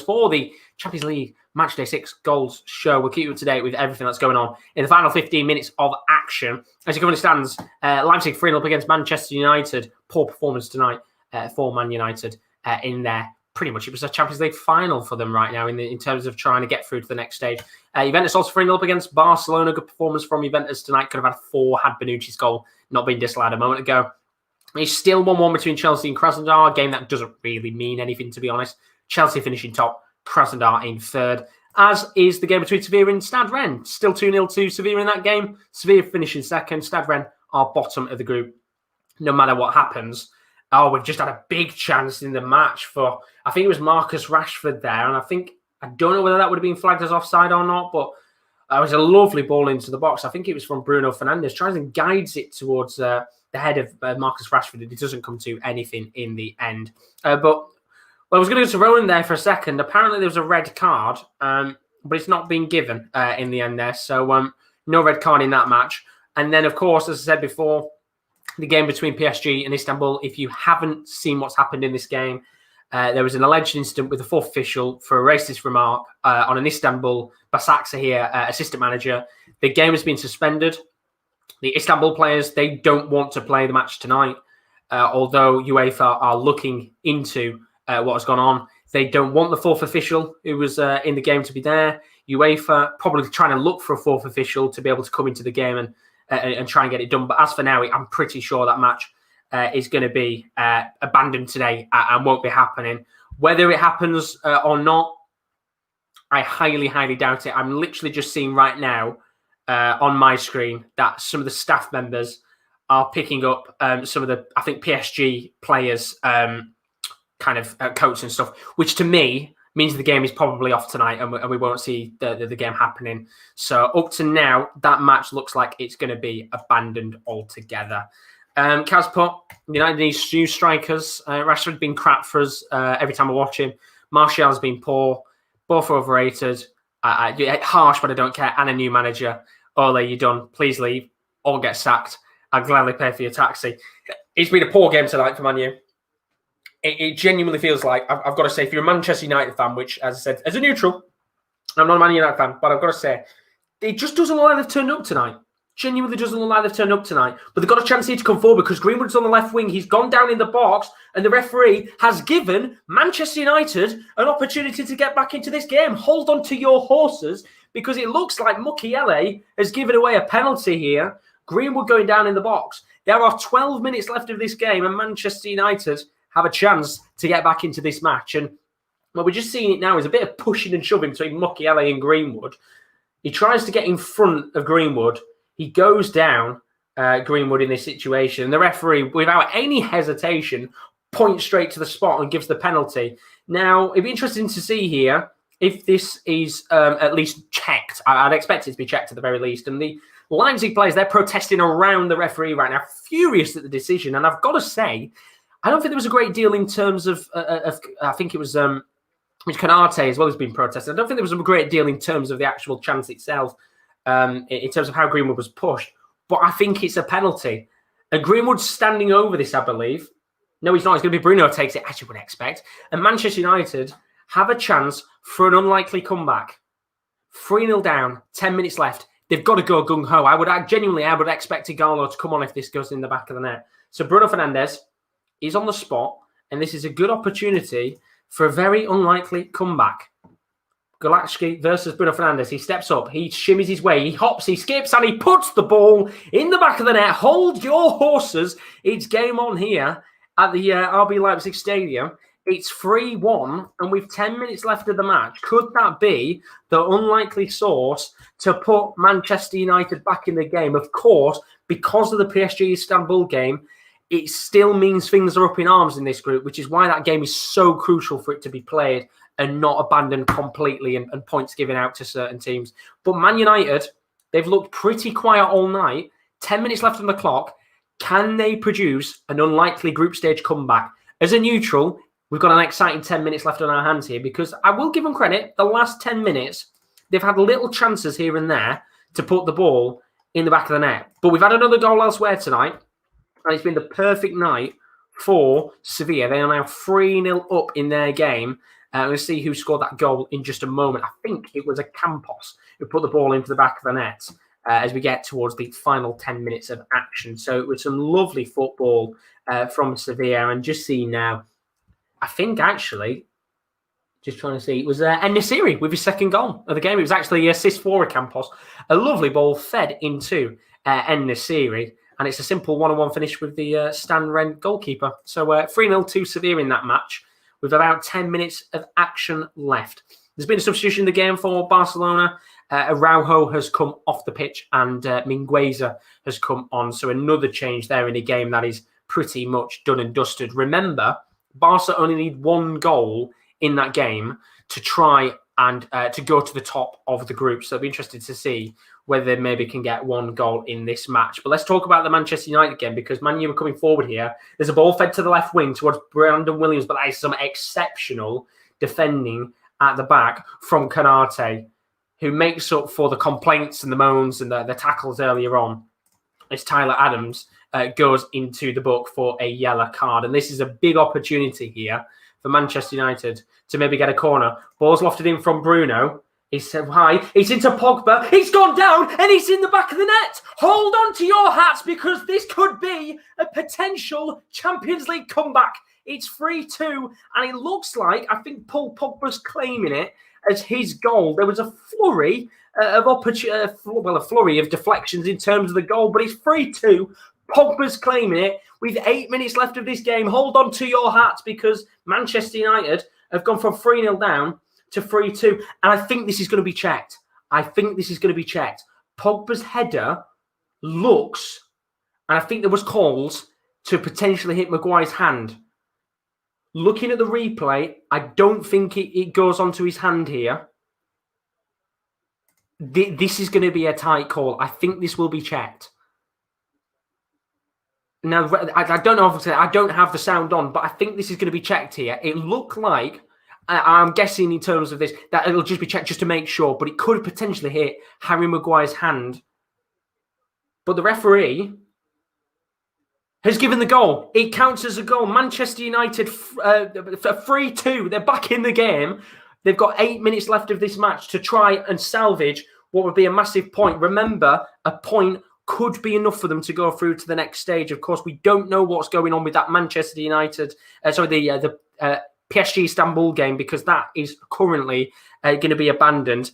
for the Champions League Matchday 6 Goals show. We'll keep you up to date with everything that's going on in the final 15 minutes of action. As it currently stands, Leipzig 3-0 up against Manchester United. Poor performance tonight for Man United in there. Pretty much, it was a Champions League final for them right now in terms of trying to get through to the next stage. Juventus also 3-0 up against Barcelona. Good performance from Juventus tonight. Could have had 4 had Bonucci's goal not been disallowed a moment ago. It's still 1-1 between Chelsea and Krasnodar, a game that doesn't really mean anything, to be honest. Chelsea finishing top, Krasnodar in third, as is the game between Sevilla and Stade Rennes. Still 2-0 to Sevilla in that game. Sevilla finishing second. Stade Rennes are bottom of the group, no matter what happens. Oh, we've just had a big chance in the match for, I think it was Marcus Rashford there, and I don't know whether that would have been flagged as offside or not, but it was a lovely ball into the box. I think it was from Bruno Fernandes. Tries and guides it towards the head of Marcus Rashford. It doesn't come to anything in the end. But I was going to go to Rowan there for a second. Apparently there was a red card, but it's not been given in the end there. So no red card in that match. And then, of course, as I said before, the game between PSG and Istanbul. If you haven't seen what's happened in this game, there was an alleged incident with the fourth official for a racist remark on an Istanbul Basaksehir assistant manager. The game has been suspended. The Istanbul players, they don't want to play the match tonight, although UEFA are looking into what has gone on. They don't want the fourth official who was in the game to be there. UEFA probably trying to look for a fourth official to be able to come into the game and try and get it done. But as for now, I'm pretty sure that match is going to be abandoned today and won't be happening. Whether it happens or not, I highly, highly doubt it. I'm literally just seeing right now on my screen that some of the staff members are picking up some of the, I think, PSG players' kind of coats and stuff, which to me means the game is probably off tonight and we won't see the game happening. So up to now, that match looks like it's going to be abandoned altogether. Kaz put, United needs new strikers. Rashford been crap for us every time I watch him. Martial's been poor. Both are overrated. Harsh, but I don't care. And a new manager. Ole, you're done. Please leave or get sacked. I'll gladly pay for your taxi. It's been a poor game tonight for Man U. It genuinely feels like, I've got to say, if you're a Manchester United fan, which, as I said, as a neutral, I'm not a Man United fan, but I've got to say, it just doesn't look like they've turned up tonight. Genuinely doesn't look like they've turned up tonight. But they've got a chance here to come forward because Greenwood's on the left wing. He's gone down in the box, and the referee has given Manchester United an opportunity to get back into this game. Hold on to your horses, because it looks like Mukiele has given away a penalty here. Greenwood going down in the box. There are 12 minutes left of this game, and Manchester United have a chance to get back into this match. And what we're just seeing it now is a bit of pushing and shoving between Mukiele and Greenwood. He tries to get in front of Greenwood. He goes down Greenwood in this situation. And the referee, without any hesitation, points straight to the spot and gives the penalty. Now, it'd be interesting to see here if this is at least checked. I'd expect it to be checked at the very least. And the Leipzig players, they're protesting around the referee right now, furious at the decision. And I've got to say, I don't think there was a great deal in terms of I think it was Canate as well as being protested. I don't think there was a great deal in terms of the actual chance itself, in terms of how Greenwood was pushed. But I think it's a penalty. And Greenwood's standing over this, I believe. No, he's not. It's going to be Bruno takes it, as you would expect. And Manchester United have a chance for an unlikely comeback. 3-0 down, 10 minutes left. They've got to go gung-ho. I would expect Igalo to come on if this goes in the back of the net. So Bruno Fernandes, he's on the spot, and this is a good opportunity for a very unlikely comeback. Golacki versus Bruno Fernandes. He steps up, he shimmies his way, he hops, he skips, and he puts the ball in the back of the net. Hold your horses. It's game on here at the RB Leipzig Stadium. It's 3-1, and with 10 minutes left of the match, could that be the unlikely source to put Manchester United back in the game? Of course, because of the PSG Istanbul game, it still means things are up in arms in this group, which is why that game is so crucial for it to be played and not abandoned completely and points given out to certain teams. But Man United, they've looked pretty quiet all night. 10 minutes left on the clock. Can they produce an unlikely group stage comeback? As a neutral, we've got an exciting 10 minutes left on our hands here because I will give them credit. The last 10 minutes, they've had little chances here and there to put the ball in the back of the net. But we've had another goal elsewhere tonight. And it's been the perfect night for Sevilla. They are now 3-0 up in their game. We'll see who scored that goal in just a moment. I think it was a Campos who put the ball into the back of the net as we get towards the final 10 minutes of action. So it was some lovely football from Sevilla. And just see now, I think actually, just trying to see, it was En-Nesyri with his second goal of the game. It was actually assist for a Campos. A lovely ball fed into En-Nesyri. And it's a simple 1-on-1 finish with the Stan Wren goalkeeper. So 3-0 to Sevilla in that match with about 10 minutes of action left. There's been a substitution in the game for Barcelona. Araujo has come off the pitch and Mingueza has come on. So another change there in a game that is pretty much done and dusted. Remember, Barca only need one goal in that game to try and to go to the top of the group. So I'll be interested to see whether they maybe can get one goal in this match. But let's talk about the Manchester United game because Man U are coming forward here. There's a ball fed to the left wing towards Brandon Williams, but that is some exceptional defending at the back from Canate, who makes up for the complaints and the moans and the tackles earlier on. as Tyler Adams goes into the book for a yellow card. And this is a big opportunity here for Manchester United to maybe get a corner. Ball's lofted in from Bruno. He said, hi. He's into Pogba. He's gone down and he's in the back of the net. Hold on to your hats because this could be a potential Champions League comeback. It's 3-2 and it looks like, I think Paul Pogba's claiming it as his goal. There was a flurry a flurry of deflections in terms of the goal, but it's 3-2. Pogba's claiming it with 8 minutes left of this game. Hold on to your hats because Manchester United have gone from 3-0 down to 3-2. And I think this is going to be checked. Pogba's header looks, and I think there was calls to potentially hit Maguire's hand. Looking at the replay, I don't think it goes onto his hand here. This is going to be a tight call. I think this will be checked. Now, I don't know if I don't have the sound on, but I think this is going to be checked here. It looked like, I'm guessing in terms of this, that it'll just be checked just to make sure, but it could potentially hit Harry Maguire's hand. But the referee has given the goal. It counts as a goal. Manchester United 3-2. They're back in the game. They've got 8 minutes left of this match to try and salvage what would be a massive point. Remember, a point could be enough for them to go through to the next stage. Of course, we don't know what's going on with that Manchester United, the PSG Istanbul game, because that is currently going to be abandoned.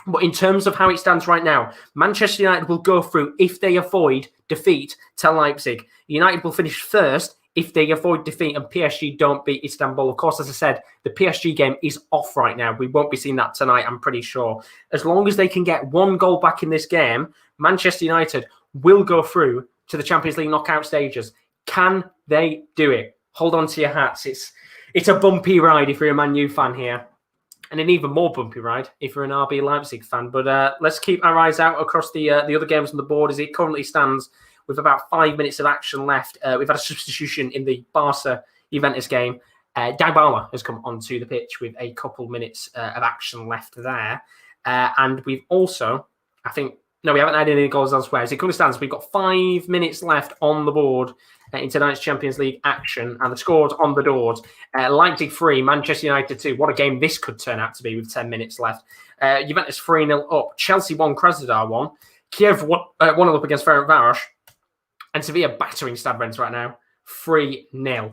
But in terms of how it stands right now, Manchester United will go through if they avoid defeat to Leipzig. United will finish first if they avoid defeat and PSG don't beat Istanbul. Of course, as I said, the PSG game is off right now. We won't be seeing that tonight, I'm pretty sure. As long as they can get one goal back in this game, Manchester United will go through to the Champions League knockout stages. Can they do it? Hold on to your hats. It's a bumpy ride if you're a Man U fan here. And an even more bumpy ride if you're an RB Leipzig fan. But let's keep our eyes out across the other games on the board as it currently stands with about 5 minutes of action left. We've had a substitution in the Barca-Juventus game. Dybala has come onto the pitch with a couple minutes of action left there. And we've also, we haven't had any goals elsewhere. As it currently stands, we've got 5 minutes left on the board in tonight's Champions League action. And the scores on the doors. Leipzig 3, Manchester United 2. What a game this could turn out to be with 10 minutes left. Juventus 3-0 up. Chelsea 1, Krasnodar 1. Kiev 1-0 up against Ferencváros. And Sevilla battering Stade Rennes right now. 3-0.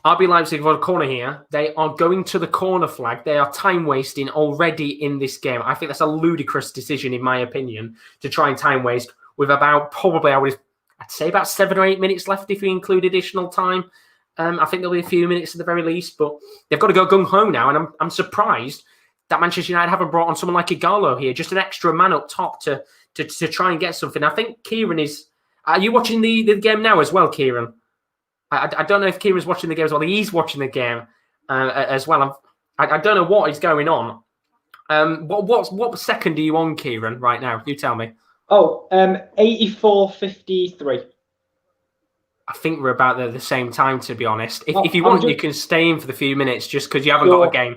RB Leipzig for a corner here. They are going to the corner flag. They are time wasting already in this game. I think that's a ludicrous decision, in my opinion, to try and time waste with about I'd say about 7 or 8 minutes left if you include additional time. I think there'll be a few minutes at the very least, but they've got to go gung-ho now. And I'm surprised that Manchester United haven't brought on someone like Igalo here, just an extra man up top to try and get something. I think Kieren is. Are you watching the game now as well, Kieren? I don't know if Kieran's watching the game as well. He's watching the game as well. I don't know what is going on. What second are you on, Kieren, right now? You tell me. 84.53. I think we're about the same time, to be honest. If you want, you can stay in for the few minutes just because you haven't got a game.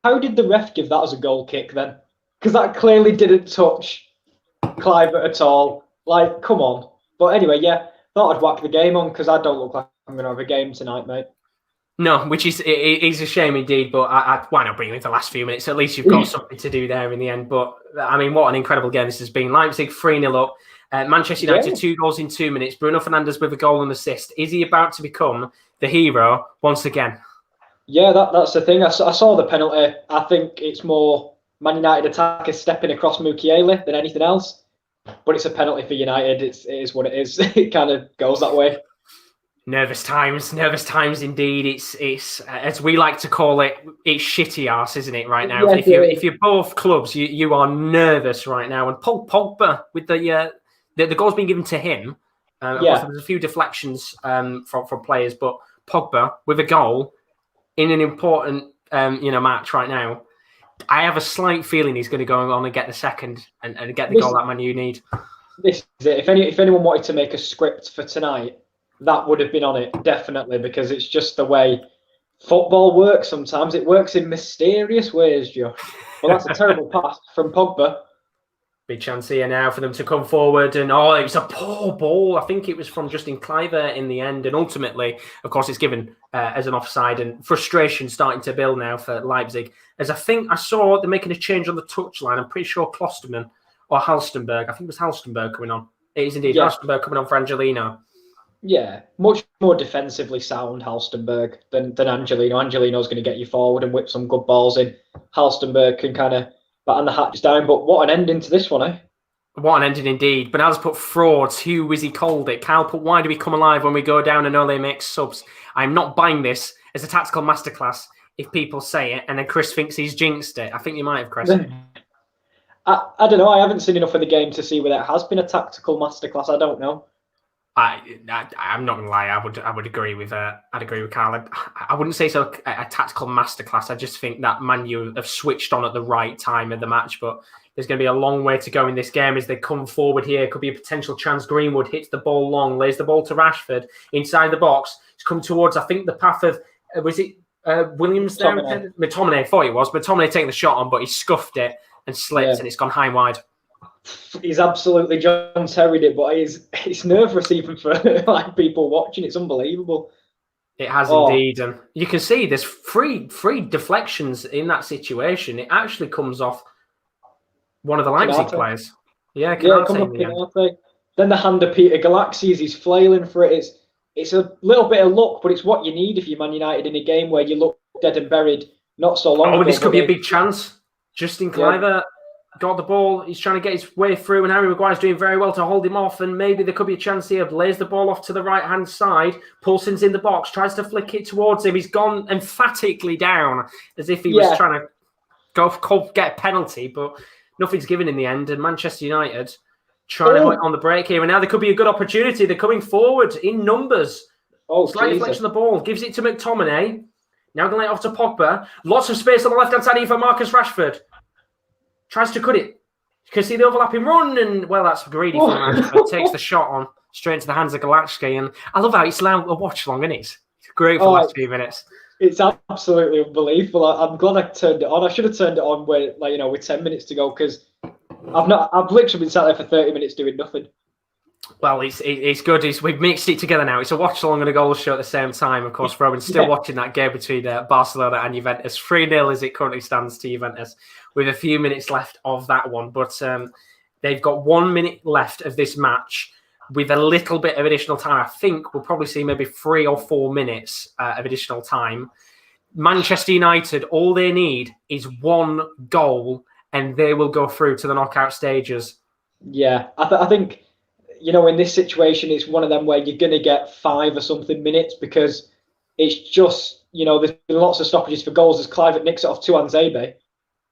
How did the ref give that as a goal kick then? Because that clearly didn't touch Clive at all. Like, come on. But anyway, yeah, thought I'd whack the game on because I don't look like I'm going to have a game tonight, mate. No, which is a shame indeed, but why not bring it in the last few minutes? At least you've got something to do there in the end. But, I mean, what an incredible game this has been. Leipzig 3-0 up. Manchester United 2 goals in 2 minutes. Bruno Fernandes with a goal and assist. Is he about to become the hero once again? Yeah, that's the thing. I saw the penalty. I think it's more Man United attackers stepping across Mukiele than anything else. But it's a penalty for United. It is what it is. It kind of goes that way. Nervous times indeed. It's as we like to call it, it's shitty arse, isn't it, right now? Yeah, if you're both clubs, you are nervous right now. And Paul Pogba, with the goals being given to him, of course there's a few deflections from players, but Pogba with a goal in an important match right now. I have a slight feeling he's going to go on and get the second and get the goal that Man U need. This is it. If anyone wanted to make a script for tonight, that would have been on it, definitely, because it's just the way football works sometimes. It works in mysterious ways, Josh. Well, that's a terrible pass from Pogba. Big chance here now for them to come forward. And, it was a poor ball. I think it was from Justin Kluivert in the end. And ultimately, of course, it's given as an offside. And frustration starting to build now for Leipzig. As I think I saw they're making a change on the touchline. I'm pretty sure Klosterman or Halstenberg. I think it was Halstenberg coming on. It is indeed. Yeah. Halstenberg coming on for Angelino. Yeah, much more defensively sound Halstenberg than Angelino. Angelino's going to get you forward and whip some good balls in. Halstenberg can kind of batten the hatches down, but what an ending to this one, eh? What an ending indeed. Bernal's put frauds. Who was he called it? Cal put, why do we come alive when we go down and only make subs? I'm not buying this as a tactical masterclass if people say it, and then Chris thinks he's jinxed it. I think you might have, Chris. I don't know. I haven't seen enough of the game to see whether it has been a tactical masterclass. I don't know. I'm not gonna lie. I would agree with I'd agree with Carl. I wouldn't say so a tactical masterclass. I just think that Man U have switched on at the right time of the match. But there's going to be a long way to go in this game as they come forward here. Could be a potential chance. Greenwood hits the ball long, lays the ball to Rashford inside the box. It's come towards, I think, the path of was it Williams there? McTominay thought it was. McTominay taking the shot on, but he scuffed it and slipped, and it's gone high and wide. He's absolutely John Terry'd it, but it's nerve-wracking for like people watching. It's unbelievable. It has indeed, and you can see there's three deflections in that situation. It actually comes off one of the Leipzig players. Yeah, Canate. Then the hand of Peter Galaxies, he's flailing for it. It's a little bit of luck, but it's what you need if you're Man United in a game where you look dead and buried not so long ago. This could be a big chance. Justin Kluivert got the ball. He's trying to get his way through, and Harry Maguire's doing very well to hold him off. And maybe there could be a chance here. Lays the ball off to the right-hand side. Poulsen's in the box, tries to flick it towards him. He's gone emphatically down as if he was trying to go get a penalty, but nothing's given in the end. And Manchester United trying to hit on the break here. And now there could be a good opportunity. They're coming forward in numbers. Slight deflection of the ball. Gives it to McTominay. Now going to lay it off to Pogba. Lots of space on the left-hand side here for Marcus Rashford. Tries to cut it. You can see the overlapping run, and that's greedy for Rashford. Takes the shot on straight into the hands of Galaxy, and I love how it's now a watch long, isn't it? It's great for the last few minutes. It's absolutely unbelievable. I'm glad I turned it on. I should have turned it on with 10 minutes to go because I've literally been sat there for 30 minutes doing nothing. Well, it's good. We've mixed it together now. It's a watch-along and a goal show at the same time. Of course, Rowan's still watching that game between Barcelona and Juventus. 3-0 as it currently stands to Juventus with a few minutes left of that one. But they've got 1 minute left of this match with a little bit of additional time. I think we'll probably see maybe 3 or 4 minutes of additional time. Manchester United, all they need is one goal and they will go through to the knockout stages. Yeah, I think... in this situation, it's one of them where you're going to get 5 or something minutes because it's just, there's been lots of stoppages for goals as Kluivert nicks it off to Tuanzebe.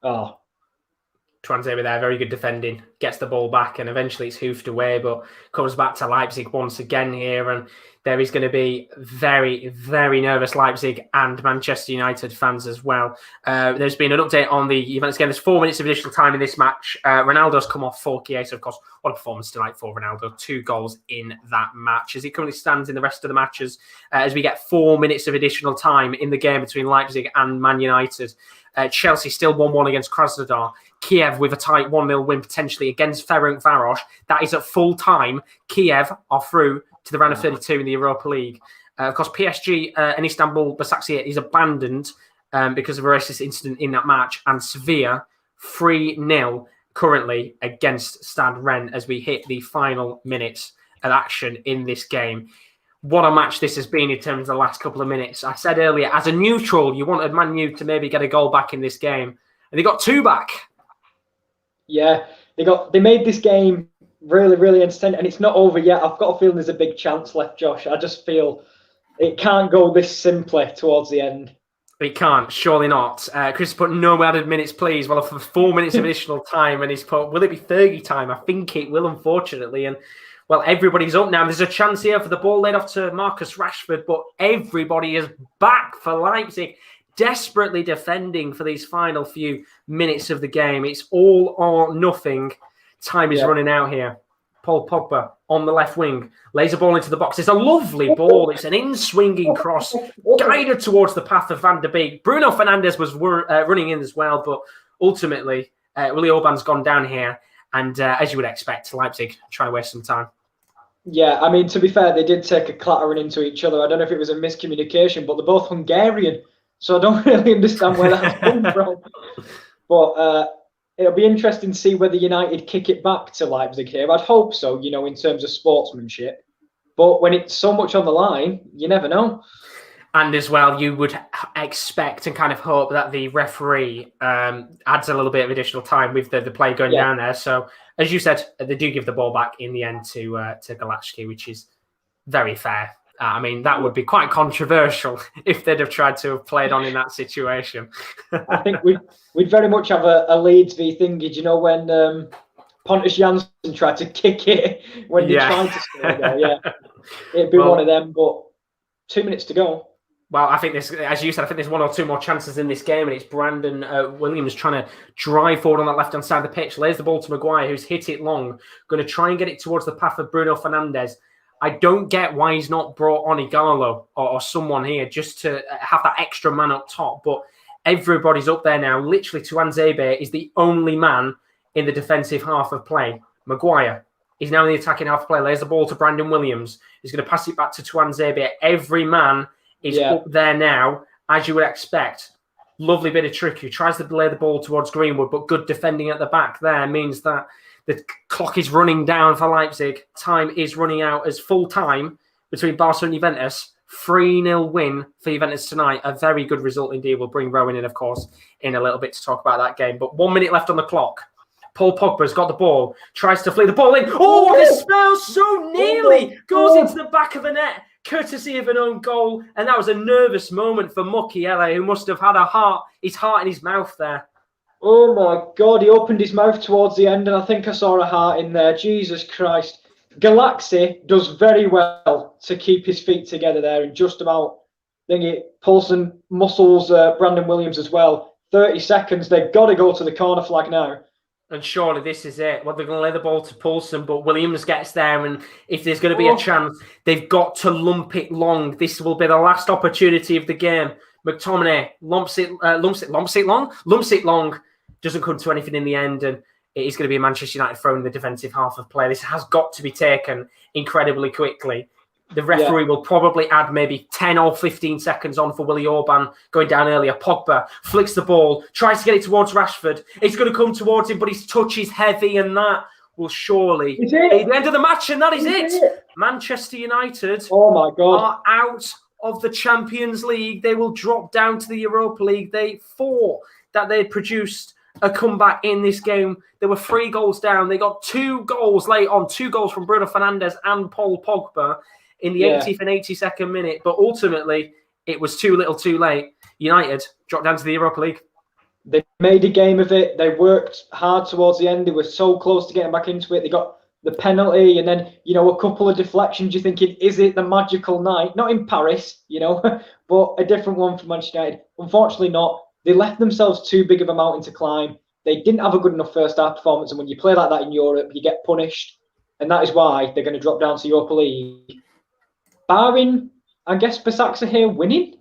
Tuanzebe there, very good defending, gets the ball back and eventually it's hoofed away, but comes back to Leipzig once again here. And there is going to be very, very nervous Leipzig and Manchester United fans as well. There's been an update on the Juventus game. There's 4 minutes of additional time in this match. Ronaldo's come off for Chiesa, of course. What a performance tonight for Ronaldo. 2 goals in that match. As he currently stands in the rest of the matches, as we get 4 minutes of additional time in the game between Leipzig and Man United. Chelsea still 1-1 against Krasnodar. Kiev with a tight 1-0 win potentially against Ferencváros. That is at full time. Kiev are through to the round of 32 in the Europa League. Of course, PSG and Istanbul Basaksehir is abandoned because of a racist incident in that match. And Sevilla 3-0 currently against Stade Rennes as we hit the final minutes of action in this game. What a match this has been in terms of the last couple of minutes. I said earlier, as a neutral, you wanted Man U to maybe get a goal back in this game. And they got 2 back. Yeah, they made this game really, really entertaining. And it's not over yet. I've got a feeling there's a big chance left, Josh. I just feel it can't go this simply towards the end. It can't, surely not. Chris put no added minutes, please. Well, for 4 minutes of additional time. And he's put, will it be 30 time? I think it will, unfortunately. And well, everybody's up now. There's a chance here for the ball laid off to Marcus Rashford, but everybody is back for Leipzig, desperately defending for these final few minutes of the game. It's all or nothing. Time is running out here. Paul Pogba on the left wing lays a ball into the box. It's a lovely ball. It's an in-swinging cross guided towards the path of Van der Beek. Bruno Fernandes was running in as well, but ultimately, Willy Orban's gone down here. And as you would expect, Leipzig trying to waste some time. Yeah, I mean, to be fair, they did take a clattering into each other. I don't know if it was a miscommunication, but they're both Hungarian, so I don't really understand where that's come from. But it'll be interesting to see whether United kick it back to Leipzig here. I'd hope so, in terms of sportsmanship. But when it's so much on the line, you never know. And as well, you would expect and kind of hope that the referee adds a little bit of additional time with the play going down there. So, as you said, they do give the ball back in the end to Galacki, which is very fair. I mean, that would be quite controversial if they'd have tried to have played on in that situation. I think we'd very much have a Leeds v thingy. When Pontus Jansson tried to kick it when they tried to score there? Yeah, it'd be one of them. But 2 minutes to go. Well, I think this, as you said, I think there's one or two more chances in this game, and it's Brandon Williams trying to drive forward on that left-hand side of the pitch. Lays the ball to Maguire, who's hit it long, going to try and get it towards the path of Bruno Fernandes. I don't get why he's not brought on Igalo or someone here just to have that extra man up top, but everybody's up there now. Literally, Tuanzebe is the only man in the defensive half of play. Maguire is now in the attacking half of play. Lays the ball to Brandon Williams. He's going to pass it back to Tuanzebe. Every man is up there now, as you would expect. Lovely bit of trickery. Tries to lay the ball towards Greenwood, but good defending at the back there means that the clock is running down for Leipzig. Time is running out as full time between Barcelona and Juventus. 3-0 win for Juventus tonight. A very good result indeed. We'll bring Rowan in, of course, in a little bit to talk about that game. But 1 minute left on the clock. Paul Pogba's got the ball. Tries to flee the ball in. Oh, this smells so nearly. Goes into the back of the net, courtesy of an own goal. And that was a nervous moment for Mukiele, who must have had his heart in his mouth there. Oh my God, he opened his mouth towards the end and I think I saw a heart in there. Jesus Christ. Galaxy does very well to keep his feet together there and just about pulls and muscles Brandon Williams as well. 30 seconds, they've got to go to the corner flag now. And surely this is it. Well, they're going to lay the ball to Poulsen, but Williams gets there, and if there's going to be a chance, they've got to lump it long. This will be the last opportunity of the game. McTominay lumps it long. Doesn't come to anything in the end, and it is going to be Manchester United throwing the defensive half of play. This has got to be taken incredibly quickly. The referee will probably add maybe 10 or 15 seconds on for Willy Orban going down earlier. Pogba flicks the ball, tries to get it towards Rashford. It's going to come towards him, but his touch is heavy, and that will surely be the end of the match, and that is it. Manchester United are out of the Champions League. They will drop down to the Europa League. They thought that they had produced a comeback in this game. There were 3 goals down. They got 2 goals late on, 2 goals from Bruno Fernandes and Paul Pogba in the 80th and 82nd minute. But ultimately, it was too little too late. United dropped down to the Europa League. They made a game of it. They worked hard towards the end. They were so close to getting back into it. They got the penalty and then, a couple of deflections. You're thinking, is it the magical night? Not in Paris, but a different one for Manchester United. Unfortunately not. They left themselves too big of a mountain to climb. They didn't have a good enough first half performance. And when you play like that in Europe, you get punished. And that is why they're going to drop down to Europa League. Barring, I guess, Basaksehir winning?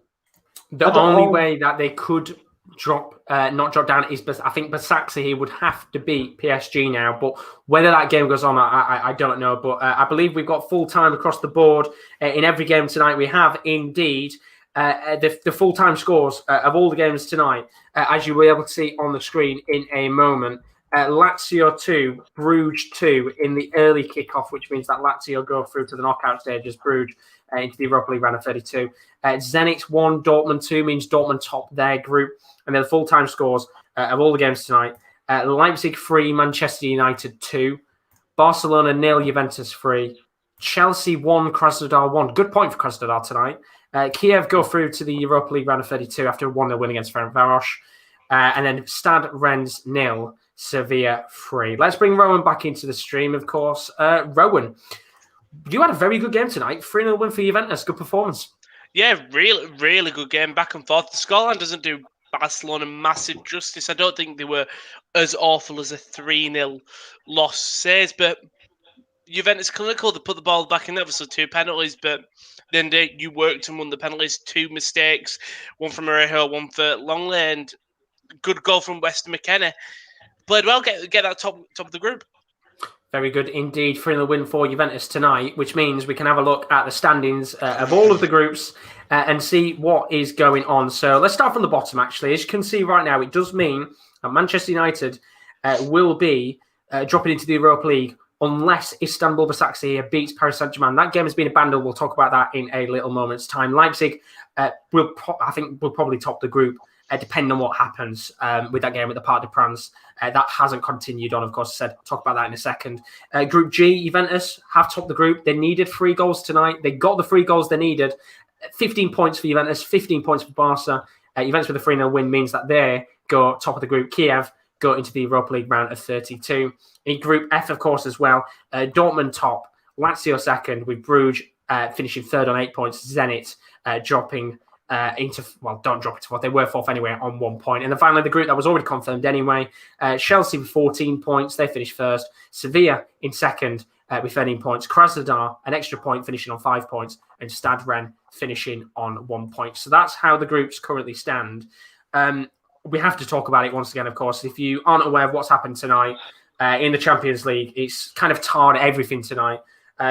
The only way that they could not drop down is, I think Basaksehir would have to beat PSG now. But whether that game goes on, I don't know. But I believe we've got full time across the board in every game tonight. We have indeed the full-time scores of all the games tonight, as you will be able to see on the screen in a moment. Lazio 2, Bruges 2 in the early kickoff, which means that Lazio go through to the knockout stages, Bruges into the Europa League round of 32. Zenit 1, Dortmund 2 means Dortmund top their group. And then the full-time scores of all the games tonight. Leipzig 3, Manchester United 2. Barcelona 0, Juventus 3. Chelsea 1, Krasnodar 1. Good point for Krasnodar tonight. Kiev go through to the Europa League round of 32 after a 1-0 win against Ferencváros. And then Stade Rennes 0, Sevilla 3. Let's bring Rowan back into the stream, of course. Rowan, you had a very good game tonight. 3-0 win for Juventus. Good performance. Yeah, really, really good game, back and forth. The scoreline doesn't do Barcelona massive justice. I don't think they were as awful as a 3-0 loss says, but Juventus clinical. They put the ball back in there, so 2 penalties, but then you worked and won the penalties. 2 mistakes, one from Arejo, one for Longley, and good goal from Weston McKennie. Played well, get that top of the group. Very good indeed. 3-0 win for Juventus tonight, which means we can have a look at the standings of all of the groups and see what is going on. So let's start from the bottom, actually. As you can see right now, it does mean that Manchester United will be dropping into the Europa League unless Istanbul Basaksehir beats Paris Saint-Germain. That game has been abandoned. We'll talk about that in a little moment's time. Leipzig will probably top the group, depending on what happens with that game at the Parc des Princes. That hasn't continued on, of course. I said, talk about that in a second. Group G, Juventus have topped the group. They needed 3 goals tonight. They got the 3 goals they needed. 15 points for Juventus, 15 points for Barca. Juventus with a 3-0 win means that they go top of the group. Kiev go into the Europa League round of 32. In Group F, of course, as well, Dortmund top, Lazio second, with Bruges finishing third on 8 points, Zenit dropping don't drop into 4th. They were 4th anyway on 1 point. And then finally, the group that was already confirmed anyway, Chelsea with 14 points. They finished first. Sevilla in second with 13 points. Krasnodar, an extra point, finishing on 5 points. And Stade Rennes finishing on 1 point. So that's how the groups currently stand. We have to talk about it once again, of course. If you aren't aware of what's happened tonight in the Champions League, it's kind of tarred everything tonight.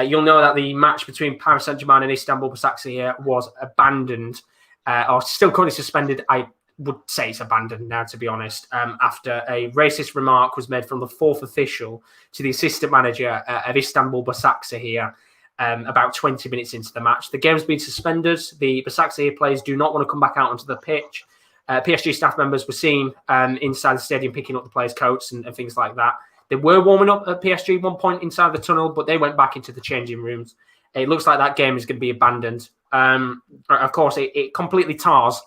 You'll know that the match between Paris Saint-Germain and Istanbul Basaksehir was abandoned. Or still currently suspended. I would say it's abandoned now, to be honest, after a racist remark was made from the 4th official to the assistant manager of Istanbul Basaksehir about 20 minutes into the match. The game's been suspended. The Basaksehir players do not want to come back out onto the pitch. PSG staff members were seen inside the stadium picking up the players' coats and things like that. They were warming up at PSG at one point inside the tunnel, but they went back into the changing rooms. It looks like that game is going to be abandoned. Of course, it completely tars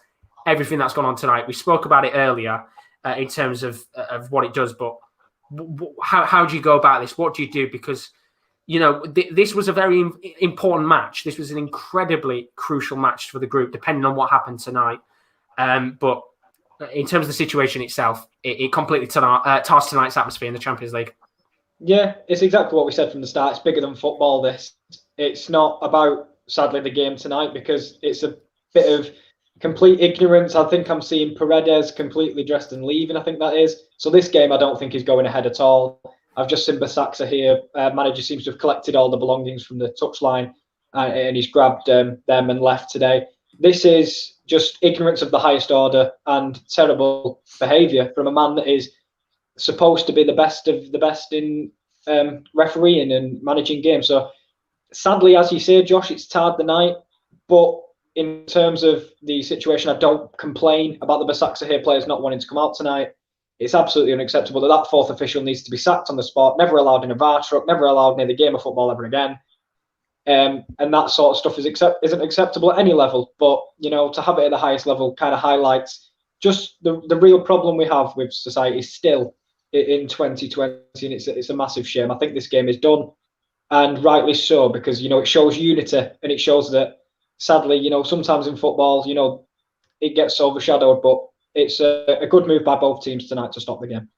everything that's gone on tonight. We spoke about it earlier in terms of what it does, but how do you go about this? What do you do? Because, this was a very important match. This was an incredibly crucial match for the group, depending on what happened tonight. But in terms of the situation itself, it completely tars tonight's atmosphere in the Champions League. Yeah, it's exactly what we said from the start. It's bigger than football, this. It's not about, sadly, the game tonight, because it's a bit of complete ignorance. I think I'm seeing Paredes completely dressed and leaving, I think that is. So this game I don't think is going ahead at all. I've just seen Basaksehir. Manager seems to have collected all the belongings from the touchline and he's grabbed them and left today. This is just ignorance of the highest order and terrible behaviour from a man that is supposed to be the best of the best in refereeing and managing games. So sadly, as you say, Josh, it's tarred the night. But in terms of the situation, I don't complain about the Basaksehir players not wanting to come out tonight. It's absolutely unacceptable that 4th official needs to be sacked on the spot, never allowed in a VAR truck, never allowed near the game of football ever again. And that sort of stuff isn't acceptable at any level. But, to have it at the highest level kind of highlights just the real problem we have with society still in 2020. And it's a massive shame. I think this game is done. And rightly so, because, it shows unity and it shows that, sadly, sometimes in football, it gets overshadowed, but it's a good move by both teams tonight to stop the game.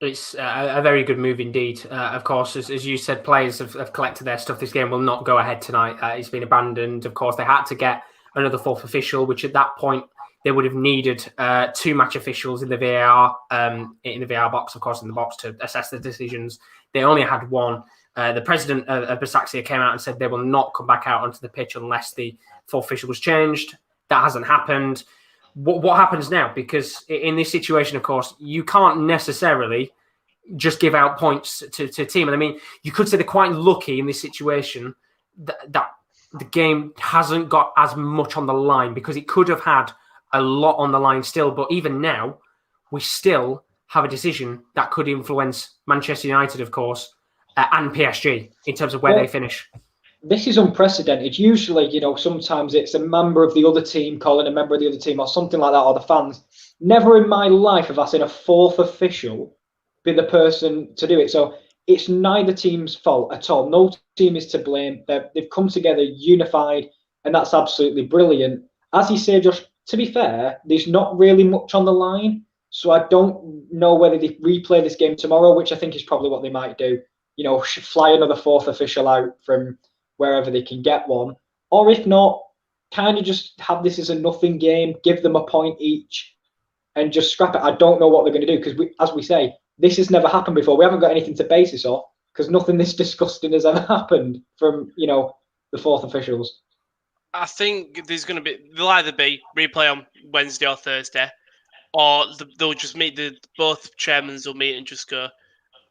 It's a very good move indeed. Of course, as you said, players have collected their stuff. This game will not go ahead tonight. It's been abandoned. Of course, they had to get another 4th official, which at that point they would have needed 2 match officials in the VAR box, of course, in the box to assess the decisions. They only had 1. The president of Basaksehir came out and said they will not come back out onto the pitch unless the 4th official was changed. That hasn't happened. What happens now? Because in this situation, of course, you can't necessarily just give out points to a team. And I mean, you could say they're quite lucky in this situation that the game hasn't got as much on the line, because it could have had a lot on the line still. But even now, we still have a decision that could influence Manchester United, of course, and PSG in terms of where they finish. This is unprecedented. Usually, sometimes it's a member of the other team calling a member of the other team or something like that, or the fans. Never in my life have I seen a 4th official be the person to do it. So it's neither team's fault at all. No team is to blame. They've come together unified, and that's absolutely brilliant. As you say, Josh, to be fair, there's not really much on the line. So I don't know whether they replay this game tomorrow, which I think is probably what they might do. Fly another 4th official out from wherever they can get one, or if not, kind of just have this as a nothing game, give them a point each, and just scrap it. I don't know what they're going to do, because as we say, this has never happened before. We haven't got anything to base this off. because nothing this disgusting has ever happened from, the fourth officials. I think there'll either be replay on Wednesday or Thursday, or they'll just meet, both chairmen will meet and just go,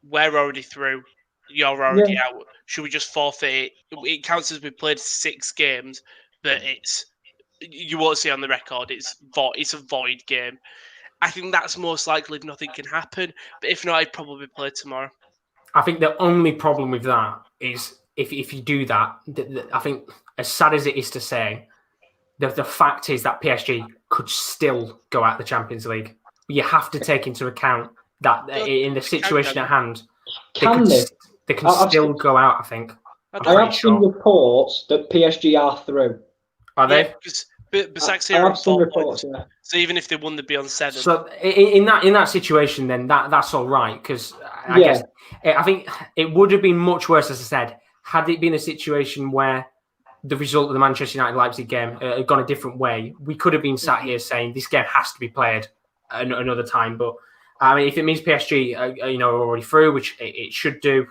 we're already through, you're already out. Should we just forfeit it? It counts as we played 6 games, but you won't see on the record, it's a void game. I think that's most likely if nothing can happen, but if not, I'd probably play tomorrow. I think the only problem with that is if you do that, I think, as sad as it is to say, the fact is that PSG could still go out the Champions League. You have to take into account that in the situation at hand, they can still go out, I think. I have seen reports that PSG are through. Are they? Because Basaksehir are 4 points. Yeah. So even if they won, they'd be on 7. So in that situation, then that's all right, because I guess I think it would have been much worse, as I said, had it been a situation where the result of the Manchester United-Leipzig game had gone a different way. We could have been sat here saying this game has to be played another time. But I mean, if it means PSG, are already through, which it should do,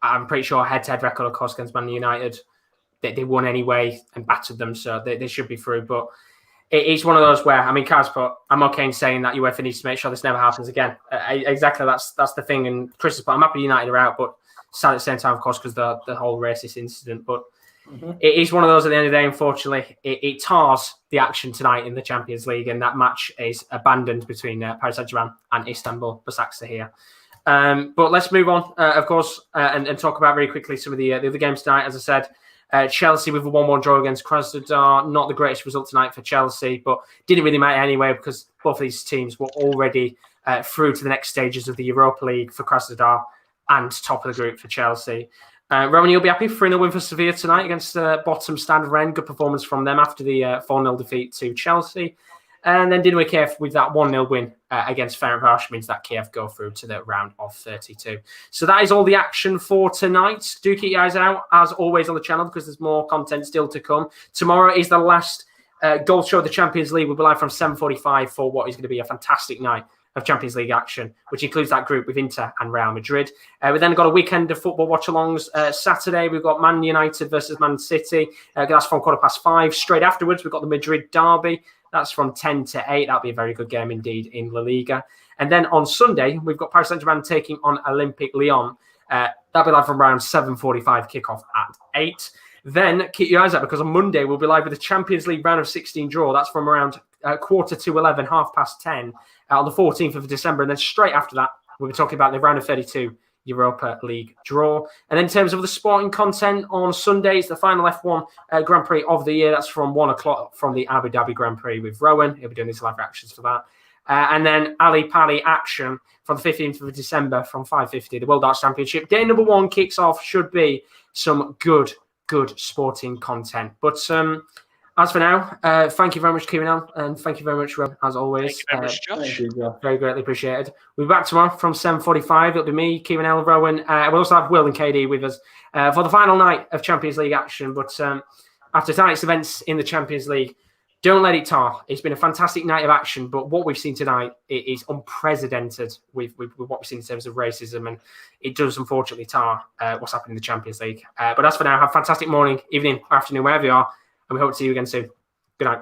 I'm pretty sure head-to-head record, of course, against Man United, they won anyway and battered them, so they should be through. But it's one of those where, I mean, Kaz, I'm okay in saying that UEFA needs to make sure this never happens again. Exactly, that's the thing. And Chris has put, I'm happy United are out, but sad at the same time, of course, because the whole racist incident. But it is one of those at the end of the day, unfortunately. It tars the action tonight in the Champions League, and that match is abandoned between Paris Saint-Germain and Istanbul Basaksehir. But let's move on, of course, and talk about very quickly some of the other games tonight. As I said, Chelsea with a 1-1 draw against Krasnodar. Not the greatest result tonight for Chelsea, but didn't really matter anyway because both of these teams were already through to the next stages of the Europa League for Krasnodar and top of the group for Chelsea. Rowan, you'll be happy for a 3-0 win for Sevilla tonight against bottom Standard Rennes. Good performance from them after the 4-0 defeat to Chelsea. And then Dinamo Kiev with that 1-0 win against Ferencváros means that Kiev go through to the round of 32. So that is all the action for tonight. Do keep your eyes out, as always, on the channel because there's more content still to come. Tomorrow is the last goal show of the Champions League. We'll be live from 7:45 for what is going to be a fantastic night of Champions League action, which includes that group with Inter and Real Madrid. We then got a weekend of football watch-alongs. Saturday, we've got Man United versus Man City. That's from 5:15. Straight afterwards, we've got the Madrid derby. That's from 10 to 8. That'll be a very good game indeed in La Liga. And then on Sunday, we've got Paris Saint-Germain taking on Olympique Lyon. That'll be live from around 7:45, kickoff at 8. Then keep your eyes out because on Monday, we'll be live with the Champions League round of 16 draw. That's from around 11:15, 10:30 on the 14th of December. And then straight after that, we'll be talking about the round of 32 Europa League draw. And then in terms of the sporting content on Sunday, it's the final F1 Grand Prix of the year. That's from 1 o'clock from the Abu Dhabi Grand Prix with Rowan. He'll be doing his live reactions for that. And then Ali Pali action from the 15th of December from 5:50, the World Darts Championship. Day number 1 kicks off. Should be some good sporting content. But as for now, thank you very much, Kieran, and thank you very much, Rob, as always. Thank you very much, Josh. Thank you, Josh. Very greatly appreciated. We'll be back tomorrow from 7:45. It'll be me, Kieran, Rowan. We'll also have Will and KD with us for the final night of Champions League action. But after tonight's events in the Champions League, don't let it tar. It's been a fantastic night of action, but what we've seen tonight is unprecedented with what we've seen in terms of racism, and it does unfortunately tar what's happening in the Champions League. But as for now, have a fantastic morning, evening, afternoon, wherever you are, and we hope to see you again soon. Good night.